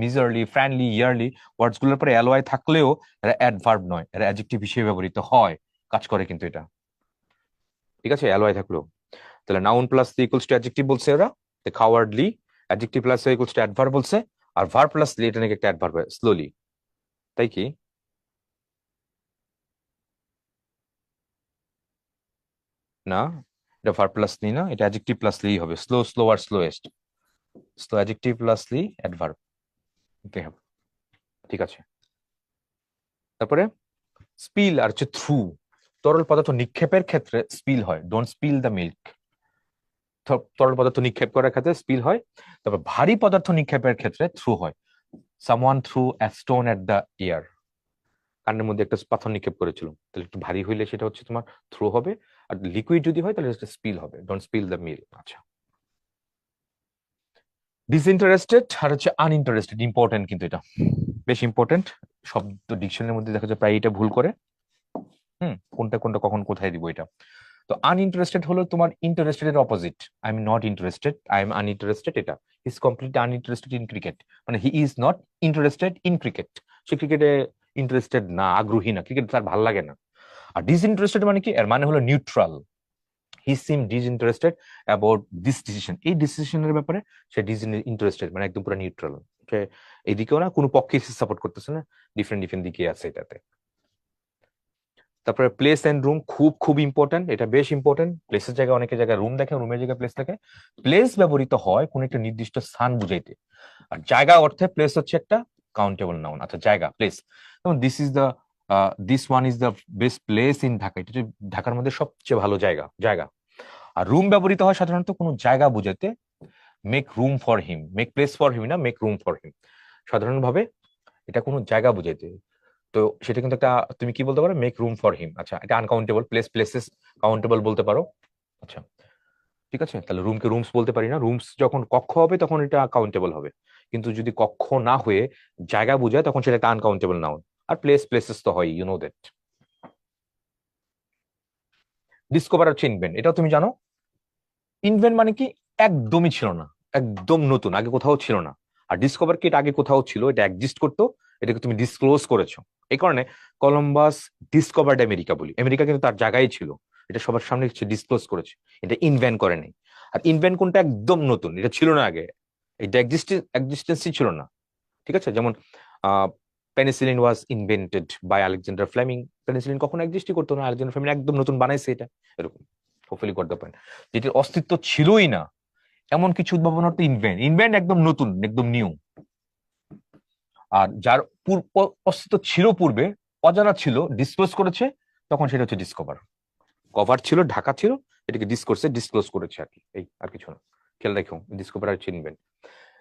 miserly, friendly, yearly, words গুলোর পরে এলওয়াই থাকলেও এরা অ্যাডভার্ব নয়, এরা অ্যাডজেক্টিভ হিসেবে ব্যবহৃত হয়, কাজ করে কিন্তু এটা। ঠিক আছে, এলওয়াই থাকলেও। তাহলে noun plus equals to adjective বলছে ওরা, cowardly, adjective plus equals to adverb বলছে, আর ভার্ব প্লাস লি এটা নাকি একটা অ্যাডভার্ব, স্লোলি, তাই কি? না, এটা ভার্ব প্লাস লি না, এটা অ্যাডজেক্টিভ প্লাস লি হবে, slow, slower, slowest, slow adjective plus ly adverb, ঠিক আছে। তারপরে স্পিল আর হচ্ছে থ্রু, তরল পদার্থ নিক্ষেপের ক্ষেত্রে স্পিল হয়, ডোন্ট স্পিল দ্য মিল্ক, তরল পদার্থ নিক্ষেপ করার ক্ষেত্রে স্পিল হয়। তারপর ভারী পদার্থ নিক্ষেপের ক্ষেত্রে থ্রু হয়, someone threw a stone at the air, কানের মধ্যে একটা পাথর নিক্ষেপ করেছিল, তাহলে একটু ভারী হইলে সেটা হচ্ছে তোমার থ্রু হবে, আর লিকুইড যদি হয় তাহলে সেটা স্পিল হবে, ডোন্ট স্পিল দ্য মিল্ক। আচ্ছা, ডিসইন্টারেস্টেড আর হচ্ছে আনইন্টারেস্টেড, ইম্পর্টেন্ট কিন্তু এটা বেশ ইম্পর্টেন্ট, শব্দ ডিকশনারির মধ্যে দেখা যায় প্রায় এটা ভুল করে। কোনটা কোনটা কখন কোথায় দিব এটা। তো আনইন্টারেস্টেড হলো তোমার ইন্টারেস্টেড এর opposite, I am not interested, I am uninterested, এটা is completely uninterested in cricket, মানে he is not interested in cricket, সে ক্রিকেটে ইন্টারেস্টেড না, আগ্রহী না, ক্রিকেট তার ভালো লাগে না। আর ডিসইন্টারেস্টেড মানে কি, এর মানে হলো neutral, he SIM disinterested about this decision, এই ডিসিশনের ব্যাপারে সে ডিসইন্টারেস্টেড, মানে একদম পুরো নিউট্রাল, সে এদিকেও না কোনো পক্ষে সাপোর্ট করতেছে না, ডিফারেন্ট ডিফারেন্ট দিকে আছে এটাতে। তারপরে প্লেস এন্ড রুম, খুব খুব ইম্পর্টেন্ট, এটা বেশ ইম্পর্টেন্ট। প্লেসের জায়গায় অনেকে জায়গায় রুম দেখে, রুমের জায়গায় প্লেস দেখে। প্লেস ব্যবহৃত হয় কোন একটা নির্দিষ্ট স্থান বুঝাইতে, আর জায়গা অর্থে প্লেস হচ্ছে একটা কাউন্টেবল নাউন। আচ্ছা, জায়গা, প্লেস, যেমন this is the this one is the best place in Dhaka, এটা হচ্ছে ঢাকার মধ্যে সবচেয়ে ভালো জায়গা জায়গা। আর রুম ব্যবহৃত হয় সাধারণত কোনো জায়গা বোঝাতে, make room for him, make place for him না, মেক রুম ফর হিম। সাধারণভাবে এটা কোনো জায়গা বোঝাইতে, তো সেটা কিন্তু একটা, তুমি কি বলতে পারো, মেক রুম ফর হিম। আচ্ছা, এটা আনকাউন্টেবল, প্লেসেস কাউন্টেবল বলতে পারো। আচ্ছা, ঠিক আছে, তাহলে রুমকে রুমস বলতে পারি না, রুমস যখন কক্ষ হবে তখন এটা কাউন্টেবল হবে, কিন্তু যদি কক্ষ না হয়ে জায়গা বোঝায় তখন সেটা একটা আনকাউন্টেবল নাউন। আর প্লেসেস তো হয়, ইউ নো দ্যাট। ডিসকভার হচ্ছে ইনভেন্ট, এটাও তুমি জানো। ইনভেন্ট মানে কি, একদমই ছিল না, একদম নতুন, আগে কোথাও ছিল না। আর ডিসকভার কি, এটা আগে কোথাও ছিল, এটা এক্সিস্ট করতো, এটাকে তুমি ডিসক্লোজ করেছো। এই কারণে কলম্বাস ডিসকভার্ড আমেরিকা বলি, আমেরিকা কিন্তু তার জায়গায় ছিল, এটা সবার সামনে ডিসক্লোজ করেছে, এটা ইনভেন্ট করে নাই। আর ইনভেন্ট কোনটা, একদম নতুন, এটা ছিল না আগে, এটা এক্সিস্টেন্সই ছিল না। ঠিক আছে, যেমন penicillin was invented by Alexander Fleming, penicillin কখনো এক্সিস্টই করতো না, আলেকজান্ডার ফ্লেমিং একদম নতুন বানাইছে এটা, এরকম। হোপফুলি গট দ্য পয়েন্ট, যেটির অস্তিত্ব ছিলই না এমন কিছু উদ্ভাবন হতো ইনভেন্ট, ইনভেন্ট একদম নতুন, একদম নিউ। আর যার অস্তিত্ব ছিল পূর্বে, অজানা ছিল, ডিসক্লোজ করেছে, তখন সেটা হচ্ছে ডিসকভার। কভার ছিল, ঢাকা ছিল, এটাকে ডিসক্লোজ করেছে আর কি, এই আর কিছু না। খেয়াল রাখো, ডিসকভার হচ্ছে ইনভেন্ট।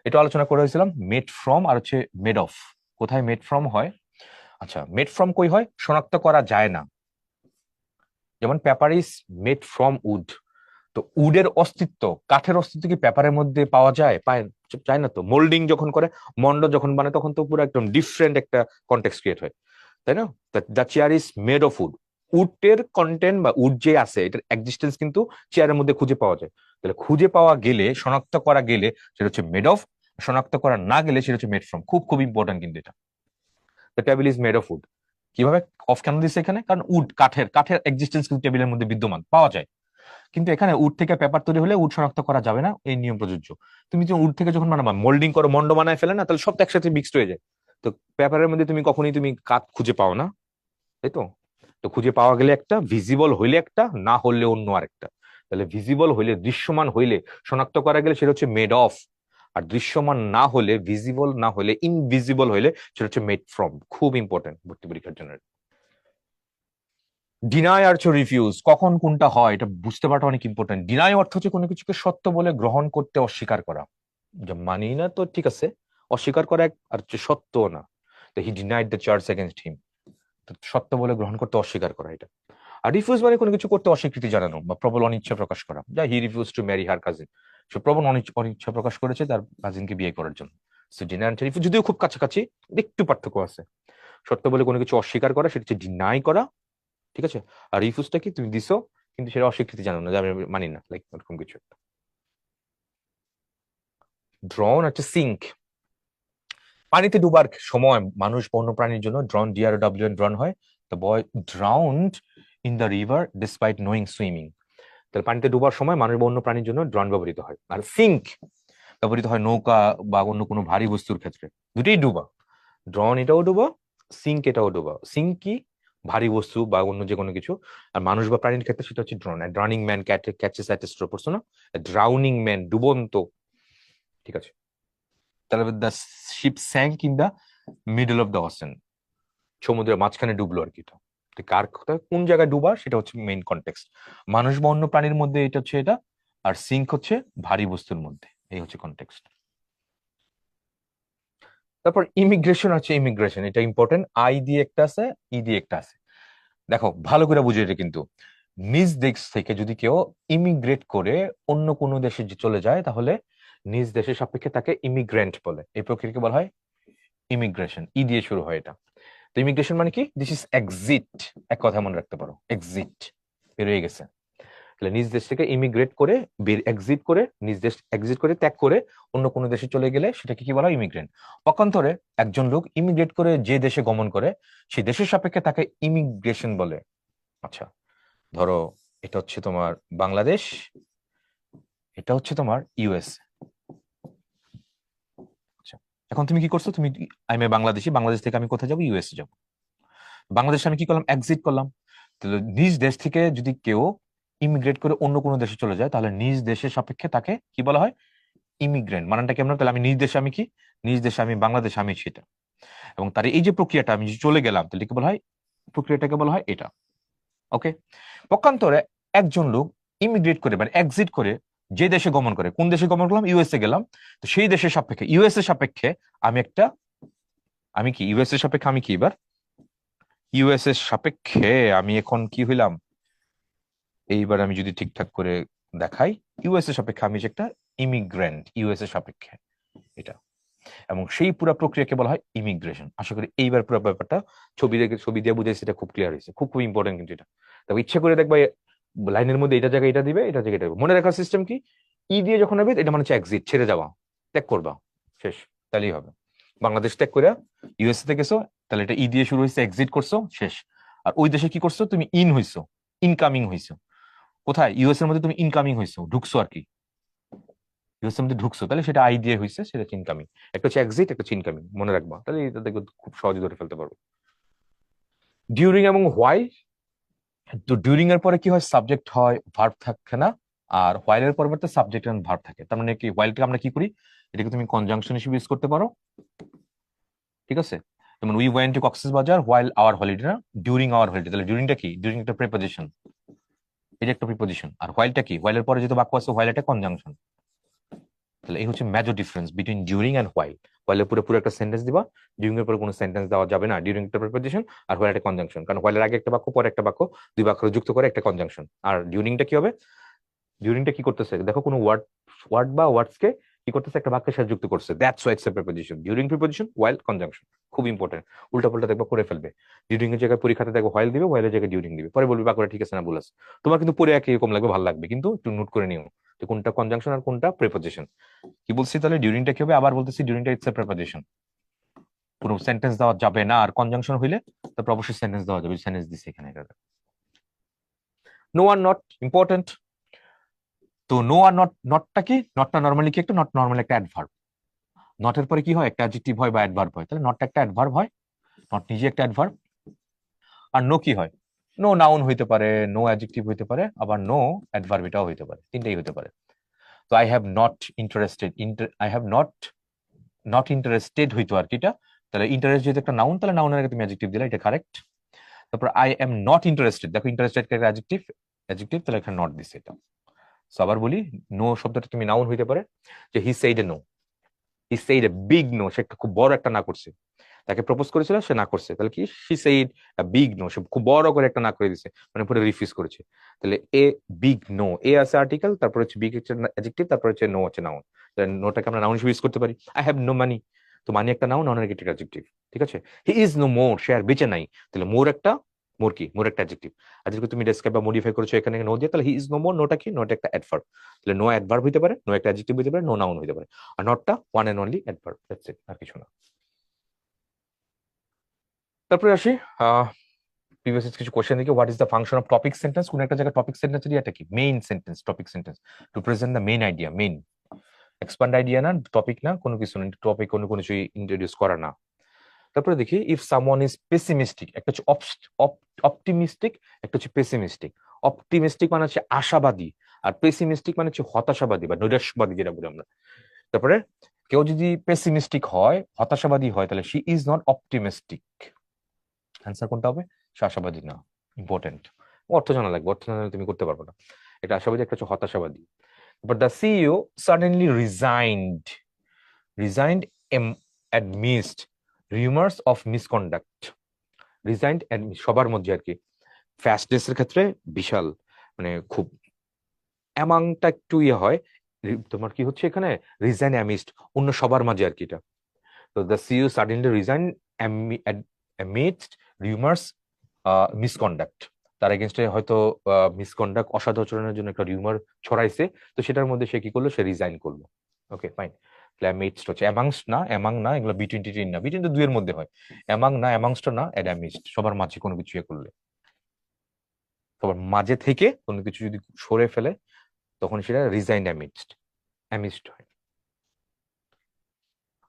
এটা আলোচনা করে হয়েছিলাম মেড ফ্রম আর হচ্ছে মেড অফ। কোথায় মেড ফ্রম হয়? আচ্ছা, মেড ফ্রম কই হয়, শনাক্ত করা যায় না। যেমন paper is made from would, তো উডের অস্তিত্ব, কাঠের অস্তিত্ব কি পেপারের মধ্যে পাওয়া যায়? যায় না তো। মোল্ডিং যখন করে, মন্ড যখন বানায়, তখন তো পুরো একদম ডিফারেন্ট একটা কন্টেক্সট ক্রিয়েট হয়, তাই না? The chair is made of wood, উডের কন্টেন্ট বা উড যে আছে এটার এক্সিস্টেন্স কিন্তু চেয়ারের মধ্যে খুঁজে পাওয়া যায়। তাহলে খুঁজে পাওয়া গেলে, শনাক্ত করা গেলে সেটা হচ্ছে মেড অফ, শনাক্ত করা না গেলে সেটা হচ্ছে মেড ফ্রম। খুব খুব ইম্পর্টেন্ট কিন্তু এটা। The table is made of would, কিভাবে অফ কেন দিচ্ছে এখানে, কারণ উড, কাঠের কাঠের এক্সিস্টেন্স কিন্তু টেবিলের মধ্যে বিদ্যমান পাওয়া যায়, কিন্তু এখানে উড থেকে পেপার তৈরি হলে উড শনাক্ত করা যাবে না, এই নিয়ম প্রযোজ্য। তুমি যখন উড থেকে যখন বানাবা, মোল্ডিং করো, মন্ড বানায় ফেলে না, তাহলে সব তো একসাথে মিক্সড হয়ে যায়। তো পেপারের মধ্যে তুমি কখনোই তুমি কাঠ খুঁজে পাও না, তাই তো। তো খুঁজে পাওয়া গেলে একটা, ভিজিবল হইলে একটা, না হলে অন্য আরেকটা। তাহলে ভিজিবল হইলে, দৃশ্যমান হইলে, শনাক্ত করা গেলে সেটা হচ্ছে মেড অফ। আর দৃশ্যমান না হলে, ভিজিবল না হলে, ইনভিজিবল হইলে সেটা হচ্ছে মেড ফ্রম। খুব ইম্পর্টেন্ট ভর্তি পরীক্ষার জন্য। ডিনাই আর হচ্ছে রিফিউজ, কখন কোনটা হয় এটা বুঝতে পারাটা অনেক ইম্পর্টেন্ট। ডিনাই অর্থ হচ্ছে কোনো কিছুকে সত্য বলে গ্রহণ করতে অস্বীকার করা, যে মানি না তো ঠিক আছে, অস্বীকার করা আর হচ্ছে সত্য না। তো হি ডিনাইড দ্য চার্জ এগেইনস্ট হিম, সত্য বলে গ্রহণ করতে অস্বীকার করা এটা। আর রিফিউজ মানে কোনো কিছু করতে অস্বীকৃতি জানানো বা প্রবল অনিচ্ছা প্রকাশ করা, যা he refuse to marry her cousin, সে প্রবল অনিচ্ছা প্রকাশ করেছে তার কাজিনকে বিয়ে করার জন্য। সো ডিনাই আর রিফিউজ যদিও খুব কাছাকাছি, একটু পার্থক্য আছে। সত্য বলে কোনো কিছু অস্বীকার করা সেটা হচ্ছে ডিনাই করা, ঠিক আছে। আর রিফিউজটা কি, তুমি দিছো কিন্তু সেটা অস্বীকৃতি জানো না, যে আমি মানি না, লাইক এরকম কিছু একটা। ড্রন হচ্ছে সিঙ্ক, পানিতে ডুবার সময় মানুষ বন্য প্রাণীর জন্য ড্রন, DRW ড্রন হয়। The boy drowned in the river despite knowing swimming, তাহলে পানিতে ডুবার সময় মানুষ বন্য প্রাণীর জন্য ড্রন ব্যবহৃত হয়। আর সিঙ্ক ব্যবহৃত হয় নৌকা বা অন্য কোনো ভারী বস্তুর ক্ষেত্রে, দুটোই ডুবা। ড্রন এটাও ডুবা, সিঙ্ক এটাও ডুবা। সিঙ্ক কি, ভারী বস্তু বা অন্য যে কোনো কিছু। আর মানুষ বা প্রাণীর ক্ষেত্রে সেটা হচ্ছে ড্রন। ড্রাউনিং ম্যান ক্যাচেস অ্যাট স্ট্রো, পড়ছো না? ড্রাউনিং ম্যান, ডুবন্ত, ঠিক আছে। তাহলে the ship sank in the middle of the ocean, সমুদ্রের মাঝখানে ডুবলো আর কি। এটা তো কার কোথায় কোন জায়গায় ডুবা সেটা হচ্ছে মেইন কনটেক্সট। মানুষ বা অন্য প্রাণীর মধ্যে এটা হচ্ছে এটা, আর সিঙ্ক হচ্ছে ভারী বস্তুর মধ্যে, এই হচ্ছে কনটেক্সট। তারপর ইমিগ্রেশন আছে, ইমিগ্রেশন এটা ইম্পর্টেন্ট, আই দিয়ে একটা আছে, ই দিয়ে একটা আছে। দেখো ভালো করে বুঝে, এটা কিন্তু নিজ দেশ থেকে যদি কেউ ইমিগ্রেট করে অন্য কোনো দেশে চলে যায়, তাহলে নিজ দেশের সাপেক্ষে তাকে ইমিগ্রেন্ট বলে। এই প্রক্রিয়াকে বলা হয় ইমিগ্রেশন, ই দিয়ে শুরু হয় এটা। তো ইমিগ্রেশন মানে কি, দিস ইজ এক্সিট, এক কথা মনে রাখতে পারো, এক্সিট, বেরোয় গেছে। তাহলে নিজ দেশ থেকে ইমিগ্রেট করে, এক্সিট করে, নিজ দেশ এক্সিট করে, ত্যাগ করে অন্য কোনো দেশে চলে গেলে সেটাকে কি বলা হয়, ইমিগ্রেন্ট। পক্ষান্তরে একজন লোক ইমিগ্রেট করে যে দেশে গমন করে, সেই দেশের সাপেক্ষে তাকে ইমিগ্রেশন বলে। আচ্ছা, ধরো এটা হচ্ছে তোমার বাংলাদেশ, এটা হচ্ছে তোমার ইউএস। আচ্ছা, এখন তুমি কি করছো, তুমি, আমি বাংলাদেশি, বাংলাদেশ থেকে আমি কোথায় যাবো, ইউএস যাবো। বাংলাদেশে আমি কি করলাম, এক্সিট করলাম। তাহলে নিজ দেশ থেকে যদি কেউ ইমিগ্রেট করে অন্য কোনো দেশে চলে যায়, তাহলে নিজ দেশের সাপেক্ষে তাকে কি বলা হয়, ইমিগ্রেন্ট। মানেটা কেমন, তাহলে আমি নিজ দেশে আমি কি, নিজ দেশে আমি বাংলাদেশ আমি সেটা, এবং তার এই যে প্রক্রিয়াটা আমি যে চলে গেলাম, তাহলে কি বলা হয়, প্রক্রিয়াটাকে বলা হয় এটা। ওকে, পক্ষান্তরে একজন লোক ইমিগ্রেট করে মানে এক্সিট করে যে দেশে গমন করে, কোন দেশে গমন করলাম, ইউএসএ গেলাম, তো সেই দেশের সাপেক্ষে ইউএসএ সাপেক্ষে আমি কি ইউএসএ সাপেক্ষে আমি কি এবার ইউএসএ সাপেক্ষে আমি এখন কি হইলাম, এইবার আমি যদি ঠিকঠাক করে দেখাই, ইউএসএ সাপেক্ষে আমি যে একটা ইমিগ্রেন্ট ইউএসএ সাপেক্ষে এটা, এবং সেই পুরো প্রক্রিয়াকে বলা হয় ইমিগ্রেশন। আশা করি এইবার পুরো ব্যাপারটা ছবি দিয়ে বুঝাইছে, এটা খুব ক্লিয়ার হয়েছে, খুব খুব ইম্পর্টেন্ট কিন্তু এটা। তবে ইচ্ছা করে দেখবা লাইনের মধ্যে এটা জায়গায় এটা দিবে, এটা জায়গায় এটা দিবে। মনে রাখার সিস্টেম কি, ই দিয়ে যখন হবে এটা মানে হচ্ছে এক্সিট, ছেড়ে যাওয়া, ত্যাগ করবা, শেষ, তাহলেই হবে। বাংলাদেশ ত্যাগ করে ইউএসএ তে গেছো, তাহলে এটা ই দিয়ে শুরু হয়েছে, এক্সিট করছো, শেষ। আর ওই দেশে কি করছো, তুমি ইন হইছো, ইনকামিং হইছো। কোথায়, ইউএস এর মধ্যে তুমি ইনকামিং হইছো, ঢুকছো আর কি, ইউএস এর মধ্যে ঢুকছো, তাহলে সেটা আই দিয়ে হইছে, সেটা ইনকামিং। একটা হচ্ছে এক্সিট, একটা হচ্ছে ইনকামিং, মনে রাখবা, তাহলে এটা দেখবে খুব সহজে ধরে ফেলতে পারবো। ডিউরিং এবং হোয়াইল, তো ডিউরিং এর পরে কি হয়, সাবজেক্ট হয়, ভার্ব থাকে না, আর হোয়াইল এর পরিবর্তে সাবজেক্ট এন্ড ভার্ব থাকে। তার মানে কি, হোয়াইলটাকে আমরা কি করি, এটাকে তুমি কনজাংশন হিসেবে ইউজ করতে পারো, ঠিক আছে। যেমন we went to Cox's Bazar while our holiday, না ডিউরিং আওয়ার হলিডে, তাহলে ডিউরিংটা কি, ডিউরিং একটা প্রিপোজিশন, এটা একটা প্রিপোজিশন। আর হোয়াইলটা কি, হোয়াইলের পরে যেহেতু বাক্য আছে, হোয়াইল একটা কনজাংশন। তাহলে এই হচ্ছে major difference between during and while. হোয়াইলের পুরো পুরো একটা সেন্টেন্স দিবা, ডিউরিং এর পরে কোনো সেন্টেন্স দেওয়া যাবে না, ডিউরিং একটা প্রিপোজিশন, আর হোয়াইল একটা কনজাংশন। কারণ হোয়াইলের আগে একটা বাক্য, পরে একটা বাক্য, দুই বাক্য যুক্ত করে একটা কনজাংশন। আর ডিউরিংটা কি হবে, ডিউরিংটা কি করতেছে, দেখো কোনো ওয়ার্ড ওয়ার্ড বা ওয়ার্ডস কে কি করতেছে, একটা বাক্যের সাথে যুক্ত করছে, that's why it's a preposition. During preposition, while conjunction, খুব ইম্পর্টেন্ট। উল্টা পাল্টা দেখবা করে ফেলবে, ডিউরিং এর জায়গায় পরীক্ষাতে দেখো হোয়াইল দিবে, হোয়াইলের জায়গায় ডিউরিং দিবে, পরে বলবে বাক্যটা ঠিক আছে না ভুল আছে। তোমার কিন্তু পরে একই রকম লাগবে, ভালো লাগবে, কিন্তু একটু নোট করে নিও যে কোনটা কনজাংশন আর কোনটা প্রিপোজিশন। কি বলছি তাহলে, ডিউরিংটা কি হবে, আবার বলতেছি, ডিউরিংটা ইটস এ প্রিপোজিশন, কোনো সেন্টেন্স দেওয়া যাবে না। আর কনজাংশন হইলে তারপর অবশ্যই সেন্টেন্স দেওয়া যাবে, সেন্টেন্স দিছে এখানে। No are not important. তো নো আর নট, নটটা কি, নটটা নর্মালি কি, একটা নট নর্মালি একটা অ্যাডভার্ব। নটের পরে কি হয়, একটা অ্যাডজেক্টিভ হয় বা অ্যাডভার্ব হয়, তাহলে নটটা একটা অ্যাডভার্ব হয়, নট নিজে একটা অ্যাডভার্ব। আর নো কি হয়, নো নাউন হইতে পারে, নো অ্যাডজেক্টিভ হইতে পারে, আবার নো অ্যাডভার্ব এটাও হইতে পারে, তিনটাই হইতে পারে। তো I have not interested, I have not, not interested হইতো আর কি এটা। তাহলে ইন্টারেস্ট যেহেতু একটা নাউন, তাহলে নাউনের আগে তুমি অ্যাডজেক্টিভ দিলে, এটা কারেক্ট। তারপর আই এম নট ইন্টারেস্টেড, দেখো ইন্টারেস্টেড একটা অ্যাডজেক্টিভ, অ্যাডজেক্টিভ, তাহলে একটা নট দিছে এটা। সো আবার বলি, নো শব্দটা তুমি নাউন হইতে পারে, যে he said a no, he said a big no, সে একটা খুব বড় একটা না করছে, তাকে প্রপোজ করেছিল, সে না করছে, তাহলে কি, she said a big no, সে খুব বড় করে একটা না করে দিছে, মানে পুরো রিফিউজ করেছে। তাহলে এ বিগ নো, এ আছে আর্টিকেল, তারপর হচ্ছে বিগ হচ্ছে অ্যাডজেক্টিভ, তারপর হচ্ছে নো হচ্ছে নাউন। তাহলে নোটাকে আমরা নাউন হিসেবে ইউজ করতে পারি। আই হ্যাভ নো মানি, তো মানি একটা নাউন, নাউনের একটা অ্যাডজেক্টিভ, ঠিক আছে। হি ইজ নো মোর, সে আর বেঁচে নাই, তাহলে মোর একটা, মোর কি, মোর একটা অ্যাডজেক্টিভ। আর যদি তুমি ডেসক্রাইব বা মডিফাই করেছো এখানে নো দিয়ে, তাহলে হি ইজ নো মোর, নোটা কি, নোটা একটা অ্যাডভার্ব। তাহলে নো অ্যাডভার্ব হইতে পারে, নো একটা অ্যাডজেক্টিভ হইতে পারে, নো নাউন হইতে পারে, আর নটটা one and only adverb, that's it, আর কিছু না। তারপরে আসি প্রিভিয়াস কিছু কোশ্চেন দেখি, what is the function of topic sentence, কোন একটা জায়গায় টপিক সেন্টেন্স এর এটা কি, main sentence, topic sentence to present the main idea, main expand idea না, টপিক না, কোনো কিছু না, টপিক কোনো কোনো কিছু ইন্ট্রোডিউস করা না। তারপরে দেখি, ইফ সামওয়ান ইজ পেসিমিস্টিক, একটা হচ্ছে অপটিমিস্টিক, একটা হচ্ছে পেসিমিস্টিক। অপটিমিস্টিক মানে হচ্ছে আশাবাদী, আর পেসিমিস্টিক মানে হচ্ছে হতাশাবাদী বা নৈরাশ্যবাদী যেটা বলি আমরা। তারপরে কেউ যদি পেসিমিস্টিক হয়, হতাশাবাদী হয়, তাহলে she is not optimistic. Answer কোনটা হবে, সে আশাবাদী না। ইম্পর্টেন্ট, অর্থ জানা লাগবে, অর্থ জানা তুমি করতে পারবে না। এটা আশাবাদী, একটা হচ্ছে হতাশাবাদী। But the CEO suddenly resigned, resigned amidst rumours of misconduct. Resigned সবার মধ্যে আর কি, ফাস্টনেস এর ক্ষেত্রে বিশাল, মানে খুব অ্যামাংটা একটু ইয়ে হয়, তোমার কি হচ্ছে এখানে, রিজাইন অ্যামিস্ট, অন্য সবার মাঝে আর কি এটা। তো the CEO suddenly resign amidst rumours misconduct, তার এগেনস্টে হয়তো মিসকন্ডাক্ট, অসদাচরণের জন্য একটা রিউমার ছড়াইছে, তো সেটার মধ্যে সে কি করলো, সে রিজাইন করলো। Okay fine. অ্যামিডস্ট হচ্ছে অ্যামাংস্ট না, অ্যামাং না, এগুলো বিটুইন টিটিন না, বিটুইন তো দুইয়ের মধ্যে হয়, অ্যামাং না, অ্যামাংস্ট না, অ্যাডামিস্ট, সবার মাঝে কোনো কিছু ইয়ে করলে, সবার মাঝে থেকে কোনো কিছু যদি সরে ফেলে, তখন সেটা রিজাইন অ্যামিডস্ট, অ্যামিস্ট হয়।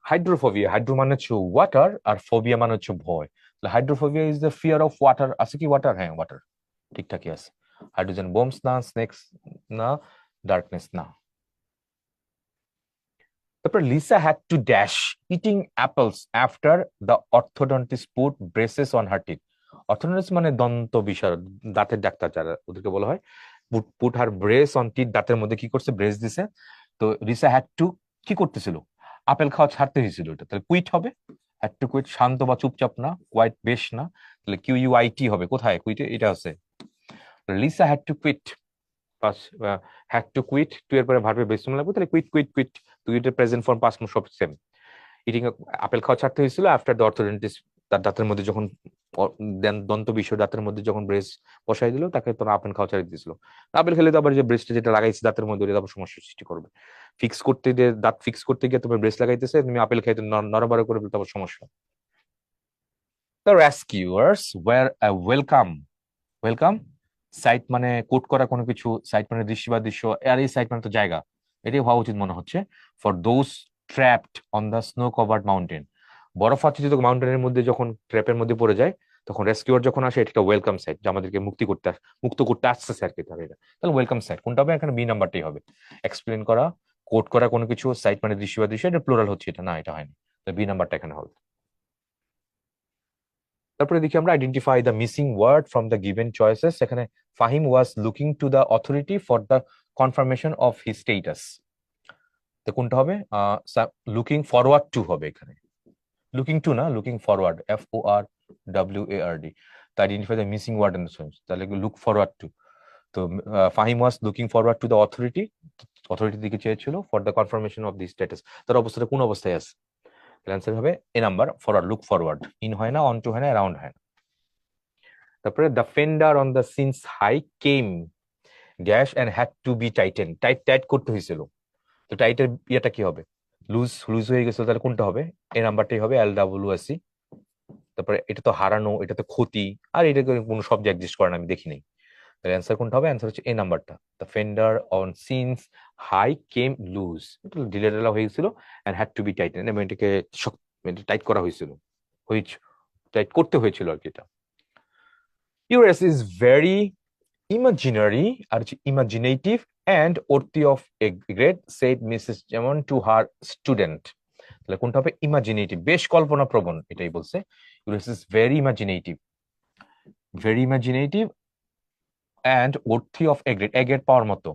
হাইড্রোফোবিয়া, হাইড্রো মানে হচ্ছে ওয়াটার, আর ফোবিয়া মানে হচ্ছে ভয়। Hydrophobia is the fear of water, আছে কি ওয়াটার, হ্যাঁ ওয়াটার, ঠিকঠাকই আছে। হাইড্রোজেন বোমস না, স্নেকস না, ডার্কনেস না। তারপর Lisa had to dash eating apples after the orthodontist put braces on her teeth. Orthodontist মানে দন্ত বিশারদ, দাঁতের ডাক্তার যারা, ওদেরকে বলা হয়। Put her brace on teeth, দাঁতের মধ্যে কি করছে, ব্রেস দিছে। তো রিসা হ্যাড টু কি করতেছিল, আপেল খাওয়া ছাড়তে হয়েছিল। এটা তাহলে কুইট হবে, হ্যাড টু কুইট, শান্ত বা চুপচাপ না, কোয়াইট বেশ না, তাহলে কিউ ইউ আই টি হবে। কোথায় কুইটে, এটা আছে। Lisa had to quit, pass, had to quit, to এর পরে ভার্বের বেস ফর্ম লাগবে, তাহলে কুইট কুইট কুইট, কুইটের প্রেজেন্ট ফর্ম পাস্ট ফর্ম সব সেম। ইটিং, আপেল খাওয়া ছাড়তে হয়েছিল আফটার দ্য অর্থোডন্টিস্ট, তার দাঁতের মধ্যে যখন দন্ত বিশ্ব দাঁতের মধ্যে যখন ব্রেস বসাই দিল, তাকে তো আপেল খাওয়া ছাড়িয়ে দিয়েছিল। আপেল খেলে তো আবার যে ব্রেসটা যেটা লাগাইছে দাঁতের মধ্যে, ওটা আবার সমস্যার সৃষ্টি করবে। ফিক্স করতে গিয়ে, দাঁত ফিক্স করতে গিয়ে তোমার ব্রেস লাগাইতেছে, তুমি আপেল খাইতে নরবর করে দিলে তো আবার সমস্যা। The rescuers were welcome, welcome sight মানে কোট করা কোনো কিছু, সাইট মানে দৃশ্য বা দৃশ্য, আর এই সাইট মানে তো জায়গা, এটাই হওয়া উচিত মনে হচ্ছে। For those trapped on the snow covered mountain, বরফ আচ্ছাদিত মাউন্টেনের মধ্যে যখন ট্র্যাপের মধ্যে পড়ে যায়, তখন রেস্কিউয়ার যখন আসে, এটা একটা ওয়েলকাম সাইট, যে আমাদেরকে মুক্ত করতে আসছে আর কি। তাহলে এটা, তাহলে ওয়েলকাম সাইট কোনটা হবে, এখানে বি নাম্বারটাই হবে। এক্সপ্লেন করা, কোট করা কোনো কিছু, সাইট মানে দৃশ্য বা দৃশ্য, এটা প্লুরাল হচ্ছে, এটা না, এটা হয়নি, বি নাম্বারটা এখানে হবে। তারপরে দেখি আমরা identify the missing word from the given choices. এখানে Fahim was looking to the authority for the confirmation of his status, তো কোনটা হবে, লুকিং ফরওয়ার্ড টু হবে এখানে, লুকিং টু না, লুকিং ফরওয়ার্ড, FORWARD, তো identify the missing word in the sense, তাহলে look forward to. তো Fahim was looking forward to the authority, অথরিটির দিকে চেয়েছিল, for the confirmation of the status, তার অবস্থাটা কোন অবস্থায় আছে, অ্যান্সার হবে A number, forward, look forward, in হয় না, অন টু হয় না, অ্যারাউন্ড হয় না। তারপরে the fender on the since high came dash and had to be tighten, tight tight করতে হয়েছিল, তো টাইটের ইয়েটা কি হবে, লুজ, লুজ হয়ে গেছিল, তাহলে কোনটা হবে, এই নাম্বারটাই হবে, LWSC। তারপরে এটা তো হারানো, এটা তো ক্ষতি, আর এটা কোনো শব্দ এক্সিস্ট করে না, আমি দেখি নাই, তাহলে অ্যান্সার কোনটা হবে, অ্যান্সার হচ্ছে এই নাম্বারটা, the fender on since high came loose, এটা ঢিলে ঢালা হয়ে গেছিল, and had to be tighten, এবং এটাকে টাইট করা হয়েছিল, টাইট করতে হয়েছিল আর কি এটা। ইউরেস ইজ ভেরি imaginary আর imaginative and worthy of a grade, said Mrs. যেমন to her student, তাহলে কোনটা হবে, ইমাজিনেটিভ, বেশ কল্পনা প্রবণ, এটাই বলছে। Yours is very imaginative, very imaginative and worthy of a grade, A grade পাওয়ার মতো,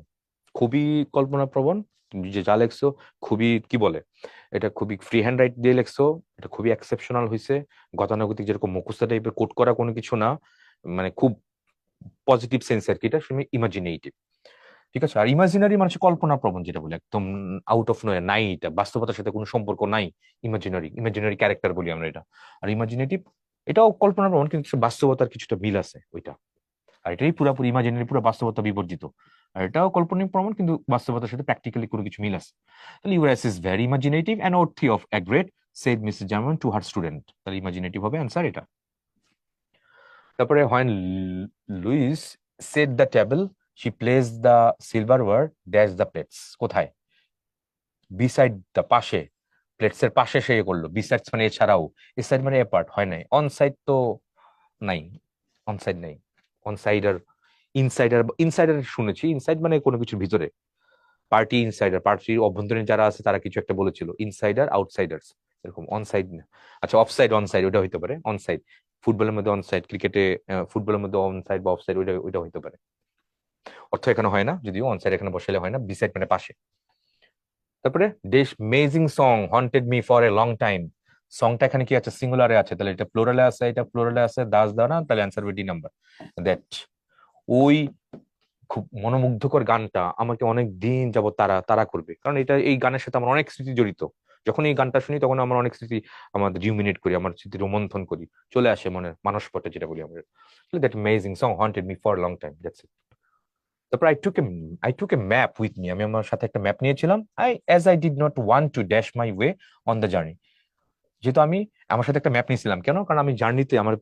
খুবই কল্পনা প্রবণ, তুমি যে যা লেখছো খুবই কি বলে, এটা খুবই ফ্রি হ্যান্ড রাইট দিয়ে লেখছো, এটা খুবই এক্সেপশনাল হয়েছে, গতানুগতিক যেরকম মুখস্থ টাইপের কোট করা কোনো কিছু না, মানে খুব পজিটিভ সেন্স আর কি, এটা শুনে ইমাজিনেটিভ। ঠিক আছে, আর ইমাজিনারি মানুষ কল্পনা প্রবণ, যেটা বলে একদম আউট অফ নোয়ে, নাই, এটা বাস্তবতার সাথে কোনো সম্পর্ক নাই, ইমাজিনারি, ইমাজিনারি ক্যারেক্টার বলি আমরা এটা। আর ইমাজিনেটিভ, এটাও কল্পনা প্রবণ, কিন্তু বাস্তবতার কিছুটা মিল আছে ওইটা। আর এটাই পুরোপুরি ইমাজিনারি, পুরো বাস্তবতা বিবর্জিত। আর এটাও কল্পনিক প্রমাণ, কিন্তু বাস্তবতার সাথে প্র্যাকটিক্যালি কোনো কিছু মিল আছে। তাহলে US is very imaginative and worthy of a grade, said Mrs. German to her student, তাহলে ইমাজিনেটিভ হবে অ্যান্সার এটা। তারপরে when Louise set the table, she placed the silverware dash the plates, কোথায়, বিসাইড দ্য, পাশে, plates এর পাশে সে করলো, besides মানে এছাড়াও, এ সাইড মানে এ পার্ট হয় নাই, অন সাইড তো নাই, অন সাইড নাই, অন সাইডার, ইনসাইডার, ইনসাইডার শুনেছি, ইনসাইড মানে কোনো কিছুর ভিতরে, পার্টি ইনসাইডার, পার্টির অভ্যন্তরীণ যারা আছে তারা কিছু একটা বলেছিল, ইনসাইডার আউটসাইডার্স, এরকম, অন সাইড না, আচ্ছা অফ সাইড, অন সাইড ওটা হইতে পারে, অন সাইড, ফুটবলের মধ্যে অন সাইড, ক্রিকেটে ফুটবলের মধ্যে অন সাইড বা অফ সাইড, ওইটা ওইটা হইতে পারে, অর্থ এখানে হয় না, যদিও অন সাইড এখানে বসালে হয় না, বি সাইড মানে পাশে। তারপরে this amazing song haunted me for a long time, সংটা এখানে কি আছে, সিঙ্গুলারে আছে, তাহলে এটা প্লুরালে আছে, এটা প্লুরালে আছে, দাস দাও না, তাহলে অ্যান্সার হবে ডি নাম্বার, দ্যাট, ওই খুব মনোমুগ্ধকর গানটা আমাকে অনেক দিন যাবত তারা তারা করবে, কারণ এটা, এই গানের সাথে আমার অনেক স্মৃতি জড়িত, যখন এই গানটা শুনি তখন আমার অনেক স্মৃতি, আমাদের রিউমিনেট করি, আমার স্মৃতি রোমন্থন করি, চলে আসে মনে মানসপটে, যেটা বলি আমরা, that amazing song haunted me for long time, that's it. তারপর I took a map with me, আমি আমার সাথে একটা ম্যাপ নিয়েছিলাম, I did not want to dash my way on the journey, যেহেতু আমি আমার সাথে একটা ম্যাপ নিয়েছিলাম, কেন, কারণ আমি জার্নিতে, আমার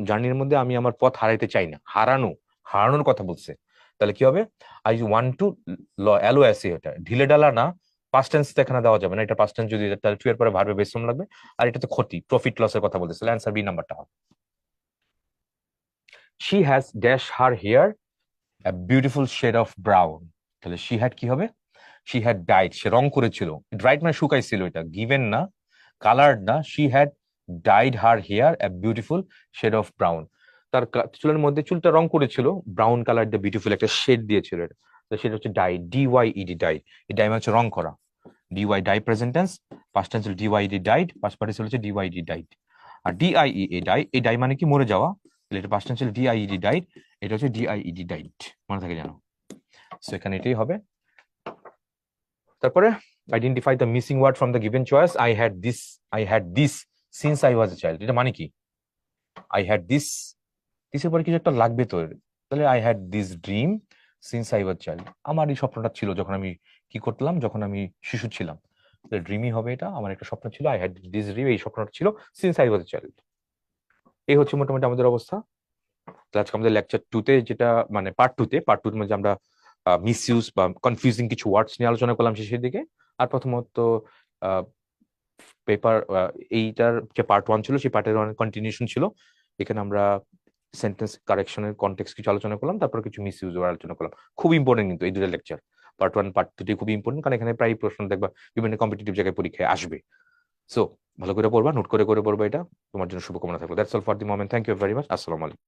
জার্নির মধ্যে আমি আমার পথ হারাইতে চাই না, হারানোর কথা বলছে, তাহলে কি হবে, আই ওয়ান্ট টু, LOSE, এটা ঢিলে ডালা না, পাস্ট টেন্স এখানে দেওয়া যাবে না, এটা পাস্ট টেন্স যদি, তাহলে টু এর পরে ভার্বে বেস ফর্ম লাগবে, আর এটা তো ক্ষতি, প্রফিট লসের কথা বলতেছে, অ্যান্সার বি নাম্বারটা হবে। She has dash her hair beautiful shade of brown, তাহলে শি হ্যাড কি হবে, শি হ্যাড ডাইড, সে রং করেছিল, ড্রাইড মানে শুকাইছিল, এটা গিভেন না, কালার্ড না, she had dyed her hair a beautiful shade of brown, তার চুলের মধ্যে চুলটা রং করেছিল ব্রাউন কালার দিয়ে, বিউটিফুল একটা শেড দিয়েছিল এটা। তো সেটা হচ্ছে ডাই, DYED ডাই। এই ডাই মানে হচ্ছে রং করা। DY die present tense, past tense হলো DYED ডাইড, পাস্ট পার্টিসিপল হচ্ছে DYED ডাইড। আর DIE ডাই, এই ডাই মানে কি মরে যাওয়া, তাহলে এটা পাস্ট টেন্স হলো DIED ডাইড, এটা হচ্ছে DIED ডাইড, মনে থাকে জানো। সো এখানে এটাই হবে। তারপরে identify the missing word from the given choice. I had this since I was a child, এটা মানে কি? আই হ্যাড দিসের পরে কিছু একটা লাগবে তো, তাহলে I had this dream since I was child, আমার এই স্বপ্নটা ছিল যখন আমি কি করতাম, যখন আমি শিশু ছিলাম। ড্রিমই হবে এটা, আমার একটা স্বপ্ন ছিল, আই হ্যাড দিস ড্রিম, এই স্বপ্নটা ছিল সিন্স আই ওয়াজ চাইল্ড। এই হচ্ছে মোটামুটি আমাদের অবস্থা। তো আজকে আমাদের লেকচার টুতে, যেটা মানে পার্ট টুর মধ্যে আমরা মিসইউজ বা কনফিউজিং কিছু ওয়ার্ডস নিয়ে আলোচনা করলাম শেষের দিকে। আর প্রথমত পেপার, এইটার যে পার্ট ওয়ান ছিল সেই পার্টের কন্টিনিউশন ছিল। এখানে আমরা সেন্টেন্স কারেকশনের কনটেক্সট কিছু আলোচনা করলাম, তারপর কিছু মিসইউজ আলোচনা করলাম। খুব ইম্পর্টেন্ট কিন্তু এই দুটো lecture, part one part two খুব ইম্পর্টেন্ট, কারণ এখানে প্রায় প্রশ্ন দেখবা বিভিন্ন কম্পিটিটিভ জায়গায় পরীক্ষায় আসবে। সো ভালো করে পড়বা, নোট করে করে পড়বা, এটা তোমার জন্য শুভকামনা থাকলো। That's all for the moment, thank you very much, আসসালামু আলাইকুম।